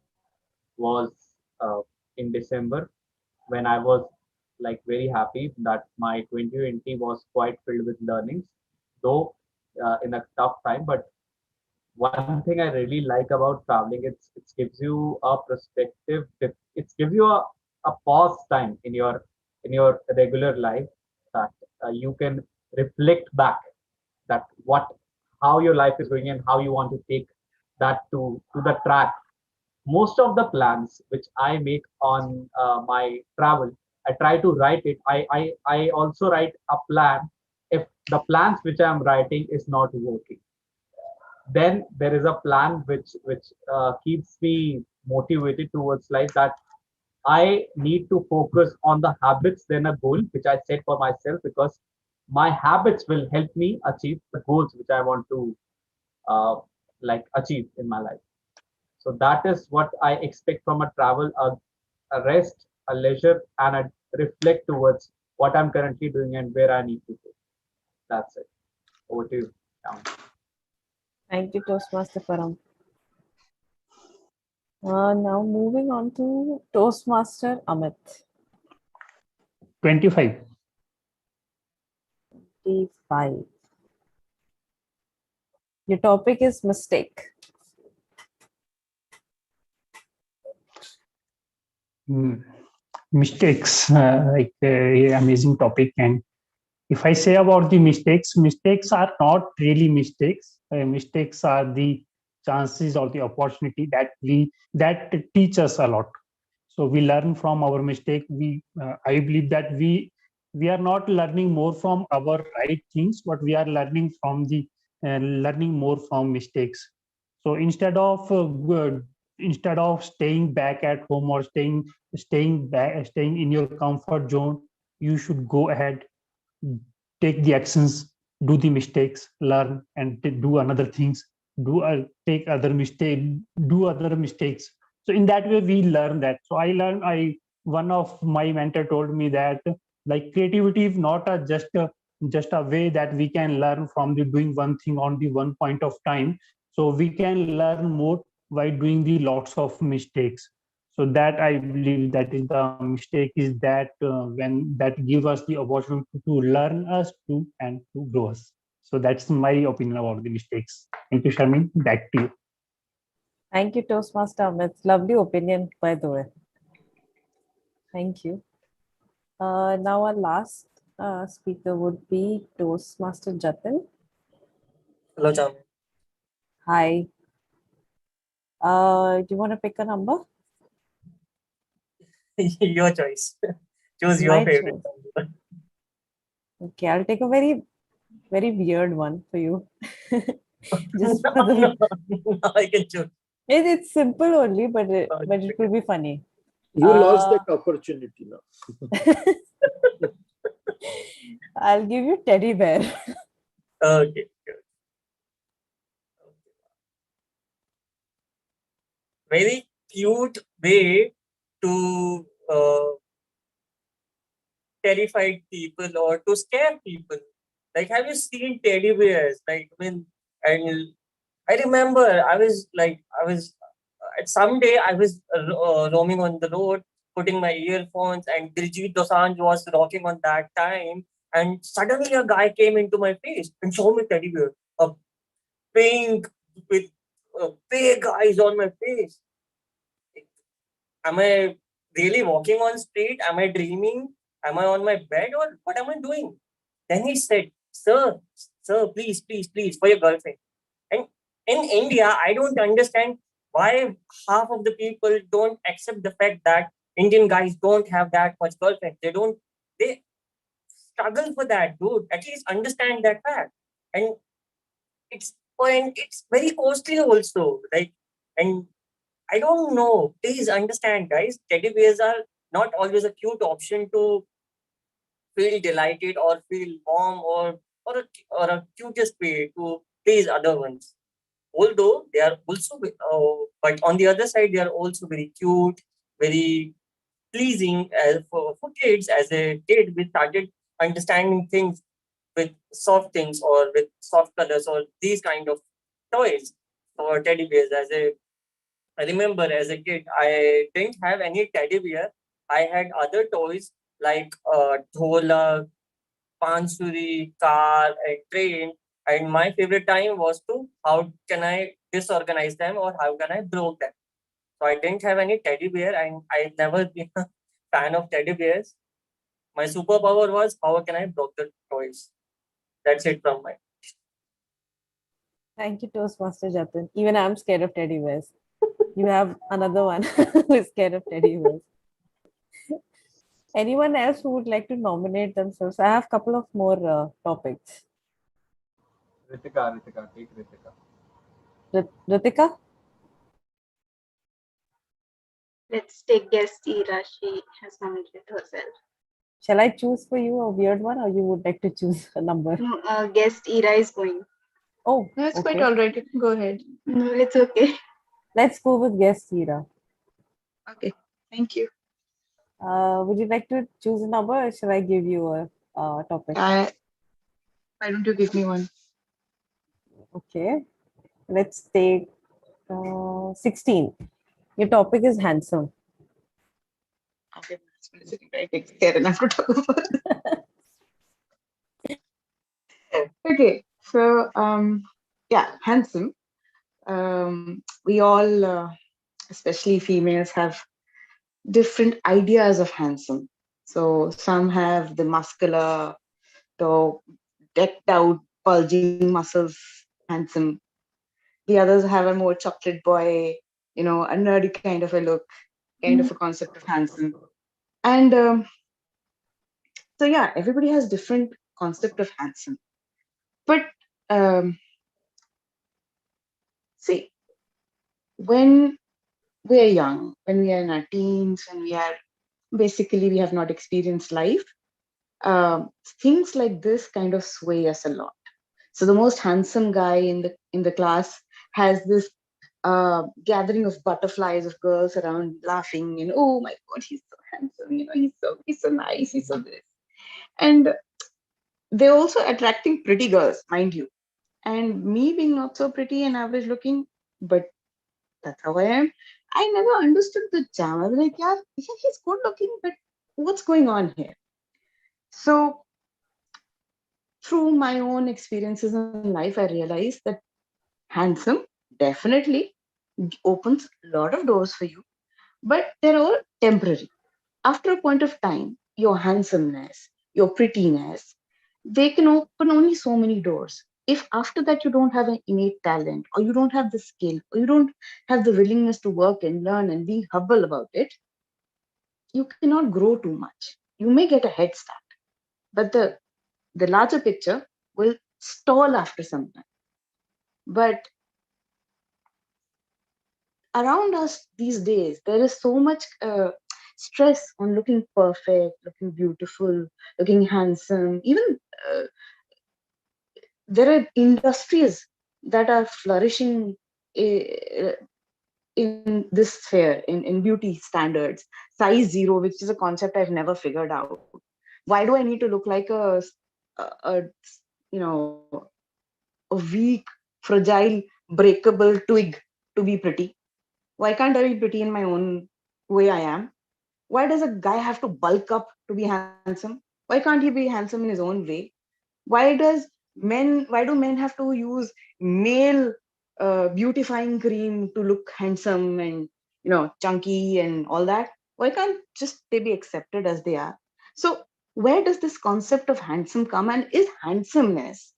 S17: was in December, when I was like very happy that my 2020 was quite filled with learnings, though in a tough time. But one thing I really like about traveling, it gives you a perspective. It gives you a pause time in your regular life, that you can reflect back that how your life is going and how you want to take that to the track. Most of the plans which I make on my travel, I try to write it. I also write a plan. If the plans which I'm writing is not working, then there is a plan which keeps me motivated towards life, that I need to focus on the habits than a goal which I set for myself, because my habits will help me achieve the goals which I want to like achieve in my life. So that is what I expect from a travel, a rest, a leisure, and a reflect towards what I'm currently doing and where I need to go. That's it. Over to you, Shyam.
S20: Thank you, Toastmaster Param. Now moving on to Toastmaster Amit.
S15: 25.
S20: 25. Your topic is mistake.
S15: Mistakes, amazing topic. And if I say about the mistakes are not really mistakes. Mistakes are the chances or the opportunity that teach us a lot. So we learn from our mistake. I believe that we are not learning more from our right things, but we are learning from the learning more from mistakes. So instead of staying back at home or staying in your comfort zone, you should go ahead, take the actions, do the mistakes, learn, and do another things. take other mistake, do other mistakes. So in that way, we learn that. So one of my mentor told me that like creativity is not just a way that we can learn from the doing one thing on the one point of time. So we can learn more by doing the lots of mistakes. So that I believe that is the mistake is that when that give us the opportunity to learn us to and to grow us. So that's my opinion about the mistakes. Thank you, Sharmin. Back to you.
S20: Thank you, Toastmaster Amit. Lovely opinion, by the way. Thank you. Now our last speaker would be Toastmaster Jatin.
S13: Hello, Jam.
S20: Hi. Do you want to pick a number?
S13: Your choice. Choose your
S20: My
S13: favorite
S20: choice.
S13: number.
S20: Okay, I'll take a very, very weird one for you. Just for the...
S13: No, I can choose.
S20: It's simple only, but it will be funny.
S16: You lost that opportunity now.
S20: I'll give you teddy bear.
S13: Okay. Very cute way to terrify people or to scare people. Like, have you seen teddy bears? Like, and I remember someday I was roaming on the road, putting my earphones, and Diljit Dosanjh was rocking on that time. And suddenly a guy came into my face and showed me teddy bear, a pink with big eyes on my face. Am I really walking on street? Am I dreaming? Am I on my bed, or what am I doing? Then he said, sir, please, for your girlfriend. And in India, I don't understand why half of the people don't accept the fact that Indian guys don't have that much girlfriend. They struggle for that, dude. At least understand that fact. And it's very costly also. And I don't know. Please understand, guys. Teddy bears are not always a cute option to feel delighted or feel warm or a cutest way to please other ones. Although they are also, but on the other side, they are also very cute, very pleasing for kids. As a kid, we started understanding things with soft things or with soft colors or these kind of toys or teddy bears. I remember as a kid, I didn't have any teddy bear. I had other toys like dhola, pansuri, car, and train. And my favorite time was to how can I disorganize them or how can I broke them. So I didn't have any teddy bear, and I never been a fan of teddy bears. My superpower was how can I broke the toys. That's it from my.
S20: Thank you, Toastmaster Jatin. Even I'm scared of teddy bears. You have another one who is scared of teddy bears. Anyone else who would like to nominate themselves? I have a couple of more topics.
S17: Ritika, take Ritika.
S20: Ritika?
S3: Let's take guest Ira. She has nominated herself.
S20: Shall I choose for you a weird one, or you would like to choose a number?
S3: No, guest Ira is going.
S20: Oh,
S19: No, it's
S20: okay.
S19: quite all right. You can go ahead.
S3: No, it's okay.
S20: Let's go with guest Ira.
S19: Okay, thank you.
S20: Would you like to choose a number, or shall I give you a topic?
S19: Why don't you give me one?
S20: Okay, let's take 16. Your topic is handsome.
S19: Okay, I take care enough to talk about. Okay, so yeah, handsome. We all, especially females, have different ideas of handsome. So some have the muscular, the decked out, bulging muscles, handsome. The others have a more chocolate boy, a nerdy kind of a look, kind of a concept of handsome. And so yeah, everybody has different concept of handsome. But see, when we are young, when we are in our teens, when we have not experienced life, things like this kind of sway us a lot. So the most handsome guy in the class
S5: has this gathering of butterflies of girls around laughing, and oh my God, he's so handsome, he's so nice, he's so this. And they're also attracting pretty girls, mind you. And me being not so pretty and average looking, but that's how I am. I never understood the charm. I was like, yeah, he's good looking, but what's going on here? So through my own experiences in life, I realized that handsome definitely opens a lot of doors for you, but they're all temporary. After a point of time, your handsomeness, your prettiness, they can open only so many doors. If after that you don't have an innate talent, or you don't have the skill, or you don't have the willingness to work and learn and be humble about it, you cannot grow too much. You may get a head start, but the larger picture will stall after some time. But around us these days, there is so much stress on looking perfect, looking beautiful, looking handsome. Even there are industries that are flourishing in this sphere, in beauty standards. Size zero, which is a concept I've never figured out. Why do I need to look like a you know a weak, fragile, breakable twig to be pretty? Why can't I be pretty in my own way I am? Why does a guy have to bulk up to be handsome? Why can't he be handsome in his own way? Why do men have to use male beautifying cream to look handsome and chunky and all that? Why can't just they be accepted as they are? So where does this concept of handsome come, and is handsomeness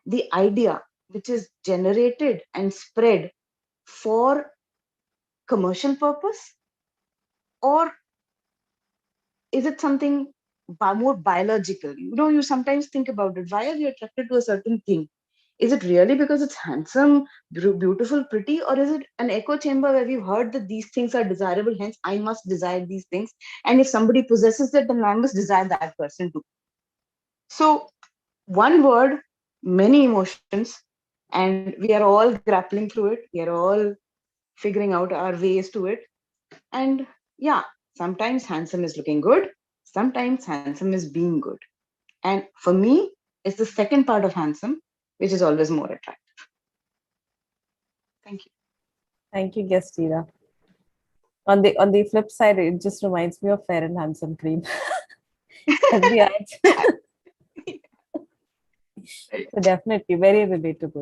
S5: the idea which is generated and spread for commercial purpose, or is it something more biological? You sometimes think about it. Why are you attracted to a certain thing? Is it really because it's handsome, beautiful, pretty, or is it an echo chamber where we've heard that these things are desirable, hence I must desire these things, and if somebody possesses that, then I must desire that person too? So one word, many emotions, and we are all grappling through it. We are all figuring out our ways to it. And yeah, sometimes handsome is looking good, sometimes handsome is being good. And for me, it's the second part of handsome, which is always more attractive. Thank you.
S20: Thank you, Gestira. On the flip side, it just reminds me of Fair and Handsome cream. And the ads. So definitely very relatable.